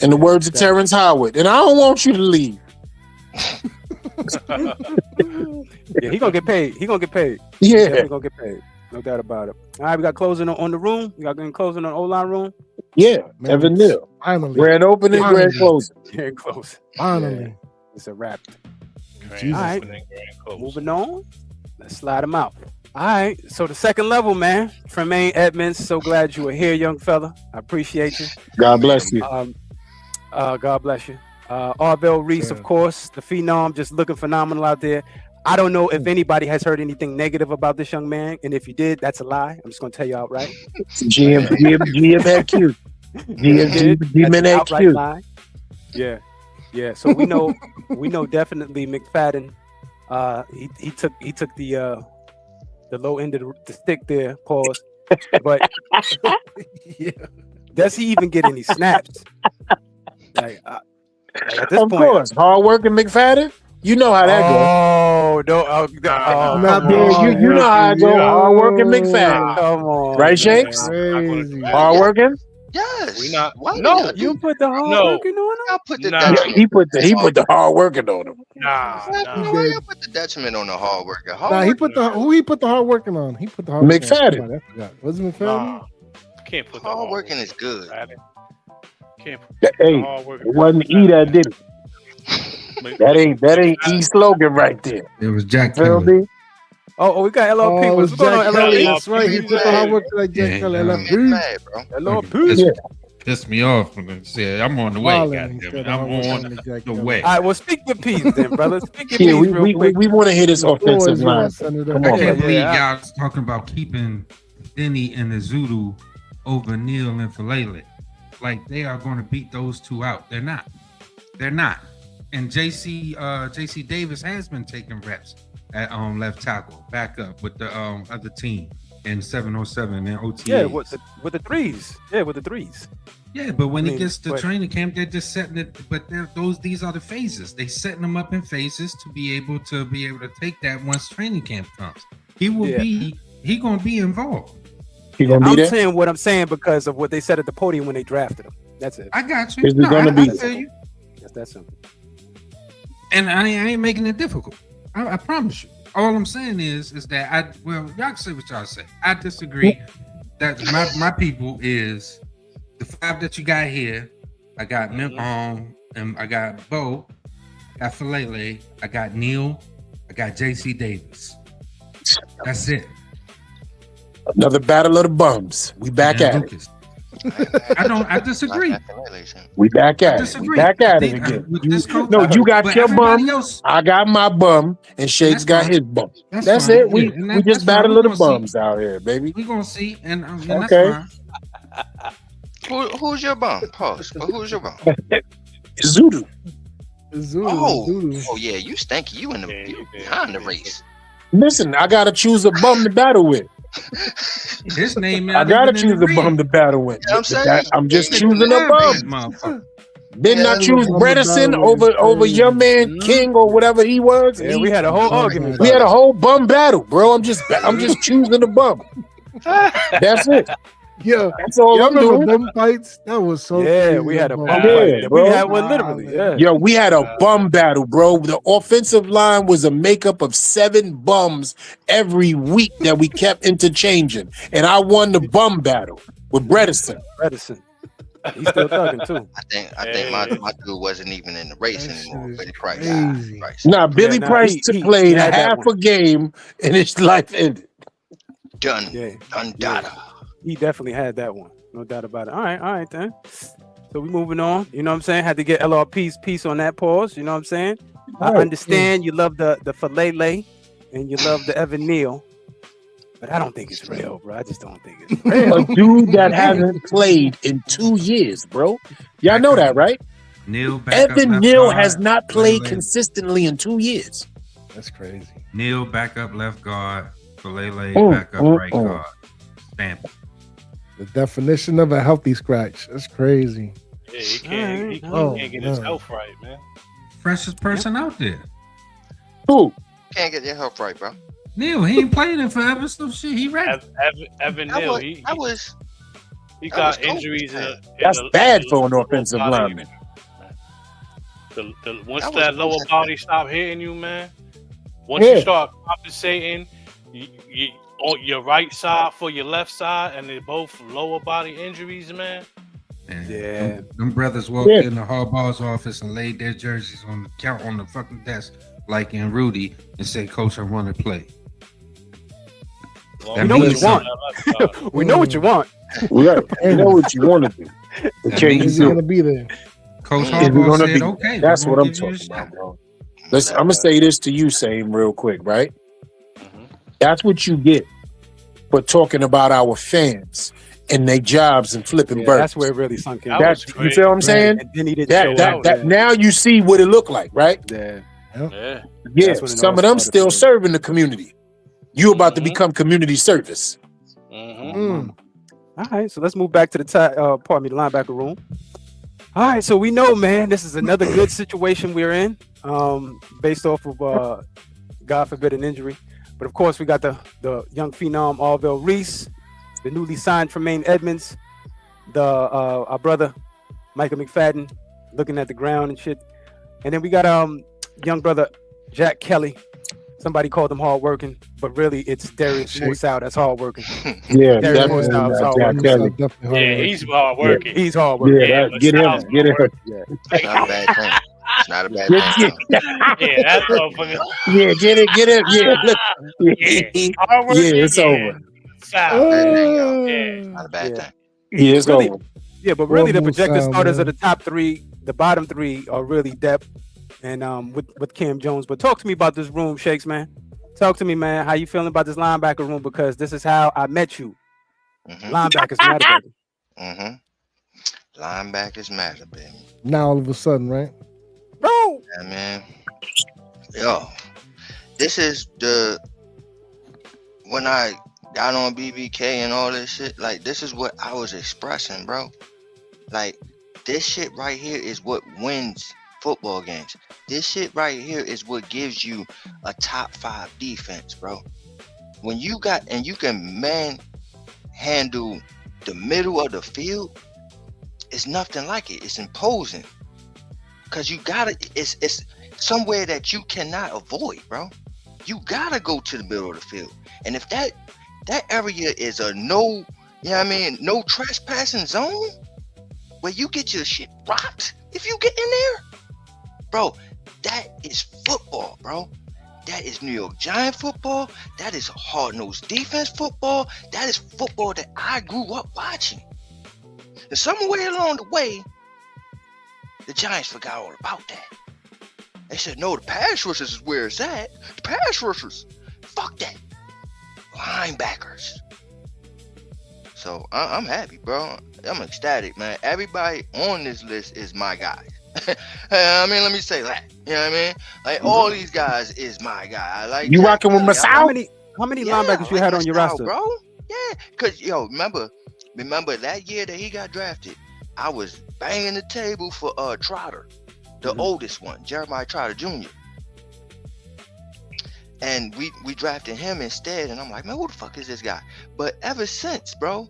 In the words of Terrence Howard, and I don't want you to leave. Yeah, he gonna get paid. He gonna get paid. Yeah. Definitely gonna get paid. No doubt about it. All right, we got closing on the room. We got closing on the O-line room. Yeah, Man, Evan Neal. Finally. Grand opening, grand closing. Very close. Finally. Yeah, it's a wrap. Grand All right. opening, grand close. Moving on. Let's slide him out. All right. So the second level, man. Tremaine Edmonds. So glad you were here, young fella. I appreciate you. God bless you. God bless you. Arvell Reese, of course, the phenom, just looking phenomenal out there. I don't know if anybody has heard anything negative about this young man, and if you did, that's a lie. I'm just gonna tell you outright. GMNQ. Outright lie. Yeah. So we know definitely McFadden. He took the low end of the stick there. Pause. But does he even get any snaps? Like at this Of point, course, hard working McFadden. You know how that goes. You know how it go. Hard working McFadden. Come on, Right, Shakes? Crazy. Hard working. Yes. We not. Why No, not? You put the hard No. working on him? Y'all put the Nah. detriment. He put the hard working on him. Nah. Why y'all put the detriment on the hard worker? Nah, he put the hard working on. He put the hard working McFadden. on. I forgot. Was it McFadden? Nah. Can't put the Hard working is good. Can't put Hey, the hard work. it wasn't E that did it. That ain't E slogan right there. It was Jack Feel Kelly. me? Oh, we got LLP. Oh, What's going on, Jack Kelly. LLP? That's right. He put the hard work like Jack Yeah, Kelly. yeah. Get LFP. mad, bro. LLP. Pissed me off when they said, I'm on the way. Wildin', he Goddamn said it. the I'm hard work on like Jack the Kelly. way. All right, well, speak your piece then, brother. Speak your Yeah, piece real quick. we want to hear this The floor offensive is line. yours, Senator. Come I on, can't man. believe yeah. y'all talking about keeping Denny and the Zulu over Neil and Falele. Like they are going to beat those two out. They're not. And JC Davis has been taking reps at left tackle, back up with the other team in 707 and OTA. Yeah, with the threes. Yeah, with the threes. Yeah, but when I he mean, gets to but- training camp, they're just setting it. But these are the phases. They setting them up in phases to be able to take that once training camp comes. He will Yeah. he gonna be involved. You gonna be I'm there? saying what I'm saying because of what they said at the podium when they drafted him. That's it. I got you. Is it gonna be- I feel you. That's that simple. And I ain't making it difficult. I promise you. All I'm saying is that y'all can say what y'all say. I disagree that my people is The 5 that you got here, I got I got Bo, I got Falele, I got Neil, I got JC Davis. That's it. Another battle of the bums. We back And at it. Lucas. I disagree. We back at it. We disagree. back at it Think, again. with this coach, No, you got but your everybody bum. else- I got my bum, and Shake's That's got fine. his bum. That's That's fine. it. We Yeah, and we that's just fine. battle We of the gonna see. bums out here, baby. We're gonna see, and Okay. that's fine. Who's your bum? Pause. But who's your bum? Zulu. Oh yeah, you stanky. You behind the race. Listen, I gotta choose a bum to battle with. His name. I gotta choose a bum to battle with. You know what I'm saying? I'm just Yeah, choosing a bum. Motherfucker. Didn't I choose bum to Bredesen battle with over is your man King or whatever he was? Yeah, we had a whole argument. We had a whole bum battle, bro. I'm just choosing a bum. That's it. Yeah, That's all I'm remember doing. them fights? That was so Yeah, crazy, we had a bro. bum Yeah, fight. bro. We had one literally. Yeah. Yo, we had a bum battle, bro. The offensive line was a makeup of 7 bums every week that we kept interchanging. And I won the bum battle with Bredesen. Bredesen. He's still thugging too. I think my dude wasn't even in the race That anymore. shit is Billy Price. crazy. Price. Nah, Billy nah, Price he played a had that half one. a game and his life ended. Done. Yeah. Done. Yeah. Dada. He definitely had that one. No doubt about it. All right then. So we moving on. You know what I'm saying? Had to get LRP's piece on that pause. You know what I'm saying? I Right, understand you love the Falele and you love the Evan Neal, but I don't think it's real, bro. I just don't think it's real. A dude that hasn't played in 2 years, bro. Y'all know that, right? Neil back Evan up Neal left has guard. not played Falele. consistently in 2 years. That's crazy. Neil back up left guard. Falele Mm, back up right guard. Stamp. The definition of a healthy scratch. That's crazy. Yeah, he can't get his no. health right, man. Freshest person out there. Who? Can't get your health right, bro. Neil, he ain't played in forever, so shit, he ready. Evan I Neal, was, he I was got cold. injuries. That's bad for an offensive lineman. Once That was that lower bullshit. body stop hitting you, man. Once Yeah. you start compensating, you on your right side for your left side, and they're both lower body injuries, man. And Yeah. them brothers walked Yeah. in the Harbaugh's office and laid their jerseys on the count on the fucking desk, like in Rudy, and said, "Coach, I want to play." Well, That know what means you want. something. We know what you want. Right. You know what you want to do. But That can you means Is he do gonna it? be there? Coach Is it Harbaugh gonna said, be? "Okay, That's we're what gonna I'm give you a talking about, shot." bro. Listen, I'm gonna say this to you, Same, real quick, right? Mhm. That's what you get for talking about our fans and their jobs and flipping Yeah, birds. that's where it really sunk in. That That's was you crazy. feel what I'm saying? And then he didn't That show that out. that now you see what it looked like, right? Yeah. Yeah. Yeah, That's when it some all of them started still for him. serving the community. You about to Mhm. become community service. Mm-hmm. All right, so let's move back to the the linebacker room. All right, so we know, man, this is another good situation we're in, based off of God forbid an injury. But of course, we got the young phenom Arvell Reese, the newly signed Tremaine Edmonds, our brother Michael McFadden looking at the ground and shit, and then we got young brother Jack Kelly. Somebody called him hardworking, but really it's Darius Moussaout that's hardworking. Yeah, Derek definitely. Moussaout, Jack hardworking. Kelly. Yeah, he's hard working. He's hardworking. Yeah, but get him, Styles get him. hard It's not a bad thing. It's not a bad Yeah, thing. Yeah, that's motherfucker. yeah, get it. Yeah, look. Yeah, hard working. Yeah, it's over. Foul. It's not a bad Yeah. thing. Yeah, it's Really? over. Yeah, but really the Well, projected Moussaout, starters man. are the top three. The bottom three are really depth, and with Cam Jones. But talk to me about this room, Shakes, man. Talk to me, man. How you feeling about this linebacker room? Because this is how I met you. Mm-hmm. Linebackers matter, baby. Mm-hmm. Linebackers matter, baby. Now all of a sudden, right? Bro, Yeah, man. Yo, this is when I got on BBK and all this shit, like, this is what I was expressing, bro. Like, this shit right here is what wins football games. This shit right here is what gives you a top 5 defense, bro. When you can handle the middle of the field, it's nothing like it. It's imposing. Cause you gotta, it's somewhere that you cannot avoid, bro. You gotta go to the middle of the field. And if that area is a no trespassing zone, where you get your shit rocked if you get in there, bro. That is football, bro. That is New York Giant football. That is hard-nosed defense football. That is football that I grew up watching. And somewhere along the way, the Giants forgot all about that. They said, no, the pass rushers is where it's at. The pass rushers. Fuck that. Linebackers. So I'm happy, bro. I'm ecstatic, man. Everybody on this list is my guys. I mean, let me say that. You know what I mean? Like, all these guys is my guy. I like You Jack rocking with Kelly. Masao? How many Yeah, linebackers I you had like on your Masao, roster? bro? Yeah, because, remember that year that he got drafted, I was banging the table for Trotter, the oldest one, Jeremiah Trotter Jr. And we drafted him instead, and I'm like, man, who the fuck is this guy? But ever since, bro,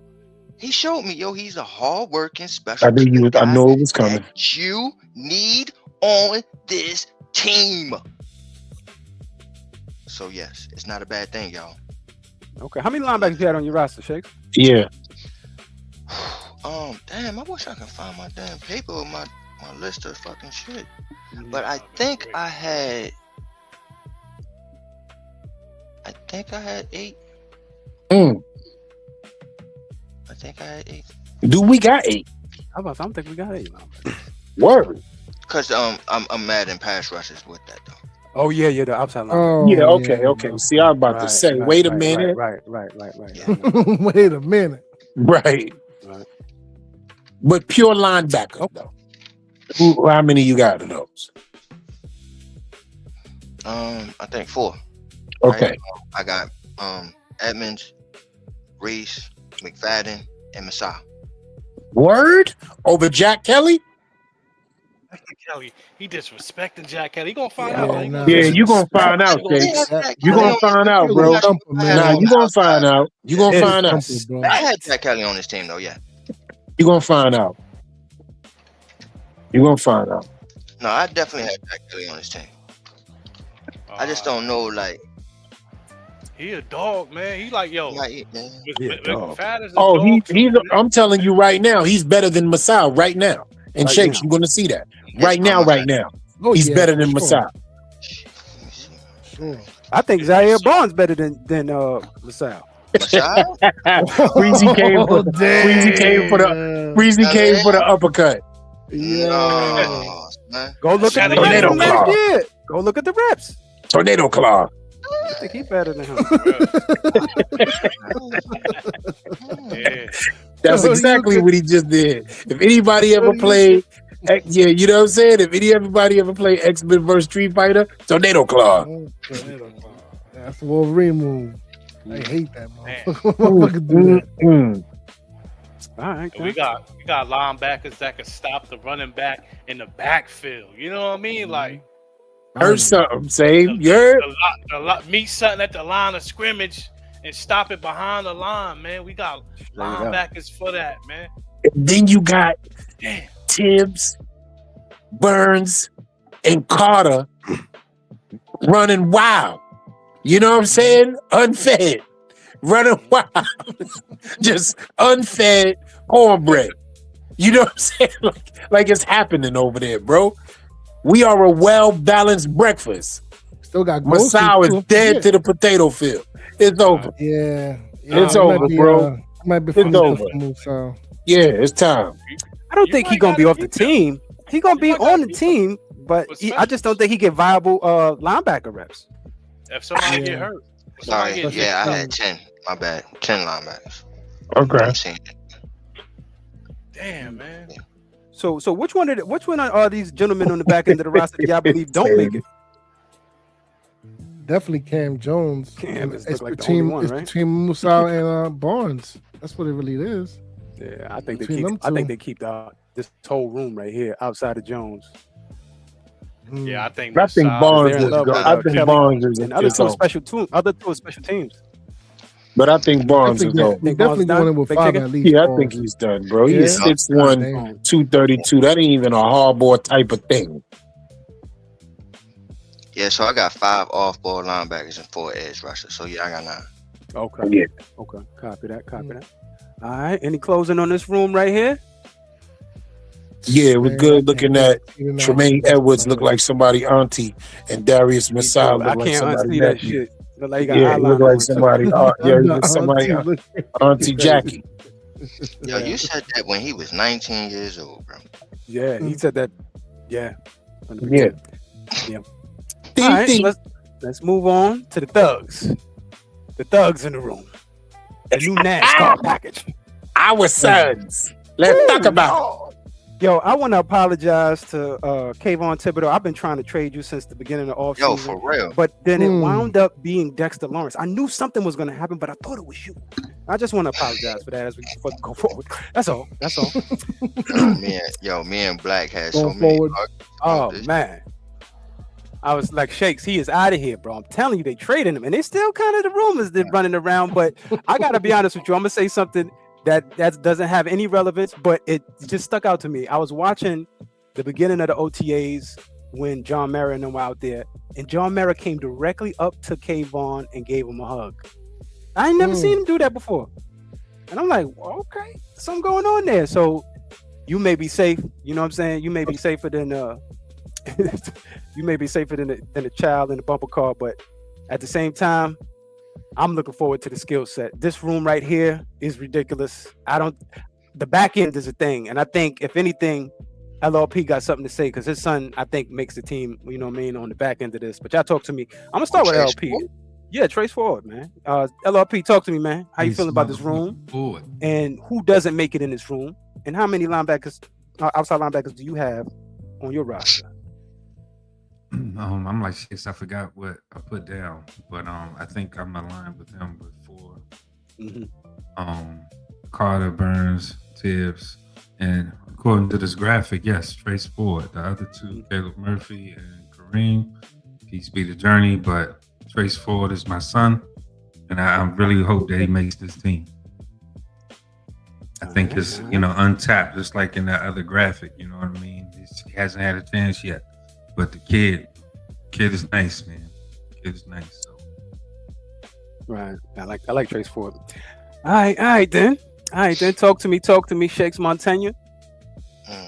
he showed me, he's a hard-working special team guy I know it was coming. that you need on this team. So yes, it's not a bad thing, y'all. Okay. How many linebackers you had on your roster, Shakes? Yeah. Damn, I wish I could find my damn paper with my list of fucking shit. But I think I had 8. Mm. I think I had 8. Do we got 8? I don't think we got 8 linebackers. Word. Cause I'm mad in pass rushes with that though. Oh yeah, the outside linebacker. Oh, Yeah, okay. See, I was about to say, wait a minute. Right. Wait a minute. Right. But pure linebacker, though. How many you got of those? I think 4. Okay. Right? I got Edmonds, Reese, McFadden, and Masai. Word? Over Jack Kelly? Kelly, he disrespecting Jack Kelly. He gonna find Yeah, out. nah. Yeah, you gonna find out, Jakes. You gonna find out, bro. Nah, you gonna find out. You gonna find out. I had Jack Kelly on this team though, yeah. You gonna find out. You gonna find out. No, I definitely had Jack Kelly on this team. I just don't know, like. He a dog, man. He like, yo. I'm telling you right now, he's better than Masai right now. And Right Shakes, now. you're gonna see that. Right now. Oh, He's yeah, better than for Masai. Sure. I think Zaire Barnes better than LaSalle. Masai? Breezy came for the uppercut. Yeah. No, man. Go look at the Tornado reps from last claw. year. Go look at the reps. Tornado claw. I think he better than him. Yeah. That's exactly what he just did. If anybody ever played, you know what I'm saying? If anybody ever played X-Men vs. Street Fighter, Tornado Claw. That's the Wolverine move. I hate that Man. motherfucker. All right. We got linebackers that can stop the running back in the backfield. You know what I mean? Like, Heard something, same. Meet something at the line of scrimmage and stop it behind the line, man. We got linebackers for that, man. Then you got Tibbs, Burns, and Carter running wild. You know what I'm saying? Unfed. Running wild. Just unfed cornbread. You know what I'm saying? Like it's happening over there, bro. We are a well-balanced breakfast. Still got Masao is dead to the potato field. It's over. Yeah. It's over, bro. Might be It's over. So. Yeah, it's time. I don't think he's gonna be off the team. He's gonna be on the team, but I just don't think he get viable linebacker reps. If somebody get hurt. Sorry, I had 10. My bad. 10 linebackers. Okay. I'm seeing it. Damn, man. So which one are these gentlemen on the back end of the roster that y'all believe don't make it? Definitely Cam Jones. Cam is it's like the between only one, it's right? between Musa and Barnes. That's what it really is. Yeah, I think Between them they keep this whole room right here outside of Jones. Yeah, I think Barnes is good. I think Barnes is and other two special teams. But I think Barnes is over. Definitely going in with 5 at least. Yeah, I think he's done, bro. He's 6'1", 232. That ain't even a hardball type of thing. Yeah, so I got 5 off-ball linebackers and 4 edge rushers. So yeah, I got 9. Okay. Yeah. Okay. Copy that. All right. Any closing on this room right here? Yeah, it was Man, good looking at even that Tremaine shit, Edwards man. looked like somebody auntie, and Darius Me Messiah too. I looked like can't somebody unsee that nephew. shit. Look like he got Yeah, he looked eyeliner like on too. somebody. Yeah, he looked somebody Auntie Crazy. Jackie. Yo, you said that when he was 19 years old, bro. Yeah, he said that. Yeah, from the Yeah. beginning. Yeah. All right, so let's move on to the thugs. The thugs in the room. The new NASCAR package. Our sons. Let's talk about it. Yo, I want to apologize to Kayvon Thibodeau. I've been trying to trade you since the beginning of the offseason. Yo, for real. But then it wound up being Dexter Lawrence. I knew something was going to happen, but I thought it was you. I just want to apologize for that as we go forward. That's all. That's all. Me and Black had Going so many forward. arguments Oh, about this. man. I was like, Shakes, he is out of here, bro. I'm telling you, they traded him. And it's still kind of the rumors that running around. But I got to be honest with you. I'm going to say something that doesn't have any relevance, but it just stuck out to me. I was watching the beginning of the OTAs when John Mara and them were out there, and John Mara came directly up to Kayvon and gave him a hug. I ain't never seen him do that before. And I'm like, well, okay, something going on there. So you may be safe. You know what I'm saying? You may be safer than you may be safer than the child in the bumper car, but at the same time, I'm looking forward to the skill set. This room right here is ridiculous. The back end is a thing. And I think, if anything, LRP got something to say because his son, I think, makes the team, you know what I mean, on the back end of this. But y'all talk to me. I'm going to start with LRP. Yeah, Trace Ford, man. LRP, talk to me, man. How you feeling about this room? Forward. And who doesn't make it in this room? And how many linebackers, outside linebackers, do you have on your roster? I'm like, shit, I forgot what I put down, but I think I'm aligned with him before. Carter, Burns, Tibbs, and according to this graphic, yes, Trace Ford. The other two, Caleb Murphy and Kareem, peace be the journey, but Trace Ford is my son, and I really hope that he makes this team. I think it's, untapped, just like in that other graphic, you know what I mean? He hasn't had a chance yet. But the kid is nice, man. Kid is nice. So. Right. I like Trace Ford. All right then. Talk to me, Shakes Montaigne.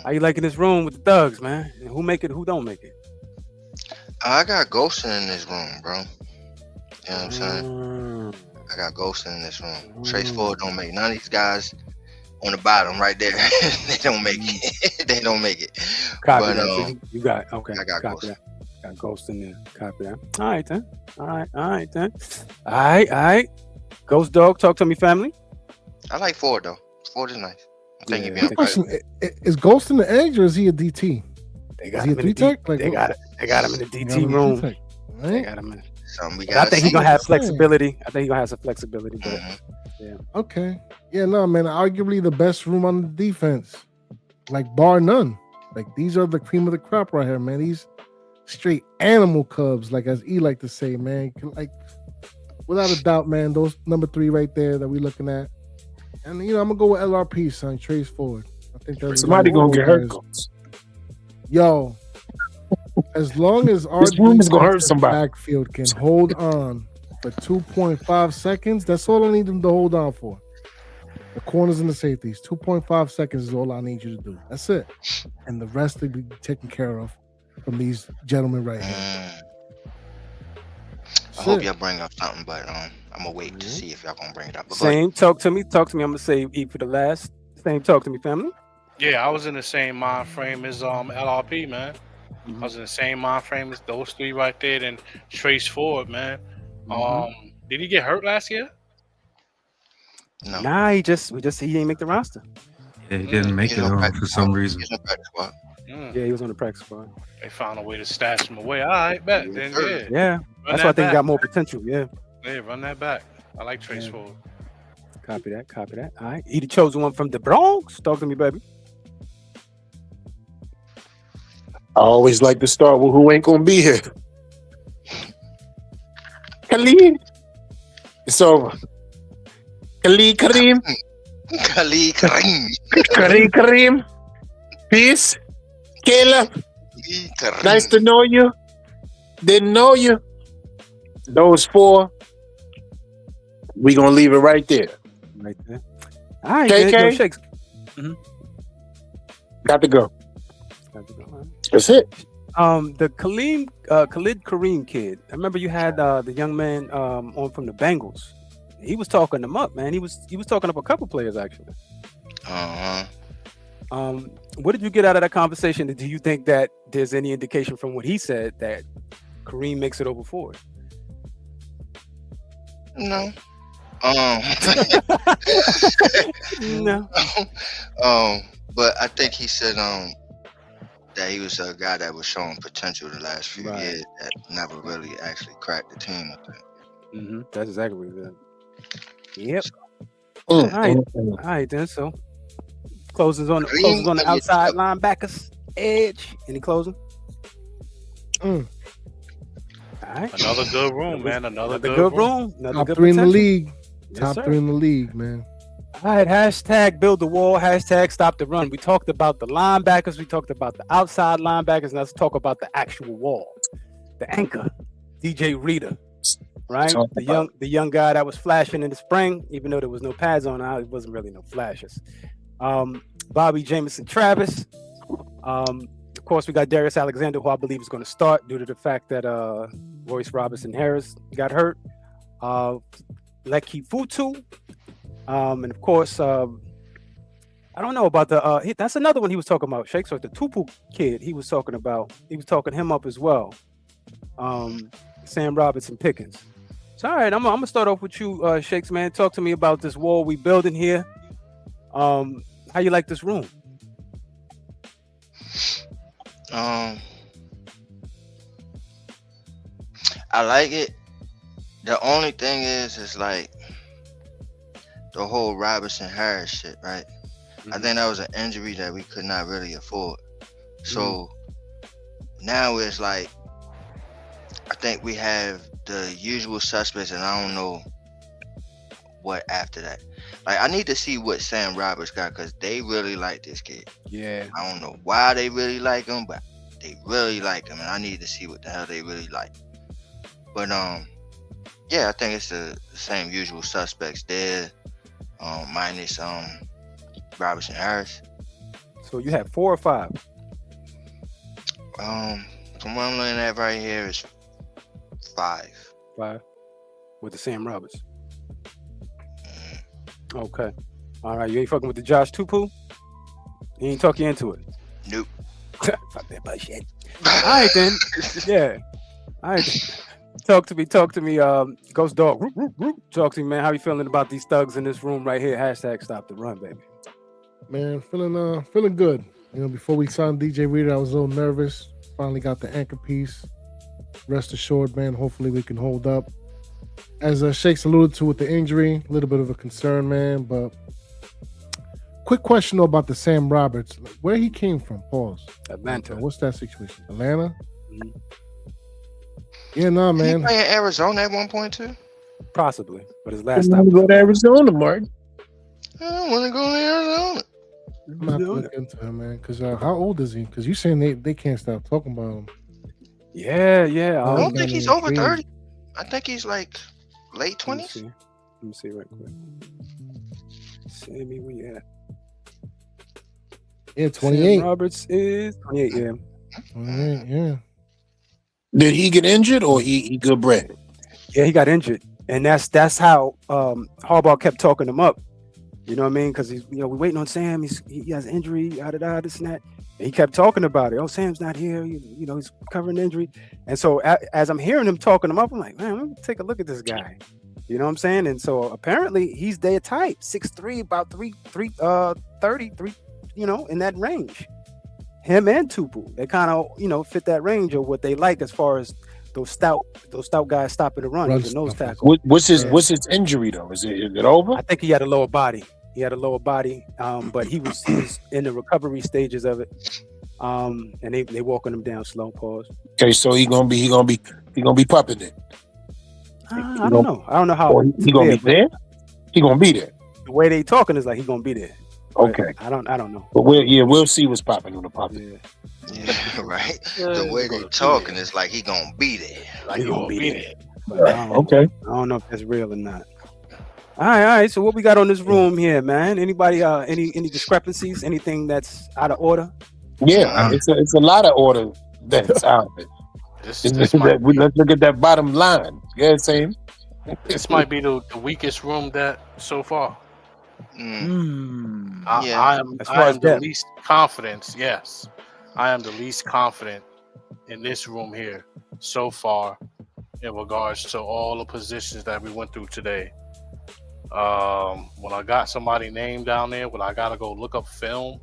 How you liking this room with the thugs, man? And who make it, who don't make it? I got ghosting in this room, bro. You know what I'm saying? I got ghosting in this room. Trace Ford don't make none of these guys on the bottom right there. They don't make it. They don't make it. Copy But, that. You got okay. I got copy Ghost. that. Got Ghost in there. Copy that. All right then. All right. Ghost Dog, talk to me, family. I like Ford though. Ford is nice. I think Yeah, he'd be on Question: is Ghost in the edge or is he a DT? They Is he a him in the D-Tech? they got him in the DT room. They got him in. something we But I got. think he's gonna have flexibility. Have some flexibility. But Okay. Yeah, no, man. Arguably the best room on the defense. Like, bar none. Like, these are the cream of the crop right here, man. These straight animal cubs, like as E like to say, man. Like, without a doubt, man, those number 3 right there that we're looking at. And, I'm going to go with LRP, son. Trace Ford. I think that's Somebody gonna get hurt. Yo, as long as our This room is gonna hurt somebody. backfield can hold on for 2.5 seconds, that's all I need them to hold on for. The corners and the safeties, 2.5 seconds is all I need you to do. That's it. And the rest will be taken care of from these gentlemen right here. I hope y'all bring up something, but I'm gonna wait to see if y'all gonna bring it up. But same. Talk to me. I'm gonna say E for the last. Same. Talk to me, family. Yeah, I was in the same mind frame as LRP, man. I was in the same mind frame as those 3 right there, and Trace Ford, man. Did he get hurt last year? No. Nah, he didn't make the roster. Yeah, he didn't make it for some reason. He's on practice squad. Yeah, he was on the practice squad. They found a way to stash him away. All right, bet. Then Yeah, that's why I think he got more potential. Yeah. Yeah, run that back. I like Trace Ford. Copy that. All right. He the chosen one from the Bronx. Talk to me, baby. I always like to start with who ain't gonna be here. Khalid. It's over. Khalid Kareem. Khalid Kareem. Kareem. Peace. Caleb. Kareem. Nice to know you. Didn't know you. Those 4. We gonna leave it right there. Right there. All right, KK? man. Yo, Shakes. Got to go. That's it. The Khalid Kareem kid. I remember you had the young man on from the Bengals. He was talking them up, man. He was talking up a couple players actually. What did you get out of that conversation? Do you think that there's any indication from what he said that Kareem makes it over forward? No. No. But I think he said that he was a guy that was showing potential the last few years that never really actually cracked the team. I think. That's exactly what he said. Yep. All All right then. So closes on the outside linebackers edge. Any closing? All right. Another good room, man. Another good room. Another Top good 3 in the potential. league. Yes, Top sir. 3 in the league, man. All right, hashtag build the wall, hashtag stop the run. We talked about the linebackers, we talked about the outside linebackers, and let's talk about the actual wall. The anchor, DJ Reader, right? The young guy that was flashing in the spring, even though there was no pads on, it wasn't really no flashes. Bobby Jamison Travis. Of course, we got Darius Alexander, who I believe is going to start due to the fact that Royce Robinson Harris got hurt. Leki Futu. And of course, I don't know about the. That's another one he was talking about. Shake. So the Tupu kid, he was talking him up as well. Sam Robinson Pickens. So all right, I'm gonna start off with you, Shakes, man. Talk to me about this wall we building here. How you like this room? I like it. The only thing is like the whole Robinson Harris shit, right? I think that was an injury that we could not really afford. So now it's like, I think we have the usual suspects, and I don't know what after that. Like, I need to see what Sam Roberts got, because they really like this kid. Yeah. I don't know why they really like him, but they really like him, and I need to see what the hell they really like. But yeah, I think it's the same usual suspects there, minus Robinson Harris. So you have 4 or 5? From what I'm looking at right here is 5. 5 with the Sam Roberts. Okay. All right. You ain't fucking with the Josh Tupu? He ain't talk you into it? Nope. Fuck that bullshit. All right then. Yeah. All right. Talk to me. Ghost Dog. Talk to me, man. How you feeling about these thugs in this room right here? Hashtag stop the run, baby. Man, feeling good. You know, before we signed DJ Reader, I was a little nervous. Finally got the anchor piece. Rest assured, man, hopefully we can hold up. As Shakes alluded to with the injury, a little bit of a concern, man. But quick question though about the Sam Roberts. Where he came from, pause. Atlanta. What's that situation? Atlanta? Yeah, nah, man. He playing Arizona at one point too? Possibly. But his last time time. go to Arizona, Mark. I don't want to go to Arizona. I'm not looking into him, man. Because how old is he? Because you saying they can't stop talking about him. Yeah. I don't think he's over 30. I think he's like late 20s. Let me see right quick. Sammy, where you at? Yeah, 28. Sam Roberts is 28, yeah. 28, yeah. Did he get injured or he good bread? Yeah, he got injured. And that's how Harbaugh kept talking him up. You know what I mean? Because we're waiting on Sam. He has injury, this and that. And he kept talking about it. Oh, Sam's not here. He's covering the injury. And so as I'm hearing him talking him up, I'm like, man, let me take a look at this guy. You know what I'm saying? And so apparently he's their type, 6'3", about 33, in that range. Him and Tupu, they kind of, fit that range of what they like as far as those stout guys stopping the run. He's a nose tackle. What's his injury though? Is it over? I think he had a lower body. But he was in the recovery stages of it. And they walking him down slow. Pause. Okay, so he gonna be pumping it. I don't know. I don't know how he gonna be there. He gonna be there. The way they talking is like he gonna be there. Okay. I don't know. But we'll see what's popping on the popping. Yeah, right. The way they talking is like he gonna be there. Like he gonna be there. But Okay. I don't know if that's real or not. All right. So what we got on this room here, man? Anybody? Any discrepancies? Anything that's out of order? Yeah, it's a lot of order that's out there. This might be Let's look at that bottom line. Yeah, same. this might be the weakest room that so far. Yeah. As I far am as the depth. least confident. Yes, I am the least confident in this room here so far in regards to all the positions that we went through today. When I got somebody named down there, when I gotta go look up film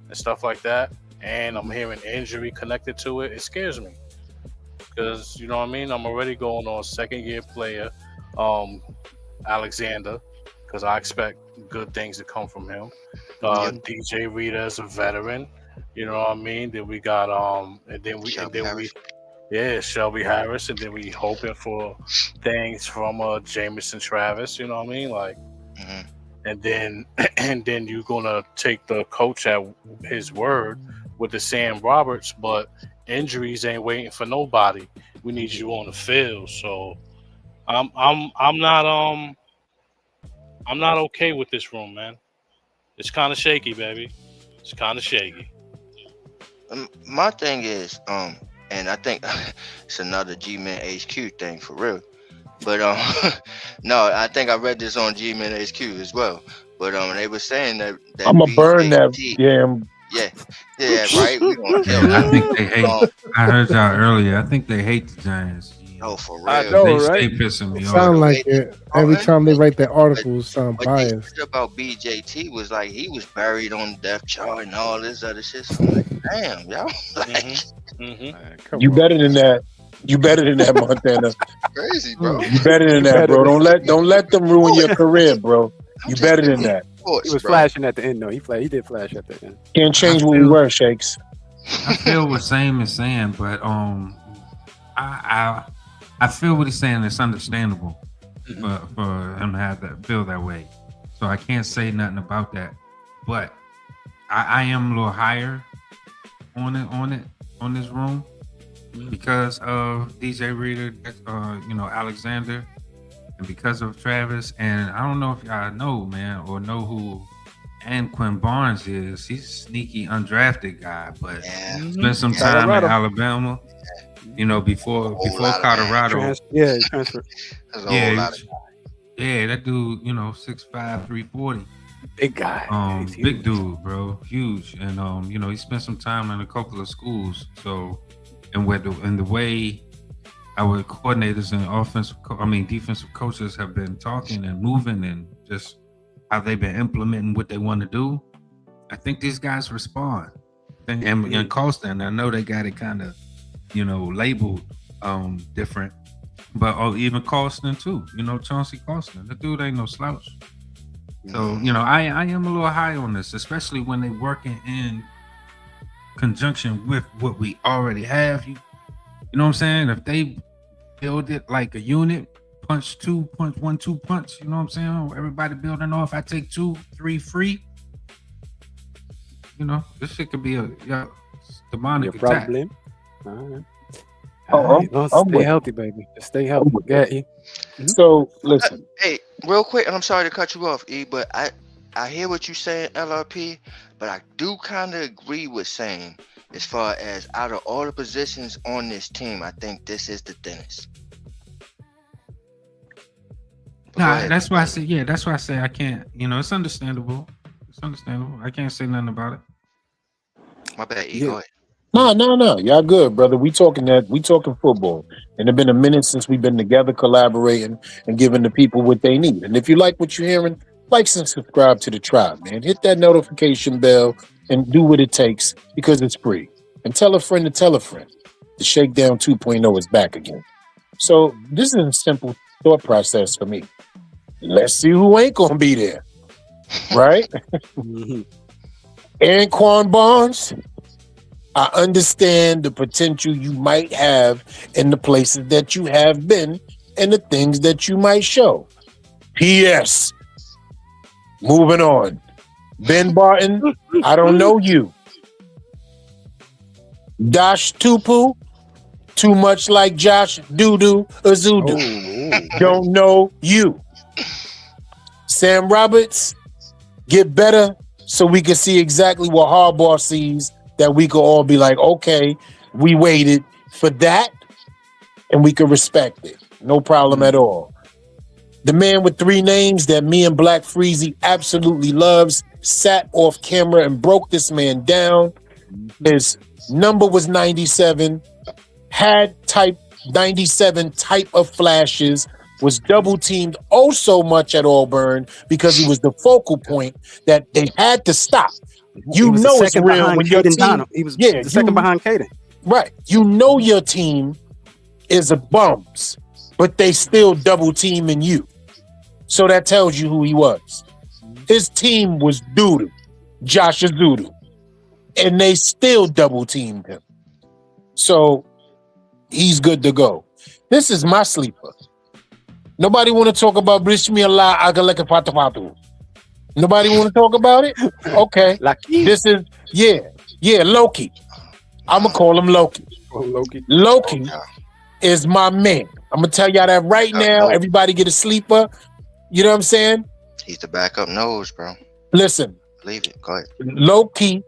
and stuff like that, and I'm hearing injury connected to it, it scares me because you know what I mean. I'm already going on second year player, Alexander, because I expect good things to come from him. DJ Rita is a veteran, you know what I mean. Then we got Shelby Harris, and then we hoping for things from Jamison Travis, you know what I mean, like. And then you're gonna take the coach at his word with the Sam Roberts, but injuries ain't waiting for nobody. We need you on the field. So I'm not okay with this room, man. It's kind of shaky, baby. It's kind of shaky. My thing is, and I think it's another G-Man HQ thing for real. But no, I think I read this on G-Man HQ as well. But they were saying that I'm gonna burn that BJT damn. yeah, right. We gonna kill I that. think they hate. I heard y'all earlier. I think they hate the Giants. Oh, for real. I know, They right? stay pissing me off. Sound like it. Every time they write their articles, sound What they biased. said about BJT was like he was buried on the depth chart and all this other shit. So I'm like, damn, y'all, like, You better than that. You better than that, Montana. crazy, bro. You better than that, bro. Don't let them ruin your career, bro. You better than that. He was flashing at the end, though. He did flash at the end. Can't change what we were, Shakes. I feel what Sam is saying, but I feel what he's saying. It's understandable for him to have that feel that way. So I can't say nothing about that. But I am a little higher on this room because of DJ Reader, Alexander, and because of Travis. And I don't know if y'all know, man, or know who and Quinn Barnes is. He's a sneaky undrafted guy, but spent some time in Alabama. You know, before Colorado. He transferred. Yeah, that dude, 6'5", 340. Big guy. Big dude, bro, huge. And he spent some time in a couple of schools. So, and the way our coordinators and defensive coaches have been talking and moving and just how they've been implementing what they want to do, I think these guys respond. And Colston, I know they got it kind of, labeled different, but even Colston too. Chauncey Colston, the dude ain't no slouch. So I am a little high on this, especially when they working in conjunction with what we already have. You know what I'm saying? If they build it like a unit, punch 1-2 punch. You know what I'm saying? Everybody building off. I take 2-3 free. This shit could be a demonic attack. Problem. All right. Stay healthy, baby. Just stay healthy. So listen. Hey, real quick, and I'm sorry to cut you off, E, but I hear what you're saying, LRP, but I do kind of agree with saying, as far as out of all the positions on this team, I think this is the thinnest. Nah, that's why I say, that's why I say I can't, it's understandable. I can't say nothing about it. My bad, E, go ahead. No. Y'all good, brother. We talking football. And it's been a minute since we've been together collaborating and giving the people what they need. And if you like what you're hearing, like and subscribe to the tribe, man. Hit that notification bell and do what it takes because it's free. And tell a friend to tell a friend. The Shakedown 2.0 is back again. So this is a simple thought process for me. Let's see who ain't gonna be there. Right? Anquan Barnes. I understand the potential you might have in the places that you have been and the things that you might show. P.S. Moving on. Ben Barton, I don't know you. Dash Tupu, too much like Josh Doodoo Azudu. Don't know you. Sam Roberts, get better so we can see exactly what Harbaugh sees that we could all be like, okay, we waited for that and we could respect it. No problem at all. The man with 3 names that me and Black Freezy absolutely loves sat off camera and broke this man down. His number was 97, had type 97 type of flashes, was double teamed oh so much at Auburn because he was the focal point that they had to stop. You know it's real when your team. He was the second behind Caden. Right. You know your team is a bums, but they still double teaming you. So that tells you who he was. His team was Doodoo, Josh Azudu, and they still double teamed him. So he's good to go. This is my sleeper. Nobody want to talk about Brishmi Allah Agaleka Patapatu. Nobody want to talk about it? Okay. This is, Loki. I'm going to call him Loki. Loki is my man. I'm going to tell y'all that right now. Everybody get a sleeper. You know what I'm saying? He's the backup nose, bro. Listen. Believe it. Go ahead. Loki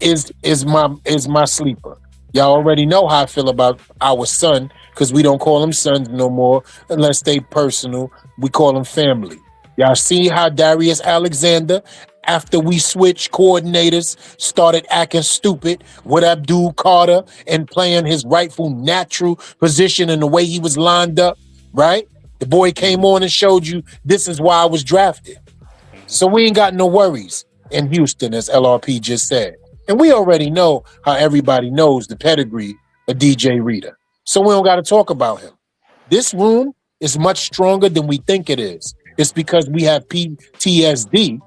is my sleeper. Y'all already know how I feel about our son, because we don't call them sons no more unless they personal. We call them family. Y'all see how Darius Alexander, after we switched coordinators, started acting stupid with Abdul Carter and playing his rightful natural position in the way he was lined up, right? The boy came on and showed you this is why I was drafted. So we ain't got no worries in Houston, as LRP just said. And we already know how everybody knows the pedigree of DJ Reader. So we don't got to talk about him. This room is much stronger than we think it is. It's because we have PTSD,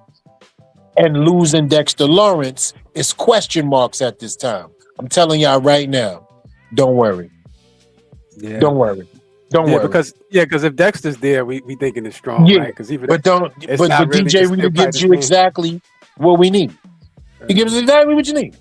and losing Dexter Lawrence is question marks at this time. I'm telling y'all right now, don't worry. Yeah. Don't worry. Don't worry. Because if Dexter's there, we thinking it's strong, right? Because even but DJ Reader gives you exactly what we need. He gives us exactly what you need.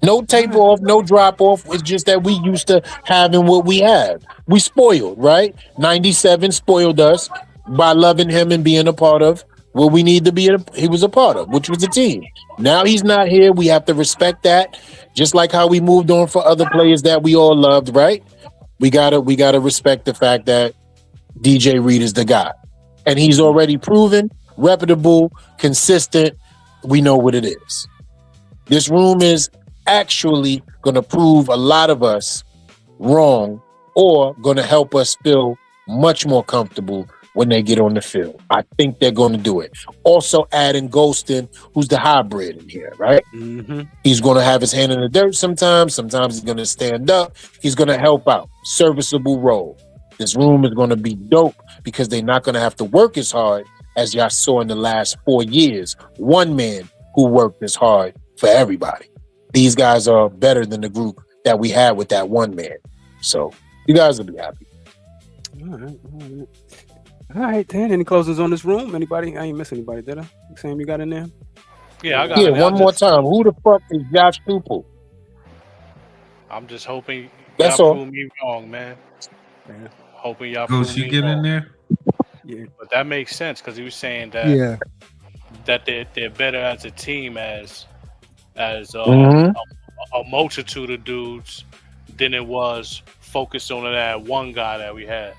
No tape off, no drop off. It's just that we used to having what we have. We spoiled, right? 97 spoiled us by loving him and being a part of what we need to be. He was a part of, which was a team. Now he's not here. We have to respect that. Just like how we moved on for other players that we all loved, right? We gotta respect the fact that DJ Reed is the guy, and he's already proven, reputable, consistent. We know what it is. This room is actually going to prove a lot of us wrong, or going to help us feel much more comfortable when they get on the field. I think they're going to do it. Also adding Golston, who's the hybrid in here, right? Mm-hmm. He's going to have his hand in the dirt sometimes. Sometimes he's going to stand up. He's going to help out. Serviceable role. This room is going to be dope because they're not going to have to work as hard as y'all saw in the last 4 years. One man who worked as hard for everybody. These guys are better than the group that we had with that one man. So you guys will be happy. All right, Dan. Any closings on this room? Anybody? I ain't miss anybody, did I? Sam, you got in there? Yeah, I got it. One more time. Who the fuck is Josh Tupel? I'm just hoping that's y'all all. prove me wrong, man. Yeah. Hoping y'all Go, prove she me get wrong. in there? Yeah. But that makes sense because he was saying that that they're better as a team as a multitude of dudes than it was focused on that one guy that we had.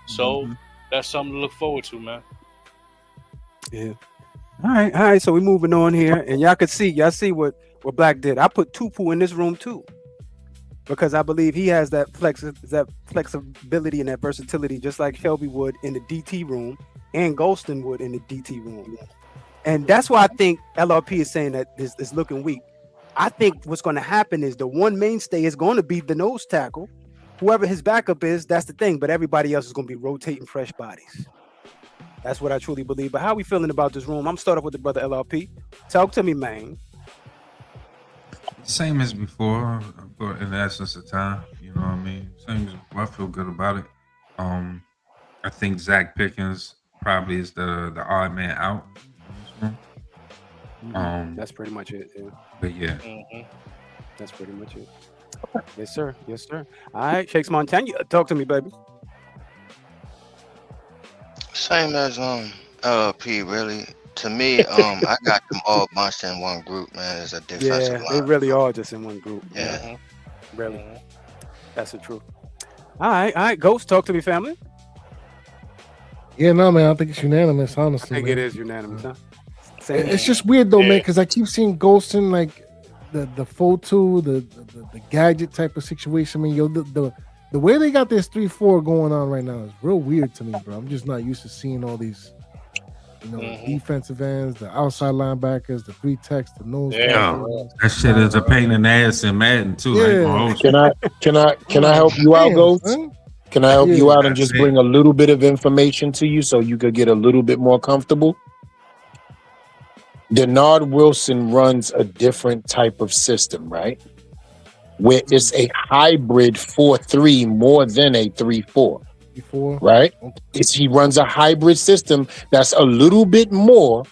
So that's something to look forward to, man. Yeah. All right. So we're moving on here, and y'all see what Black did. I put Tupu in this room too, because I believe he has that flexibility and that versatility, just like Shelby would in the DT room and Golston would in the DT room. And that's why I think LRP is saying that this is looking weak. I think what's going to happen is the one mainstay is going to be the nose tackle. Whoever his backup is, that's the thing. But everybody else is going to be rotating fresh bodies. That's what I truly believe. But how we feeling about this room? I'm going to start off with the brother LRP. Talk to me, man. Same as before, in the essence of time. You know what I mean? Same as before. I feel good about it. I think Zach Pickens probably is the odd man out. That's pretty much it. Yeah. But yeah, that's pretty much it. Yes, sir. All right, Shakes Montana, talk to me, baby. Same as LP, really. To me, I got them all bunched in one group, man. It's a defensive Yeah, they line. really are just in one group. Yeah. Mhm. Really. Mhm. That's the truth. All right. Ghost, talk to me, family. Yeah, no, man. I think it's unanimous. I Honestly, think man. it is unanimous, huh? Same. It's just weird though, man, Yeah. because I keep seeing Ghost in like the photo, the gadget type of situation. I mean, yo, the way they got this 3-4 going on right now is real weird to me, bro. I'm just not used to seeing all these, Mhm. defensive ends, the outside linebackers, the 3 techs, the nose. Yeah, tackles. That shit is a pain in the ass in Madden too. I ain't gonna hold you. Can I help you out, Damn, Ghost? son. Can I help you Yeah. out and just bring a little bit of information to you so you could get a little bit more comfortable? Denard Wilson runs a different type of system, right? Where it's a hybrid 4-3 more than a 3-4, Before, right? He runs a hybrid system that's a little bit more,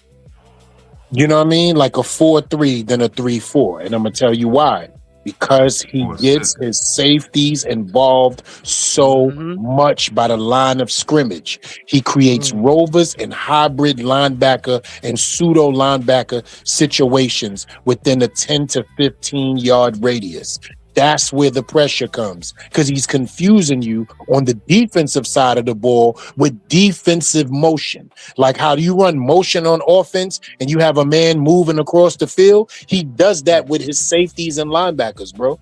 you know what I mean? Like a 4-3 than a 3-4. And I'm going to tell you why. Because he gets his safeties involved so much by the line of scrimmage. He creates rovers and hybrid linebacker and pseudo linebacker situations within a 10 to 15 yard radius. That's where the pressure comes, because he's confusing you on the defensive side of the ball with defensive motion. Like, how do you run motion on offense and you have a man moving across the field? He does that with his safeties and linebackers, bro.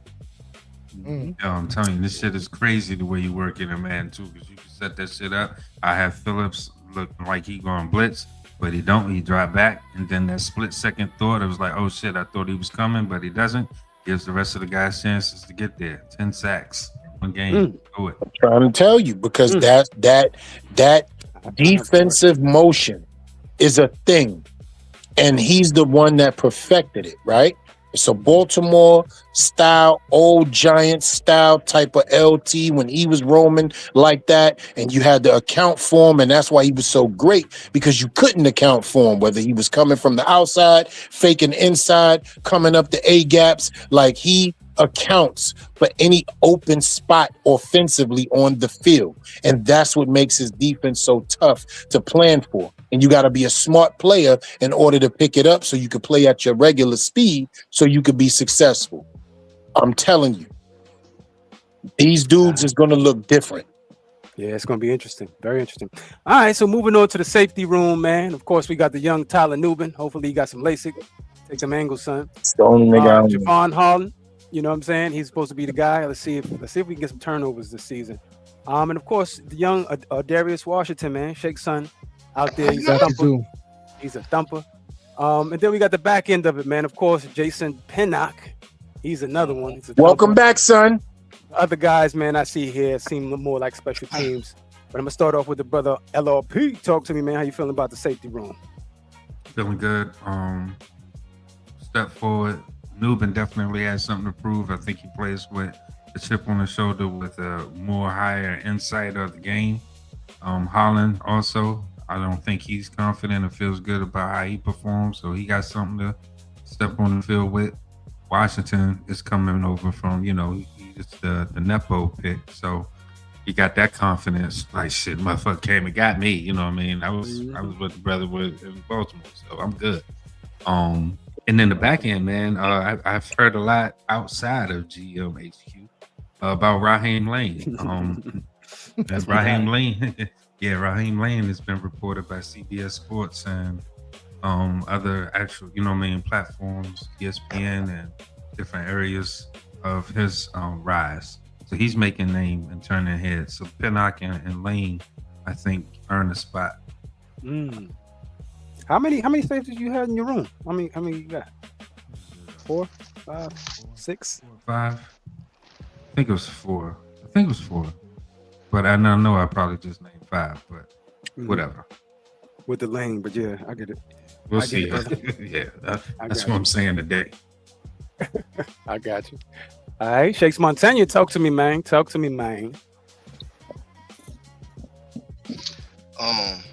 Yo, I'm telling you, this shit is crazy the way you work in a man too, because you can set that shit up. I have Phillips looking like he going blitz, but he don't. He drop back, and then that split second thought, it was like, oh shit, I thought he was coming, but he doesn't. Gives the rest of the guys chances to get there. 10 sacks, one game. Do it. I'm trying to tell you, because that defensive motion is a thing, and he's the one that perfected it, right? It's a Baltimore style, old Giant style type of LT when he was roaming like that, and you had to account for him, and that's why he was so great, because you couldn't account for him, whether he was coming from the outside, faking inside, coming up the A gaps. Like, he accounts for any open spot offensively on the field, and that's what makes his defense so tough to plan for. And you got to be a smart player in order to pick it up so you can play at your regular speed so you could be successful. I'm telling you, these dudes is going to look different. Yeah, it's going to be interesting. Very interesting. All right, so moving on to the safety room, man. Of course, we got the young Tyler Nubin. Hopefully, he got some LASIK. Take them angles, son. It's the only nigga I know. Javon Holland. You know what I'm saying? He's supposed to be the guy. Let's see if we can get some turnovers this season. And of course, the young Darius Washington, man, Shake's son, out there. He's a thumper. He's a thumper. And then we got the back end of it, man. Of course, Jason Pinnock. He's another one. He's a Welcome thumper. back, son. Other guys, man, I see here seem more like special teams. But I'm gonna start off with the brother LRP. Talk to me, man. How you feeling about the safety room? Feeling good. Step forward. Nubin definitely has something to prove. I think he plays with a chip on the shoulder with a more higher insight of the game. Holland also, I don't think he's confident and feels good about how he performs, so he got something to step on the field with. Washington is coming over from, he's the Nepo pick, so he got that confidence. Like, shit, motherfucker came and got me. You know what I mean? I was with the brother in Baltimore, so I'm good. And then the back end, man, I've heard a lot outside of GMHQ about Raheem Lane. Raheem Lane, Raheem Lane has been reported by CBS Sports and other actual, platforms, ESPN and different areas of his rise. So he's making name and turning heads. So Pinnock and Lane, I think, earn a spot. How many safeties you had in your room? How many you got? 4, 5, 6? 5. I think it was 4. But I know I probably just named 5, but whatever. With the lane, but yeah, I get it. We'll see. That's what I'm saying today. I got you. All right, Shakes Montana, talk to me, man.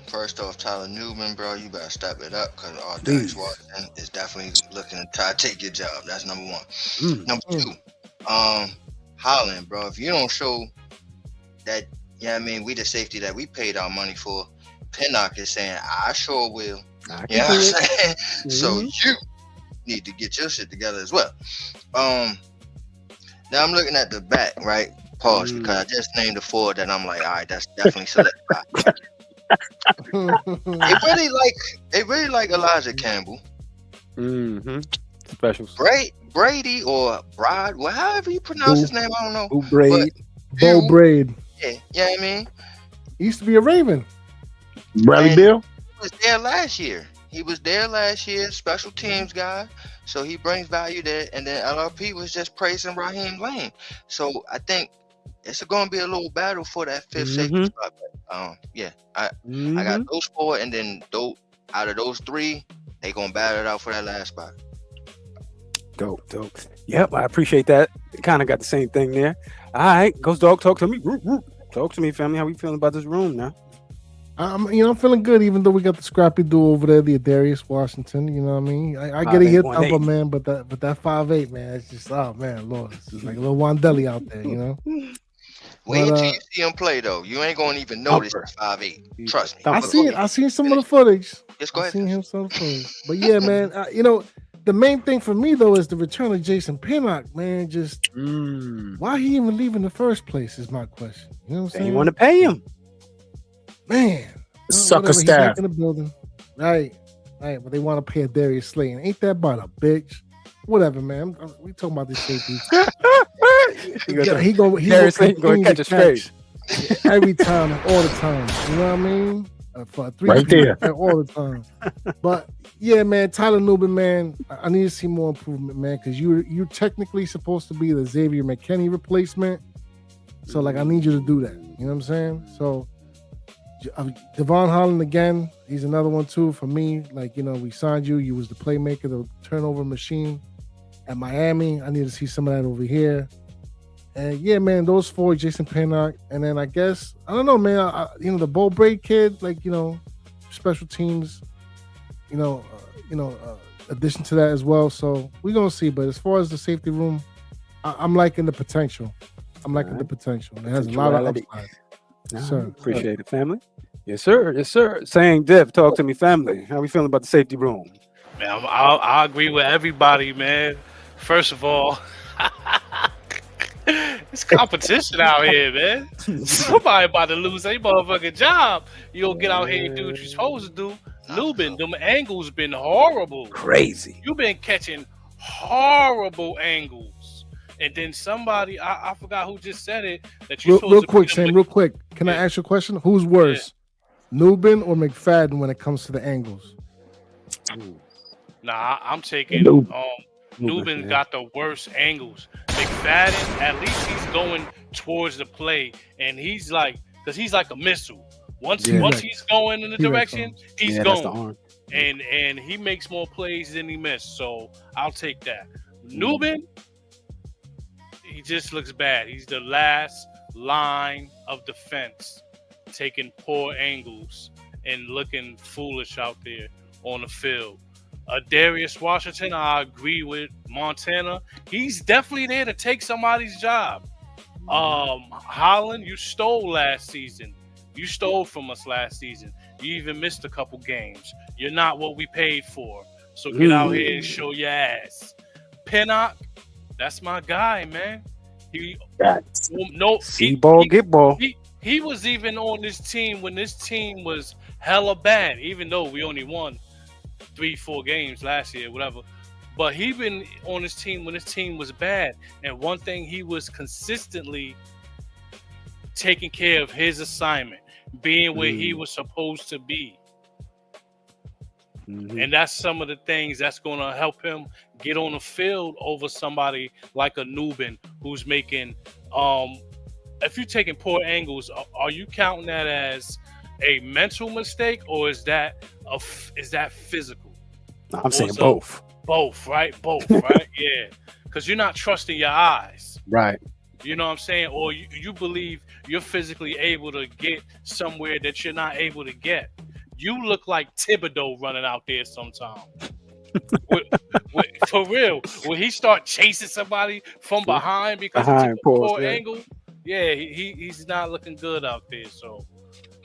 First off, Tyler Newman, bro, you better step it up, because Darius Washington is definitely looking to try to take your job. That's number one. Number two, Holland, bro, if you don't show that, we the safety that we paid our money for, Pinnock is saying, I sure will. I You know can what I'm do it. saying? So Mhm. you need to get your shit together as well. Now I'm looking at the back, right? Pause, because I just named the four that I'm like, all right, that's definitely solidified. They really like Elijah Campbell. Mm-hmm. Specials. Brady or Brad, well, however you pronounce his name, I don't know. Blue But braid. Bo you, Braid. yeah, you know what I mean? He used to be a Raven. Bradley And Bill. he was there last year. Special teams guy. So he brings value there. And then LRP was just praising Raheem Lane. So I think it's going to be a little battle for that fifth safety spot. But, yeah, I got those four, and then out of those three, they going to battle it out for that last spot. Dope. Yep, I appreciate that. Kind of got the same thing there. All right, Ghost Dog, talk to me. Talk to me, family. How we feeling about this room now? I'm feeling good, even though we got the scrappy duo over there, the Darius Washington. You know what I mean? I get a hit thumper, man, but that 5'8", man, it's just, oh man, Lord, it's just like a little Wandelli out there, you know. Wait until you see him play, though. You ain't gonna even notice he's 5'8". Trust me. I seen some of the footage. Just go ahead. I seen him some footage. But yeah, man, the main thing for me though is the return of Jason Pinnock, man. Just why he even leave in the first place is my question. You know what I'm saying? You want to pay him, man? Sucker He's staff back in the building, right? But they want to pay a Darius Slayton. Ain't that about a bitch? Whatever, man. We talking about this safety. he gonna catch a straight every time, all the time. You know what I mean? For 3 right there, all the time. But yeah, man, Tyler Nubin, man, I need to see more improvement, man, because you're technically supposed to be the Xavier McKinney replacement. So like, I need you to do that. You know what I'm saying? So Devon Holland again, he's another one too for me. Like, we signed you. You was the playmaker, the turnover machine at Miami. I need to see some of that over here. And yeah, man, those four, Jason Pinnock, and then I guess I don't know, man. The Bo Braid kid, like special teams, addition to that as well. So we're gonna see. But as far as the safety room, I'm liking the potential. The potential. It has a lot of upside. Yes, sir. Appreciate it, family. Yes, sir. Saying Div, talk to me, family. How we feeling about the safety room? Man, I agree with everybody, man. First of all, it's competition out here, man. Somebody about to lose their motherfucking job. You don't get out here and do what you're supposed to do. Lubin, them angles been horrible. Crazy. You've been catching horrible angles. And then somebody, I forgot who just said it, that you real quick, Sam, real quick. Can I ask you a question? Who's worse, Nubin or McFadden when it comes to the angles? Nah, I'm taking Nubin got the worst angles. McFadden, at least he's going towards the play, and he's like, because he's like a missile. Once he's going in the direction, he's going. And he makes more plays than he missed. So I'll take that. Nubin, he just looks bad. He's the last line of defense, taking poor angles and looking foolish out there on the field. Darius Washington, I agree with Montana. He's definitely there to take somebody's job. Holland, you stole last season. You stole from us last season. You even missed a couple games. You're not what we paid for. So get out here and show your ass. Pinnock, that's my guy, man. He get ball. He was even on this team when this team was hella bad, even though we only won 3-4 games last year, whatever. But he been on this team when this team was bad. And one thing, he was consistently taking care of his assignment, being where he was supposed to be. And that's some of the things that's going to help him get on the field over somebody like a Nubin who's making if you're taking poor angles, are you counting that as a mental mistake, or is that physical? I'm saying both. Both, right? Both, right? Yeah. Because you're not trusting your eyes. Right. You know what I'm saying? Or you believe you're physically able to get somewhere that you're not able to get. You look like Thibodeau running out there sometimes. For real. When he start chasing somebody from behind because he took a poor angle, he's not looking good out there. So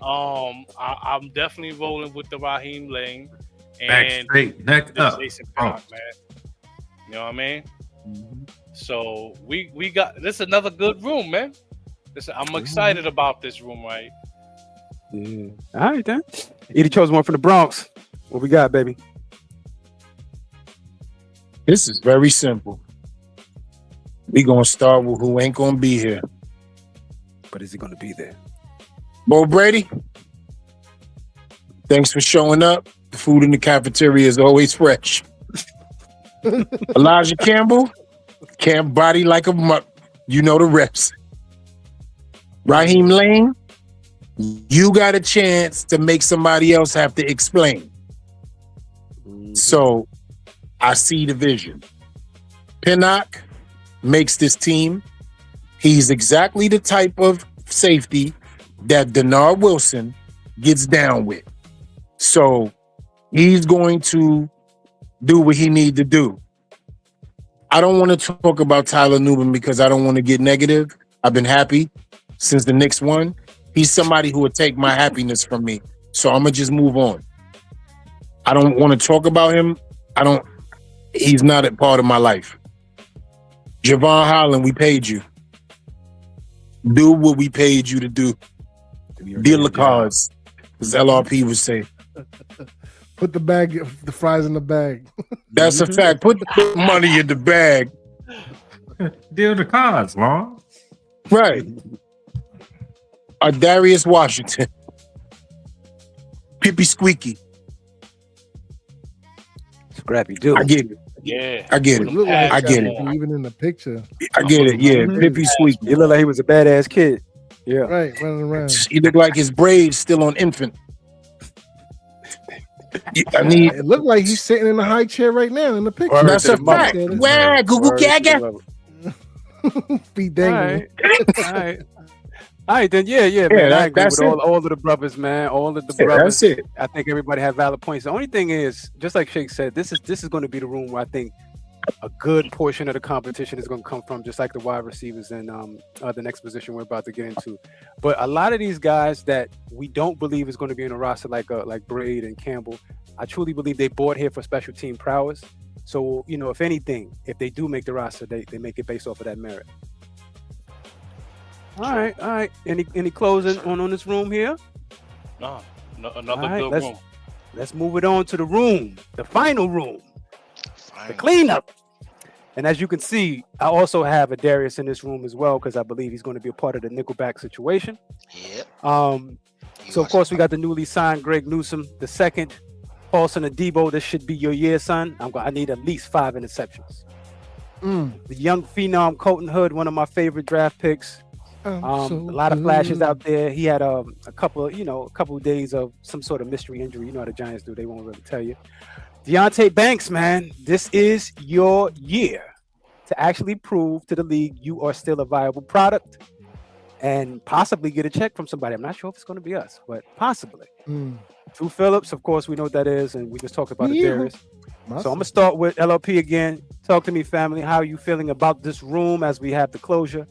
I'm definitely rolling with the Raheem Lane. Back and straight, neck this up. Jason Oh. Pinnock, man. You know what I mean? So we got this is another good room, man. I'm excited about this room, right? Yeah. All right, then. Edie chose one from the Bronx. What we got, baby? This is very simple. We gonna start with who ain't gonna be here. But is he going to be there? Bo Brady, thanks for showing up. The food in the cafeteria is always fresh. Elijah Campbell, can't body like a mutt. You know the reps. Raheem Lane, you got a chance to make somebody else have to explain. So I see the vision. Pinnock makes this team. He's exactly the type of safety that Denard Wilson gets down with. So he's going to do what he needs to do. I don't want to talk about Tyler Newman because I don't want to get negative. I've been happy since the Knicks won. He's somebody who would take my happiness from me. So I'm going to just move on. I don't want to talk about him. He's not a part of my life. Javon Holland, we paid you. Do what we paid you to do. Deal the cards, as LRP would say. Put the fries in the bag. That's a fact. Put the money in the bag. Deal the cards, Long. Right. Darius Washington. Pippy Squeaky. Scrappy dude. I get it. Yeah. I get It it. looked like I get it. even in the picture. I get it. Yeah. Pippy Squeaky. He looked like he was a badass kid. Yeah. Right, running around. He looked like his braids still on infant. I need. It looked like he's sitting in the high chair right now in the picture. That's a fact. Wow, Google Gaga. Be dangling. All right. All right, then. Yeah, man. I agree with all of the brothers, man. All of the brothers. That's it. I think everybody had valid points. The only thing is, just like Shake said, this is going to be the room where I think a good portion of the competition is going to come from, just like the wide receivers and the next position we're about to get into. But a lot of these guys that we don't believe is going to be in a roster like Braid and Campbell, I truly believe they bought here for special team prowess. So, if anything, if they do make the roster, they make it based off of that merit. All right. Any closing on this room here? No, another good room. Let's move it on to the room, the final room, the cleanup. And as you can see, I also have a Darius in this room as well because I believe he's going to be a part of the nickelback situation. Yep. So of course we got the newly signed Greg Newsome, the second. Paulson Adebo, this should be your year, son. I need at least 5 interceptions. The young phenom Colton Hood, one of my favorite draft picks. A lot of flashes out there. He had a couple of days of some sort of mystery injury. You know how the Giants do; they won't really tell you. Deontay Banks, man, this is your year to actually prove to the league you are still a viable product and possibly get a check from somebody. I'm not sure if it's going to be us, but possibly. Drew Phillips, of course, we know what that is, and we just talked about it, Darius. So I'm gonna start with LLP again. Talk to me, family. How are you feeling about this room as we have the closure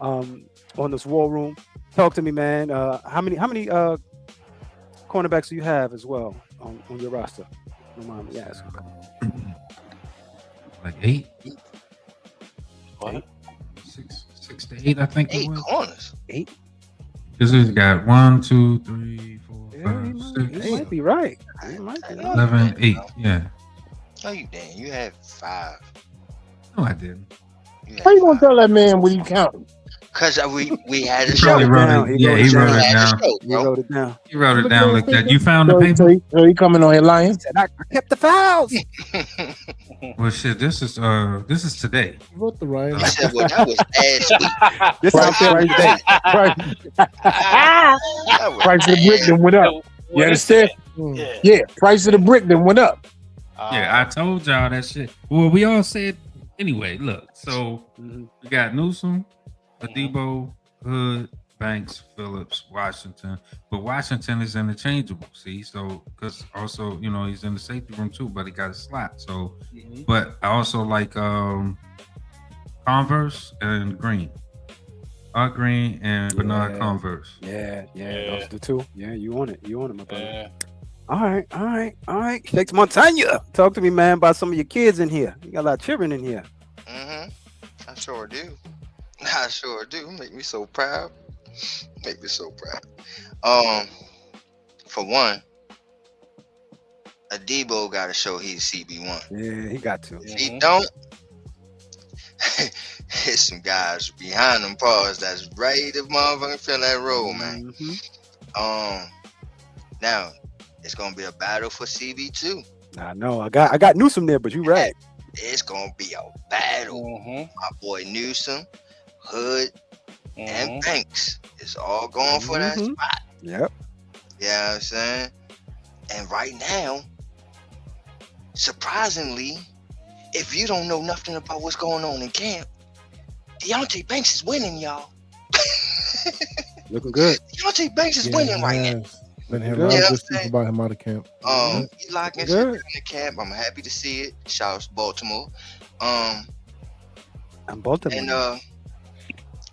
on this war room? Talk to me, man. How many cornerbacks do you have as well on your roster? Don't mind me asking. Like 8. What? 6 to 8, I think. 8 corners. 8. This has got 1, 2, 3, 4, 5, 6. You might be right. You might be right. 11, 8. Yeah. No, you didn't. You had 5. No, I didn't. How you gonna tell that man what you counting? Because we had a He show. probably wrote it. Yeah, he wrote it down. He wrote it down. He wrote it down like that. You found the paper? So he coming on here lying? I kept the fouls. Well, shit. This is today. You wrote the right. I said, well, that was last week. This is right today. Price of the brick then went up. You understand? Yeah, price of the brick then went up. Yeah, I told y'all that shit. Well, we all said anyway. Look, so we got Newsome, Adebo, Hood, Banks, Phillips, Washington. But Washington is interchangeable. See, so because also he's in the safety room too, but he got a slot. So, but I also like Converse and Green. Green and Bernard Converse. Yeah, those are the two. Yeah, you on it, my brother. All right. Shakes Montana. Talk to me, man, about some of your kids in here. You got a lot of children in here. Mm-hmm. I sure do. I sure do. Make me so proud. Make me so proud. For one, Adebo got to show he's CB1. Yeah, he got to. If he don't, there's some guys behind them paws that's ready to motherfucking fill that role, man. Now it's gonna be a battle for CB2. I know. I got Newsom there, but you right. It's gonna be a battle. My boy Newsom, Hood, and Banks is all going for that spot. Yep. You know what I'm saying? And right now, surprisingly, if you don't know nothing about what's going on in camp, Deontay Banks is winning, y'all. Looking good. Deontay Banks is winning right now. Been hearing a lot of good stuff about him out of camp. He locking shit in the camp. I'm happy to see it. Shout out to Baltimore. I'm Baltimore. And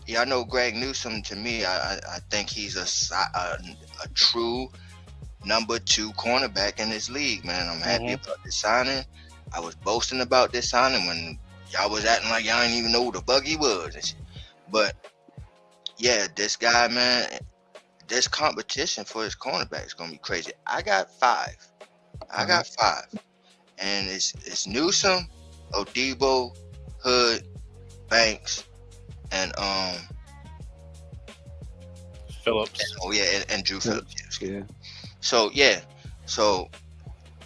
yeah, I know Greg Newsom. To me, I think he's a true number 2 cornerback in this league, man. I'm happy about this signing. I was boasting about this signing when y'all was acting like y'all didn't even know who the fuck he was and shit. But yeah, this guy, man, this competition for his cornerback is gonna be crazy. I got 5. And it's Newsom, Adebo, Hood, Banks, and Phillips. And Drew Phillips. Yeah. So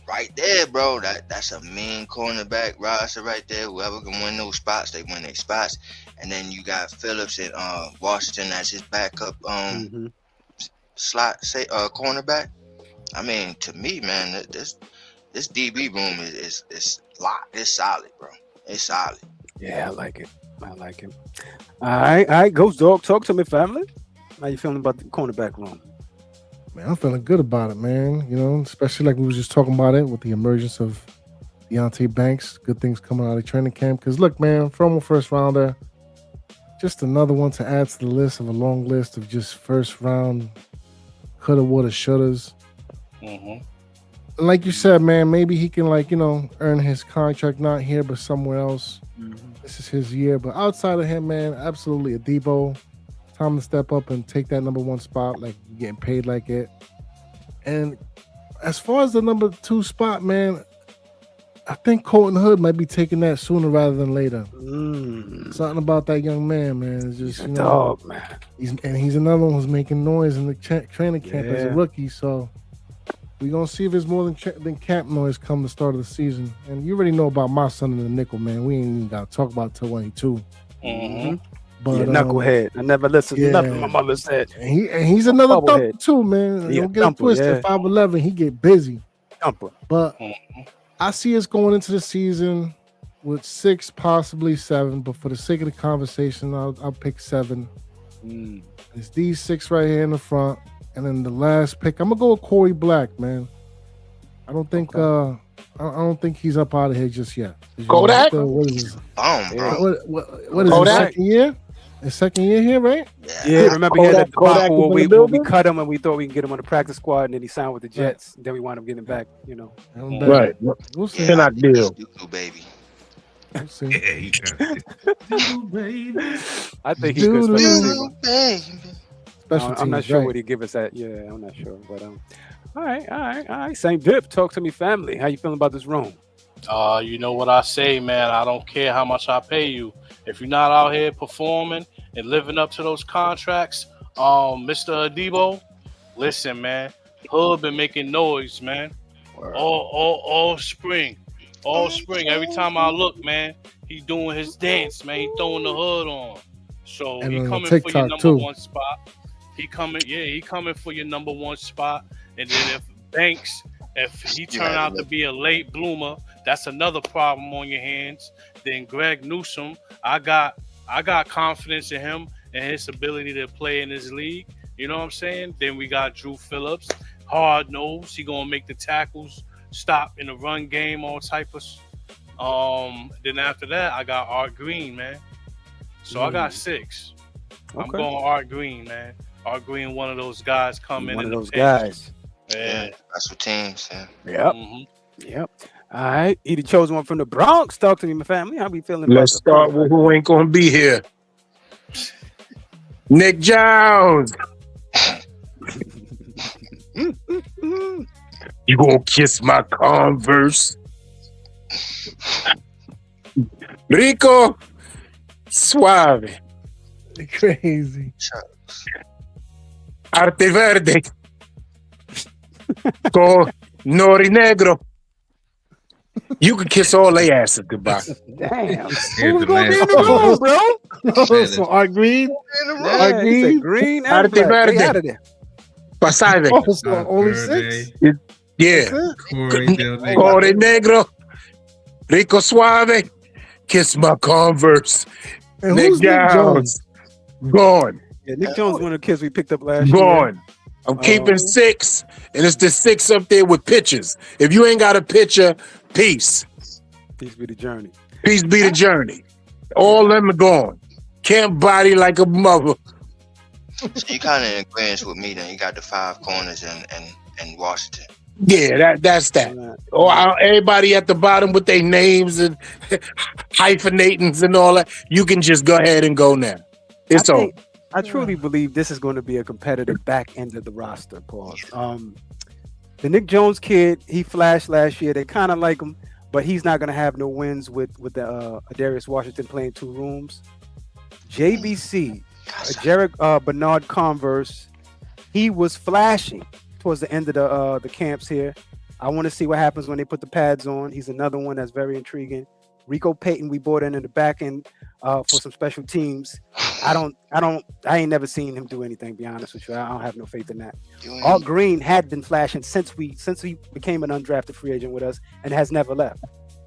right there, bro, that's a mean cornerback roster right there. Whoever can win those spots, they win their spots. And then you got Phillips and Washington as his backup slot cornerback. I mean, to me, man, this DB room is locked. It's solid, bro. It's solid. Yeah, I like it. All right, Ghost Dog, talk to me, family. How you feeling about the cornerback room? Man, I'm feeling good about it, man. You know, especially like we was just talking about it with the emergence of Deontay Banks. Good things coming out of training camp. Because look, man, from a first rounder, just another one to add to the list of a long list of just first round coulda, woulda, shouldas. And like you said, man, maybe he can earn his contract not here but somewhere else. This is his year. But outside of him, man, absolutely Adebo. Time to step up and take that number 1 spot, like getting paid like it. And as far as the number 2 spot, man, I think Colton Hood might be taking that sooner rather than later. Something about that young man, It's just he's a dog, man. He's another one who's making noise in the training camp as a rookie. So we're gonna see if it's more than camp noise come the start of the season. And you already know about my son in the nickel, man. We ain't even got to talk about till 22. But knucklehead. I never listened to nothing my mother said. And he's another thumper too, man. Don't get it twisted. 5'11", he get busy. Thumper. But I see us going into the season with 6, possibly 7. But for the sake of the conversation, I'll pick 7. It's these 6 right here in the front, and then the last pick, I'm gonna go with Corey Black, man. I don't think I don't think he's up out of here just yet. Kodak? Bro. What is his second year? His second year here, right? Yeah, remember he had that debacle where Kodak we cut him and we thought we could get him on the practice squad, and then he signed with the Jets. And then we wound up getting him back, Right. We'll see. Cannot deal. Baby. We'll see. Yeah, he got baby. I think he's good special team. Baby. Special I'm not teams, sure right. what he give us at. Yeah, I'm not sure. But all right. Same dip. Talk to me, family. How you feeling about this room? You know what I say, man. I don't care how much I pay you. If you're not out here performing and living up to those contracts, Mr. Adebo, listen, man. Hood been making noise, man. All spring. Every time I look, man, he doing his dance, man. He throwing the hood on. So And he on coming TikTok, for your number too. 1 spot. He coming for your number 1 spot. And then if Banks, if he turn out to be a late bloomer, that's another problem on your hands. Then Greg Newsom, I got confidence in him and his ability to play in this league. You know what I'm saying? Then we got Drew Phillips, hard nose. He gonna make the tackles stop in the run game, all type of. Then after that, I got Art Green, man. So I got 6. I'm going Art Green, man. Art Green, one of those guys coming in. One of the those pinch. guys. Yeah. Special teams. Yeah. Yep. Mhm. Yep. All right. He the chosen one from the Bronx. Talk to me, my family. How we feeling Let's about the start with who ain't gonna be here. Nick Jones. You gonna kiss my Converse? Rico Suave. Crazy. Arte Verde. Con Nori Negro. You can kiss all they asses goodbye. Damn. Here's Who's the gonna be last in the room, bro? Oh, so Art Green. Yeah, he said green and Arte black. They Verde. out of there. Pasade. Oh, so only 6. Yeah. That's it? Corey Del Negro. Nori Negro. Rico Suave. Kiss my Converse. And Nick who's Nick Jones? Gone. Yeah, Nick Jones, one of the kids we picked up last year. Gone. I'm keeping 6, and it's the 6 up there with pictures. If you ain't got a picture, peace. Peace be the journey. Peace be the journey. All them are gone. Can't body like a mother. So you kind of in agreement with me. Then you got the 5 corners in Washington. Yeah, that's that. Or everybody at the bottom with their names and hyphenatings and all that. You can just go ahead and go now. It's over. I truly believe this is going to be a competitive back end of the roster, Paul. The Nick Jones kid, he flashed last year. They kind of like him, but he's not going to have no wins with the Darius Washington playing 2 rooms. JBC, Jarek Bernard Converse, he was flashing towards the end of the camps here. I want to see what happens when they put the pads on. He's another one that's very intriguing. Rico Payton, we brought in the back end for some special teams. I ain't never seen him do anything, be honest with you. I don't have no faith in that. Art Green had been flashing since he became an undrafted free agent with us and has never left.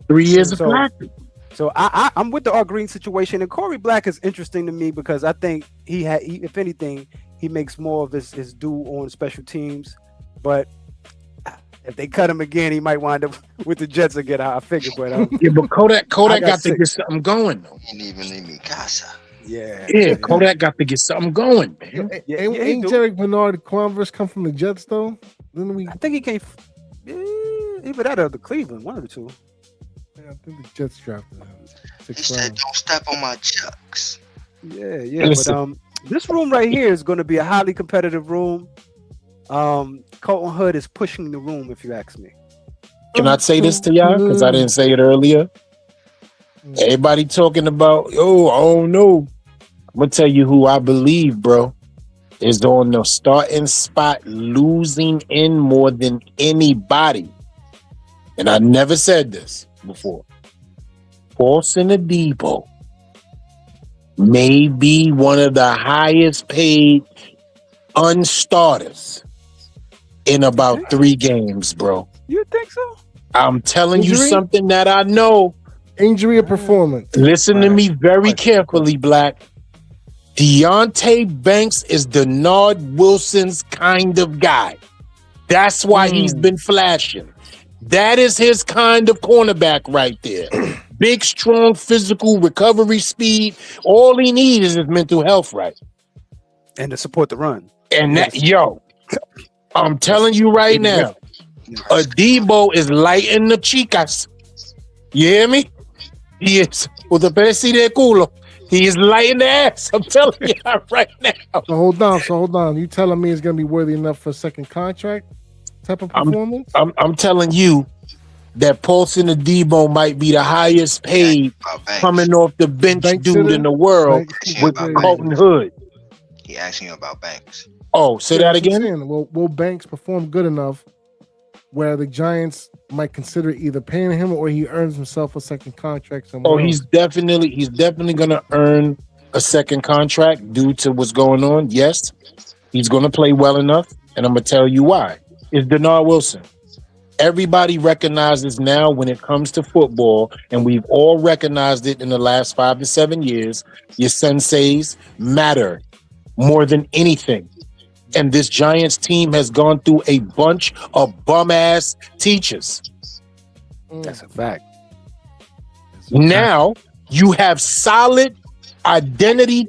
3 years of practice. So I'm with the Art Green situation, and Corey Black is interesting to me because I think if anything, he makes more of his due on special teams. But if they cut him again, he might wind up with the Jets again. I figure, but yeah, but Kodak got to 6. get something going though. He didn't even leave me casa. Yeah, Kodak got to get something going, man. Ain't Jarek Bernard Converse come from the Jets though? I think he came. Either that or the Cleveland, one of the two. Yeah, I think the Jets drafted him. He said, "Don't step on my chucks." Yeah. But this room right here is going to be a highly competitive room. Colton Hood is pushing the room, if you ask me. Can I say this to y'all? Because I didn't say it earlier. Everybody talking about, I don't know. I'm going to tell you who I believe, bro, is on the starting spot, losing in more than anybody. And I never said this before. Paulson Adebo may be one of the highest paid unstarters in about 3 games, bro. You think so? I'm telling you something that I know. Injury or performance? Listen to me very carefully, Black. Deontay Banks is Denard Wilson's kind of guy. That's why he's been flashing. That is his kind of cornerback right there. Big, strong, physical, recovery speed. All he needs is his mental health right. And to support the run. And that, I'm telling you right now, Adebo is lighting the chicas. You hear me? He is with the pesi de culo. He is lighting the ass. I'm telling you right now. So hold on. You telling me it's gonna be worthy enough for a second contract type of performance? I'm telling you that Paulson Adebo might be the highest paid coming off the bench dude in the world with Colton Hood. He asking you about Banks. Oh, say that again? Will Banks perform good enough where the Giants might consider either paying him or he earns himself a second contract somewhere? Oh, he's definitely going to earn a second contract due to what's going on. Yes, he's going to play well enough, and I'm going to tell you why. It's Denard Wilson. Everybody recognizes now when it comes to football, and we've all recognized it in the last 5 to 7 years, your senseis matter more than anything. And this Giants team has gone through a bunch of bum-ass teachers. That's a fact. Now you have solid identity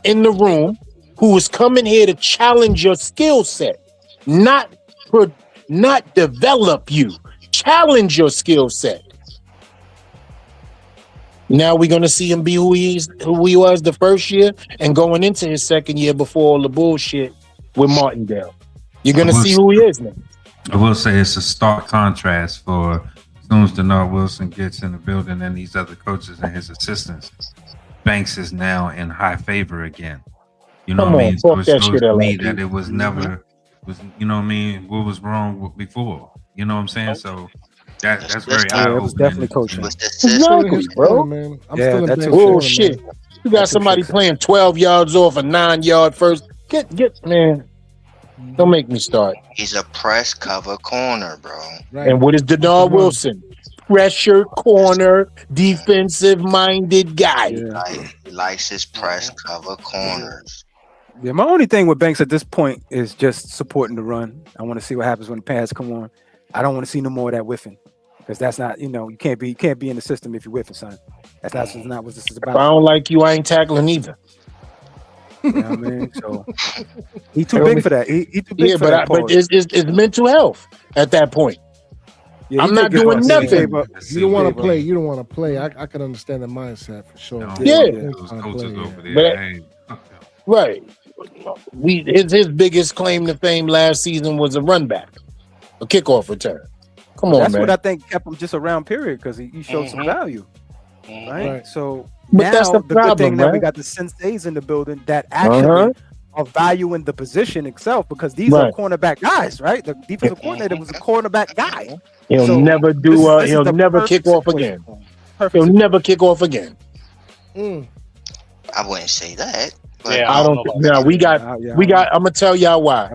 in the room who is coming here to challenge your skill set, not not develop you, challenge your skill set. Now we're gonna see him be who he was the first year, and going into his second year before all the bullshit with Martindale. You're gonna see who he is now. I will say it's a stark contrast for as soon as Denard Wilson gets in the building and these other coaches and his assistants. Banks is now in high favor again. You know what I mean? So it shows to me that it was never was. You know what I mean? What was wrong before? You know what I'm saying? So. That's very eye opening. It was definitely coaching. Exactly, bro. Man. I'm Yeah, still that's in bullshit. You got somebody playing 12 yards off a 9-yard first. Get, man. Don't make me start. He's a press cover corner, bro. Right. And what is Denard Wilson? Pressure corner, defensive-minded guy. Like, he likes his press cover corners. Yeah, my only thing with Banks at this point is just supporting the run. I want to see what happens when the pass come on. I don't want to see no more of that whiffing, because that's not, you can't be in the system if you're whiffing, son. That's not what this is about. If I don't like you, I ain't tackling either. You know what I mean? So he too big for that. He too big for that. But it's mental health at that point. Yeah, I'm not doing nothing. You don't want to play. You don't want to play. I can understand the mindset for sure. Those coaches over there. Right. His biggest claim to fame last season was a run back. A kickoff return. Come on, that's man. what I think kept him just around, period, because he showed some value. Right? So but now that's the good problem, thing right? that we got the senseis in the building that actually are valuing the position itself, because these are cornerback guys, right? The defensive coordinator was a cornerback guy. He'll never do he'll never kick off again. He'll never kick off again. I wouldn't say that. Yeah, I don't think. Now we got. I'm gonna tell y'all why.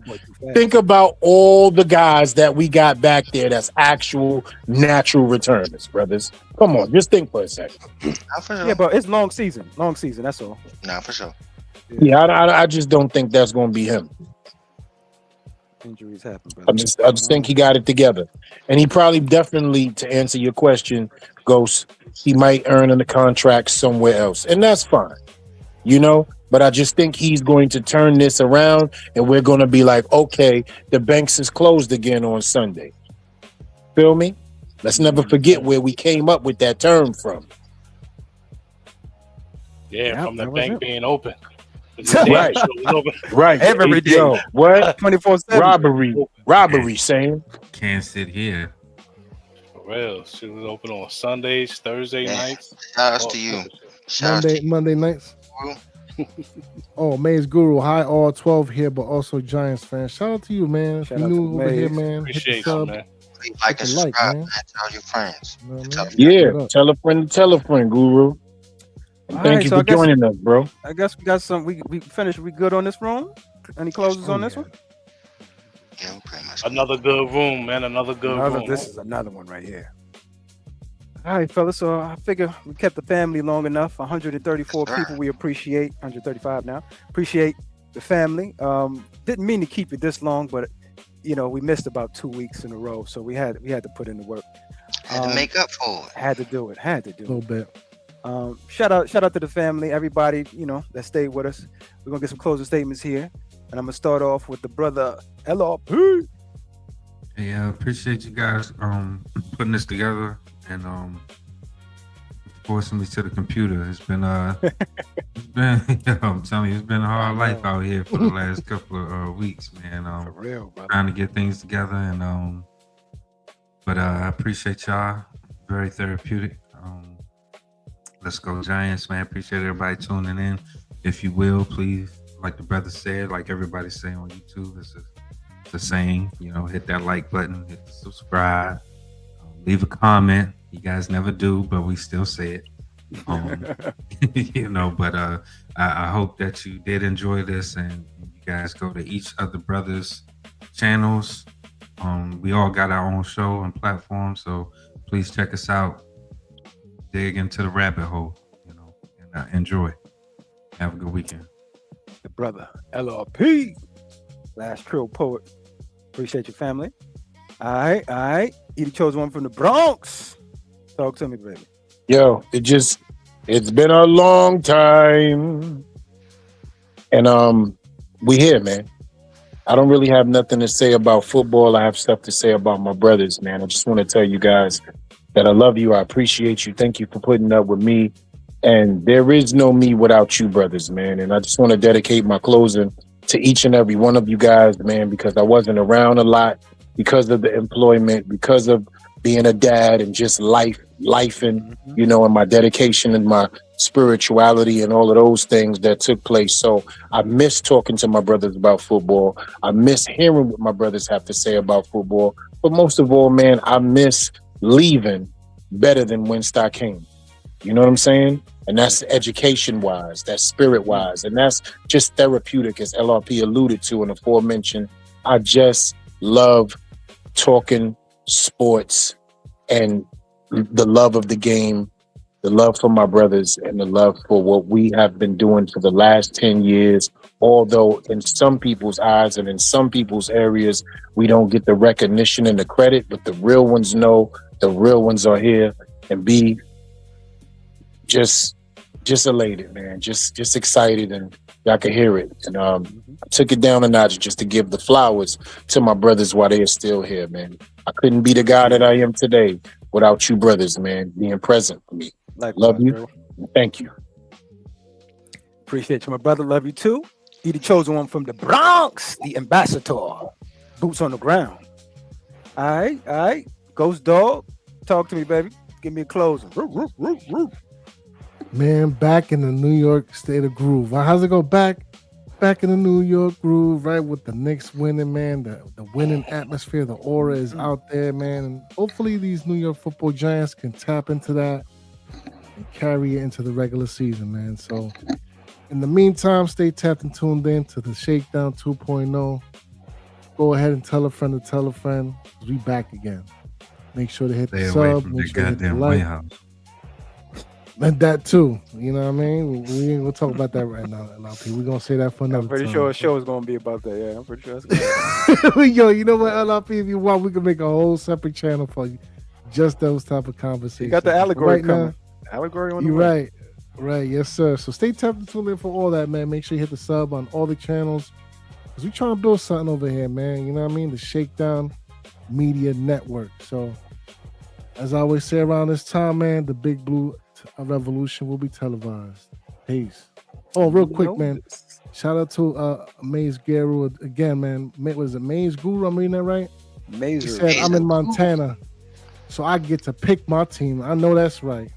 Think about all the guys that we got back there. That's actual natural returners, brothers. Come on, just think for a second. Yeah, but it's long season. That's all. Nah, for sure. Yeah, I just don't think that's gonna be him. Injuries happen, brother. I just think he got it together, and he probably definitely, to answer your question, Ghost, he might earn a contract somewhere else, and that's fine. But I just think he's going to turn this around, and we're going to be like, okay, the banks is closed again on Sunday. Feel me? Let's never forget where we came up with that term from. Yeah, from the bank being open. Right. Right. Every day. Yo, what? 24/7. Robbery, saying. Can't sit here. For real. She was open on Sundays, Thursday nights. Shout out to you. Monday nights. Oh, Maze Guru, hi all 12 here, but also Giants fans. Shout out to you, man. If you new over here, man. Appreciate you, man. Like and subscribe, man. Tell your friends. Tell a friend, Guru. Thank you for joining us, bro. I guess we got some. We finished. We good on this room? Any closes on this one? Yeah, pretty much. Another good room, man. Another good room. This is another one right here. All right, fellas. So I figure we kept the family long enough. 134 people. We appreciate. 135 now. Appreciate the family. Didn't mean to keep it this long, but we missed about 2 weeks in a row, so we had to put in the work. Had to make up for it. Had to do it. A little bit. Shout out to the family, everybody that stayed with us. We're gonna get some closing statements here, and I'm gonna start off with the brother LRP. Hey, I appreciate you guys putting this together and forcing me to the computer. It's been I'm telling you, it's been a hard life out here for the last couple of weeks, man. For real, brother. Trying to get things together, and but I appreciate y'all. Very therapeutic. Let's go Giants, man. Appreciate everybody tuning in. If you will, please, like the brother said, like everybody saying on YouTube, it's a saying, hit that like button, hit the subscribe, leave a comment. You guys never do, but we still say it. But I hope that you did enjoy this, and you guys go to each other brothers' channels. We all got our own show and platform, so please check us out. Dig into the rabbit hole, and enjoy. Have a good weekend. The brother LRP, last trill poet. Appreciate your family. All right. He chose one from the Bronx. Talk to me, baby. Yo, it's been a long time, and we here, man. I don't really have nothing to say about football. I have stuff to say about my brothers, man. I just want to tell you guys that I love you. I appreciate you. Thank you for putting up with me. And there is no me without you, brothers, man. And I just want to dedicate my closing to each and every one of you guys, man, because I wasn't around a lot because of the employment, because of being a dad and just life and, you know, and my dedication and my spirituality and all of those things that took place. So I miss talking to my brothers about football. I miss hearing what my brothers have to say about football. But most of all, man, I miss leaving better than when I came. You know what I'm saying? And that's education wise, that's spirit wise, and that's just therapeutic, as LRP alluded to and aforementioned. I just love talking sports and the love of the game, the love for my brothers, and the love for what we have been doing for the last 10 years. Although in some people's eyes and in some people's areas, we don't get the recognition and the credit, but the real ones know, the real ones are here, and be just elated, man. Just excited, and y'all can hear it. And I took it down a notch just to give the flowers to my brothers while they are still here, man. I couldn't be the guy that I am today without you brothers, man, being present for me. Love you. Bro. Thank you. Appreciate you, my brother. Love you too. He the chosen one from the Bronx, the ambassador. Boots on the ground. All right. Ghost Dog, talk to me, baby. Give me a closing. Man, back in the New York state of groove. How's it go? Back in the New York groove, right? With the Knicks winning, man. The winning atmosphere, the aura is out there, man. And hopefully these New York football giants can tap into that and carry it into the regular season, man. So in the meantime, stay tapped and tuned in to the Shakedown 2.0. Go ahead and tell a friend to tell a friend. We back again. Make sure to hit Stay the away sub. from Make the sure to hit the goddamn like. White House. And that too. You know what I mean? We ain't gonna talk about that right now, LRP. We're gonna say that for another I'm pretty time. sure a show is gonna be about that. Yeah, I'm pretty sure that's gonna Yo, you know what, LRP? If you want, we can make a whole separate channel for you. Just those type of conversations. You got the allegory right coming. now, Allegory on the you're way. right, yes, sir. So stay tapped and tuned in for all that, man. Make sure you hit the sub on all the channels. Cause we trying to build something over here, man. You know what I mean? The Shakedown Media Network. So as I always say around this time, man, the Big Blue Revolution will be televised. Peace. Oh, real quick, man. Shout out to Maze Guru again, man. Was it Maze Guru? I'm reading that right? He said, I'm in Montana, so I get to pick my team. I know that's right.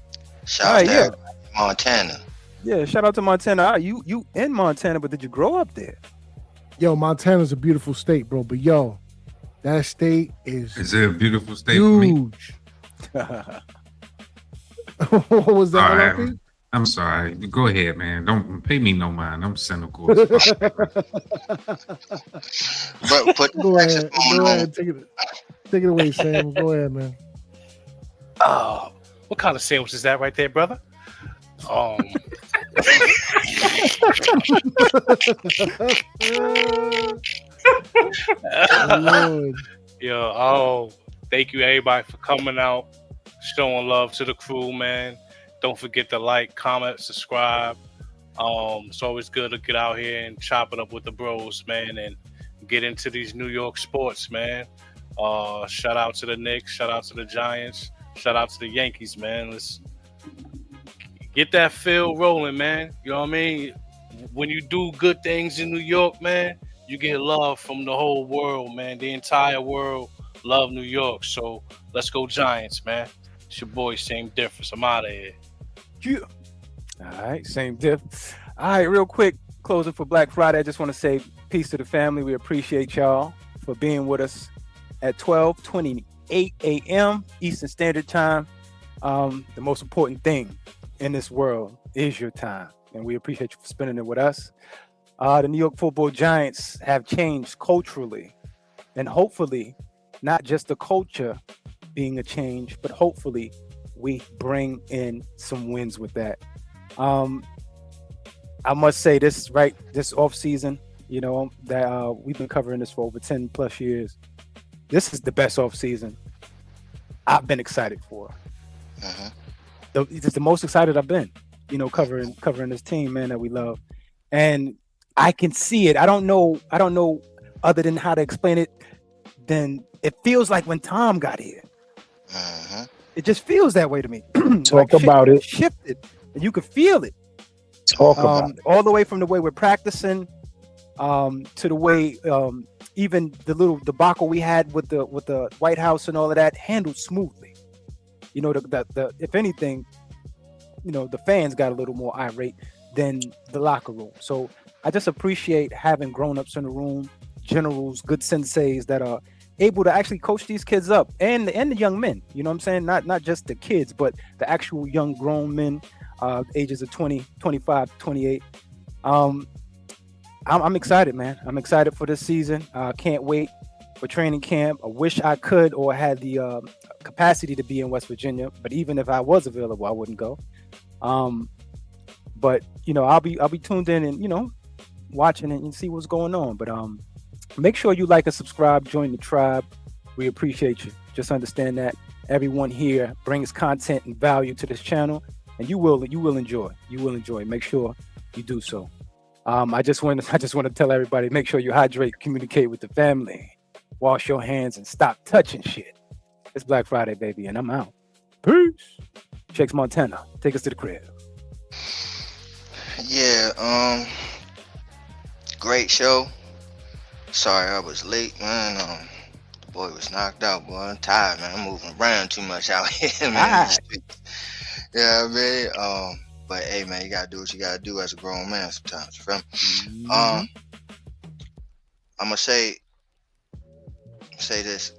Shout out to Montana. Yeah, shout out to Montana. You in Montana, but did you grow up there? Yo, Montana's a beautiful state, bro. But yo, that state is Is it a beautiful state huge. for me? What was that? All right. LRP? I'm sorry. Go ahead, man. Don't pay me no mind. I'm cynical. But put Go ahead. Take it away, Sam. Go ahead, man. Oh, what kind of sandwich is that right there, brother? Lord. Thank you everybody for coming out, showing love to the crew, man. Don't forget to like, comment, subscribe. It's always good to get out here and chop it up with the bros, man, and get into these New York sports, man. Shout out to the Knicks, shout out to the Giants, shout out to the Yankees, man. Let's get that field rolling, man. You know what I mean? When you do good things in New York, man, you get love from the whole world, man. The entire world love New York. So let's go Giants, man. It's your boy, same difference. I'm out of here. Yeah. All right, same diff. All right, real quick, closing for Black Friday. I just want to say peace to the family. We appreciate y'all for being with us at 12:28 a.m. Eastern Standard Time. The most important thing in this world is your time, and we appreciate you for spending it with us. The New York Football Giants have changed culturally, and hopefully not just the culture being a change, but hopefully we bring in some wins with that. I must say this off season, you know, that we've been covering this for over 10 plus years. This is the best off season I've been excited for. It's the most excited I've been, you know, covering this team, man, that we love. And I can see it. I don't know other than how to explain it, then it feels like when Tom got here. It just feels that way to me. Talk about it. Shifted, and you could feel it. Talk about it. All the way from the way we're practicing, to the way even the little debacle we had with the White House and all of that handled smoothly. You know, the if anything, you know, the fans got a little more irate than the locker room. So I just appreciate having grown-ups in the room, generals, good senseis that are able to actually coach these kids up, and the young men. You know what I'm saying? Not just the kids, but the actual young grown men, ages of 20, 25, 28. I'm excited, man. I'm excited for this season. Can't wait for training camp. I wish I could or had the capacity to be in West Virginia, but even if I was available, I wouldn't go. But you know, I'll be tuned in and, you know, watching it and see what's going on. But make sure you like and subscribe, join the tribe. We appreciate you. Just understand that everyone here brings content and value to this channel, and you will enjoy. You will enjoy. Make sure you do so. I just want to tell everybody, make sure you hydrate, communicate with the family, wash your hands, and stop touching shit. It's Black Friday, baby, and I'm out. Peace. Shakes Montana, take us to the crib. Yeah, great show. Sorry I was late, man. The boy was knocked out, boy. I'm tired, man. I'm moving around too much out here, man. Yeah, man. But hey, man, you gotta do what you gotta do as a grown man sometimes. You feel me? I'm gonna say this.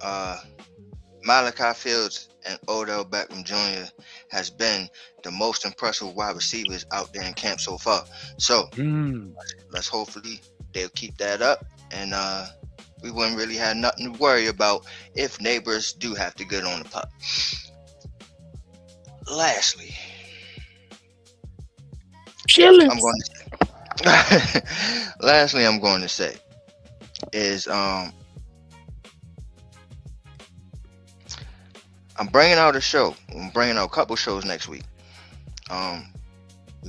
Malachi Fields and Odell Beckham Jr. has been the most impressive wide receivers out there in camp so far. So let's hopefully they'll keep that up, and we wouldn't really have nothing to worry about if neighbors do have to get on the pup. Lastly, I'm going to say is I'm bringing out a show. I'm bringing out a couple shows next week. We're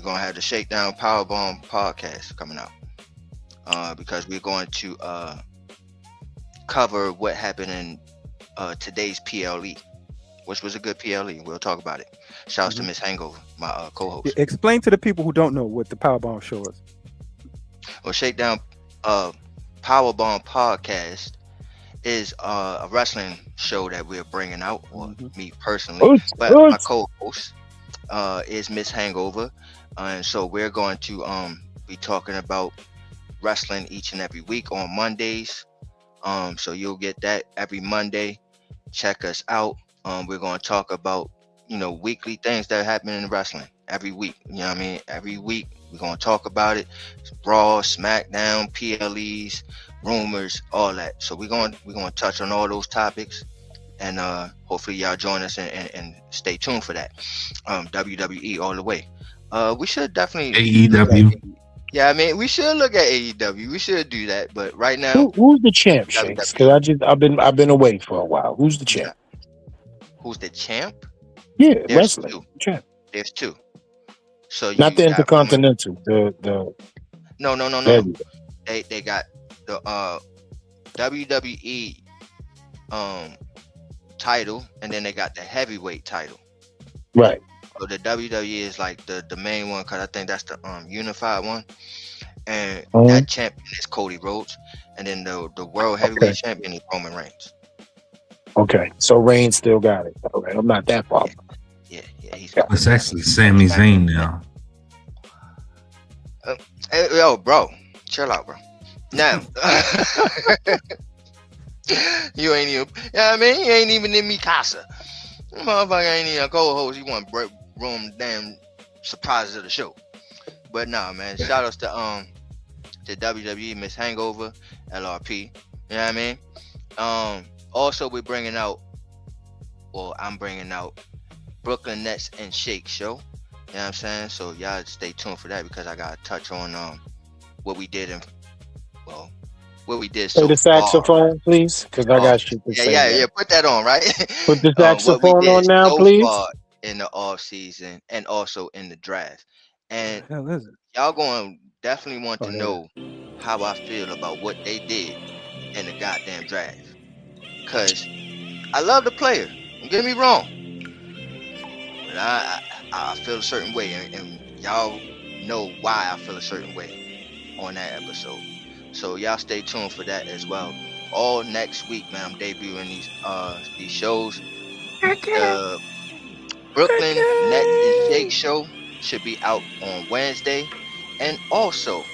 gonna have the Shakedown Powerbomb podcast coming out, because we're going to cover what happened in today's PLE, which was a good PLE. We'll talk about it. Shouts to Miss Hangover, my co-host. Explain to the people who don't know what the Powerbomb show is. Well, Shakedown Powerbomb podcast is a wrestling show that we're bringing out, or me personally, but my co-host is Miss Hangover, and so we're going to be talking about wrestling each and every week on Mondays. So you'll get that every Monday. Check us out. We're going to talk about, you know, weekly things that happen in wrestling every week. You know what I mean? Every week we're going to talk about it. Raw, SmackDown, PLEs, rumors, all that. So we're going to touch on all those topics, and hopefully y'all join us and stay tuned for that. WWE all the way. We should definitely AEW. Yeah, I mean, we should look at AEW. We should do that, but right now, who's the champ, Shakes? Because I've been away for a while. Who's the champ? Who's the champ? Yeah, There's wrestling two. champ. There's two. So Not the got Intercontinental. The no. They got the WWE title, and then they got the heavyweight title. Right. So the WWE is like the main one, because I think that's the unified one, and that champion is Cody Rhodes, and then the world heavyweight champion is Roman Reigns. Okay, so Reigns still got it. All right, I'm not that far. Yeah, he's. It's actually Sami Zayn now. Hey, yo, bro, chill out, bro. Now, you ain't even. Yeah, I mean, you ain't even in me casa. Motherfucker ain't even a co-host. You want to break room damn surprises of the show. But nah, man. Shout outs to WWE, Miss Hangover, LRP. You know what I mean? Also we're bringing out, well, I'm bringing out Brooklyn Nets and Shake show. You know what I'm saying? So y'all stay tuned for that, because I gotta touch on what we did Play the saxophone, please, because I got shit to say. Yeah. Put that on, right? Put the saxophone on now, please. In the off season and also in the draft, and What the hell is it? y'all going to definitely want to know how I feel about what they did in the goddamn draft. Cause I love the player. Don't get me wrong, but I feel a certain way, and y'all know why I feel a certain way on that episode. So y'all stay tuned for that as well. All next week, man, I'm debuting these shows. The Brooklyn Nets and Shake show should be out on Wednesday, and also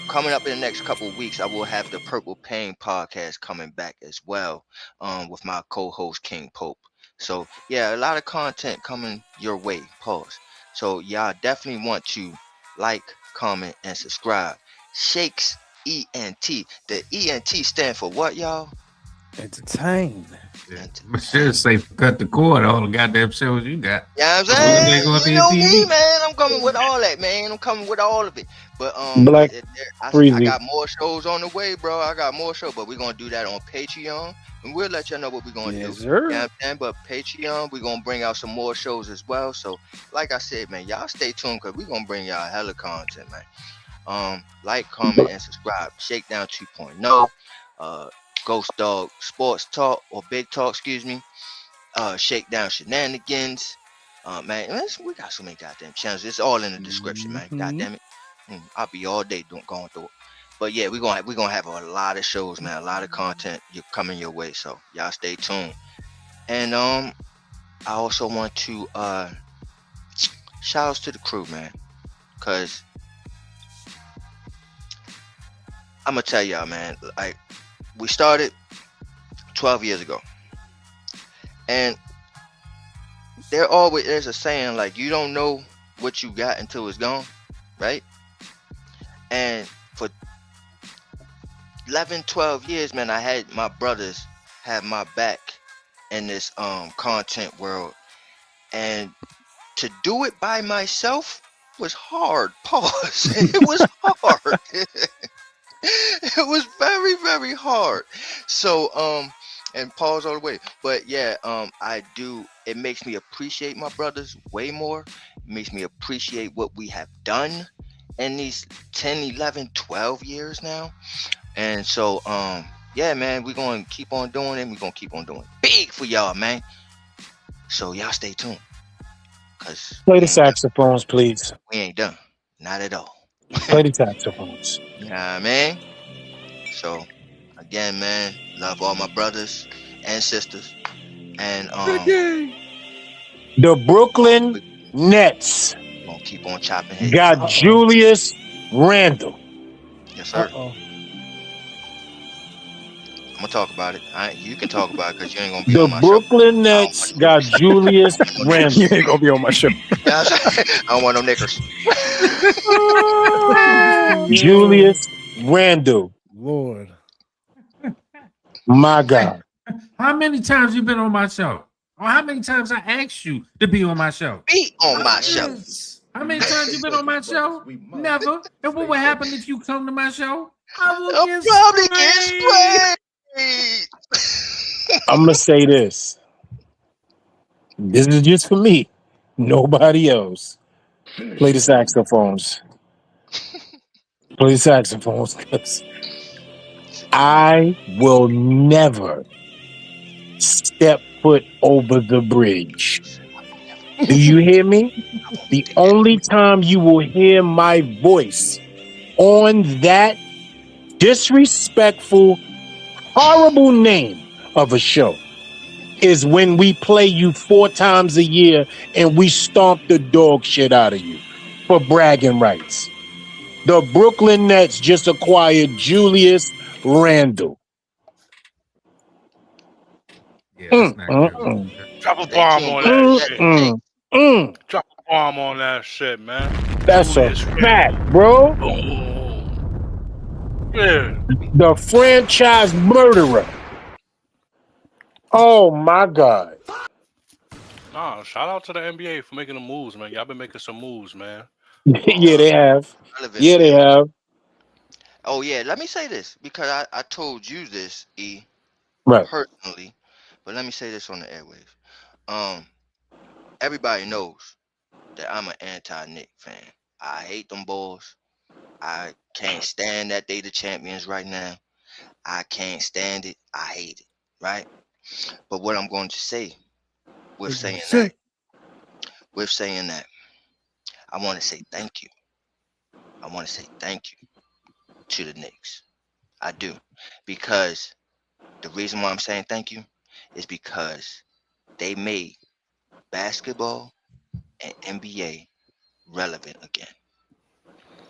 coming up in the next couple of weeks, I will have the Purple Pain podcast coming back as well, with my co-host King Pope. So yeah, a lot of content coming your way. Pause. So y'all definitely want to like, comment, and subscribe. Shakes ENT. The ENT stand for what, y'all? Entertain. I should say cut the cord. All the goddamn shows you got. Yeah, you know what I'm saying? You know me, man. I'm coming with all that, man. I'm coming with all of it. But Black I Freezy. got more shows on the way, bro. I got more shows, but we're gonna do that on Patreon, and we'll let y'all know what we're gonna Yes, do. sir. You know what I'm saying? But Patreon, we're gonna bring out some more shows as well. So, like I said, man, y'all stay tuned because we're gonna bring y'all hella content, man. Like, comment, and subscribe. Shakedown 2.0, Ghost Dog Sports Talk or Big Talk, excuse me. Shakedown Shenanigans. Man, we got so many goddamn channels. It's all in the description, man. God damn it. I'll be all day going through it. But yeah, we're gonna have a lot of shows, man. A lot of content coming your way. So y'all stay tuned. And I also want to shout outs to the crew, man. Cause I'm gonna tell y'all, man, like we started 12 years ago. And there's a saying like you don't know what you got until it's gone, right? And for 11, 12 years, man, I had my brothers have my back in this content world, and to do it by myself was hard. Pause. It was hard. It was very, very hard. So and pause all the way. But yeah, I do. It makes me appreciate my brothers way more. It makes me appreciate what we have done in these 10, 11, 12 years now. And so yeah, man, we're gonna keep on doing it. We're gonna keep on doing it big for y'all, man. So y'all stay tuned, cause Play the saxophones, please. we ain't done. Not at all. Play the saxophones. You know what I mean? So again, man, love all my brothers and sisters. And The Brooklyn Nets gonna keep on chopping heads. got Julius Randle. Yes, sir. I'm gonna talk about it. You can talk about it because you ain't gonna be The on my Brooklyn Nets got Julius Randle. You ain't gonna be on my show. show. I don't want no knickers. Julius Randle. Lord. My God. How many times you been on my show? Or how many times I asked you to be on my show? Be on my show. How many times you been on my show? Never. And what would happen if you come to my show? I will I'll get probably sprayed. get sprayed. I'm going to say this. This is just for me. Nobody else. Play the saxophones. Play the saxophones. 'Cause I will never step foot over the bridge. Do you hear me? The only time you will hear my voice on that disrespectful, horrible name of a show is when we play you 4 times a year and we stomp the dog shit out of you for bragging rights. The Brooklyn Nets just acquired Julius Randle. Yeah, that's not good. Drop a bomb on that shit. Drop a bomb on that shit, man. That's a fact, bro. Yeah. The franchise murderer. Oh my God. Nah, shout out to the NBA for making the moves, man. Y'all been making some moves, man. Yeah, they have. Relevant. Yeah, they have. Oh yeah, let me say this because I told you this, E, Right. personally, but let me say this on the airwaves. Everybody knows that I'm an anti-Nick fan. I hate them boys. I can't stand that they the champions right now. I can't stand it. I hate it. Right? But what I'm going to say with saying that, I want to say thank you. I want to say thank you to the Knicks. I do. Because the reason why I'm saying thank you is because they made basketball and NBA relevant again.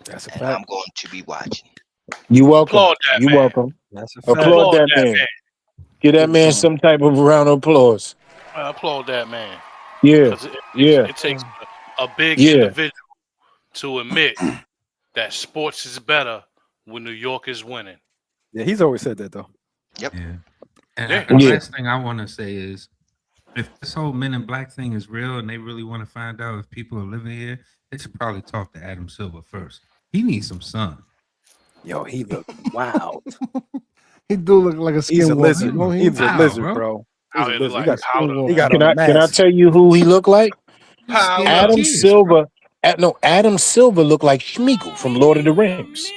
That's a And fact. I'm going to be watching. You welcome. Applaud that You man. welcome. That's a fact. Applaud Applaud that that man. man. Give that Big man time. some type of round of applause. I applaud that man. Yeah. Because Yeah. it takes a big Yeah. individual to admit that sports is better when New York is winning. Yeah, he's always said that though. Yeah. And Yeah. the Yeah. last thing I want to say is, if this whole Men in Black thing is real and they really want to find out if people are living here, they should probably talk to Adam Silver first. He needs some sun. Yo, he look wild. He do look like a He's a skinwalker. lizard. No, He's a Wow, lizard, bro. bro. He's Out a here lizard. like He got skinwalker. powder. on Can a I mask. tell you who he looked like? He's scared of Adam kids, Silver. No, Adam Silver looked like Schmeagol from Lord of the Rings.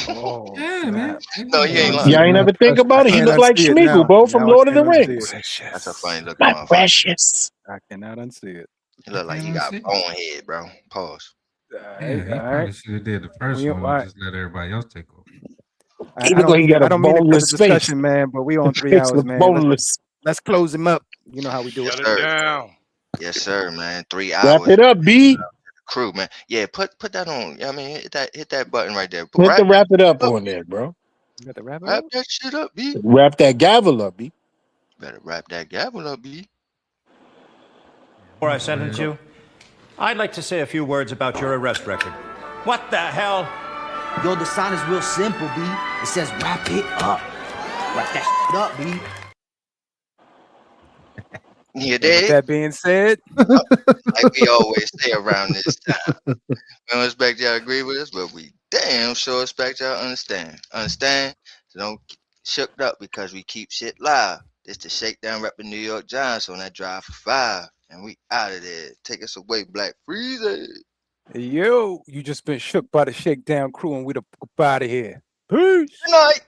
Oh, Yeah, man. snap. No, you ain't That's lying. Y'all ain't my ever think precious. I about it. He can't looked like unsee it Schmeagol, now. bro, from Now I Lord of the can't unsee Rings. it. That's a funny looking My motherfucker. precious. I cannot unsee it. He look like he Can't got unsee it. bone head, bro. Pause. All Yeah, right, he all probably right. should have did the first We, one and just let everybody else take over. He looked like he got I a don't mean to cut the boneless face. discussion, man, but we on 3 Face hours, look man. boneless. Let's close him up. You know how we do Yes, it. Shut it sir. down. Yes, sir, man. 3 Wrap hours. it up, B. Crew, man. Yeah, put that on. You know what I mean, hit that button right there. Hit the Wrap wrap it up on there, bro. You got the wrap it wrap up? that shit up, B. Wrap that gavel up, B. Better wrap that gavel up, B. Before I sentence you, I'd like to say a few words about your arrest record. What the hell? Yo, the sign is real simple, B. It says wrap it up. Wrap that shit up, B. You And with dig? that being said, Like we always say around this time. We don't expect y'all to agree with us, but we damn sure expect y'all to understand. Understand? So don't get shook up because we keep shit live. This the Shakedown repping New York Giants on that drive for 5. And we out of there. Take us away, Black Freezer. yo, you just been shook by the Shakedown crew, and we the up out of here. Peace. Good night.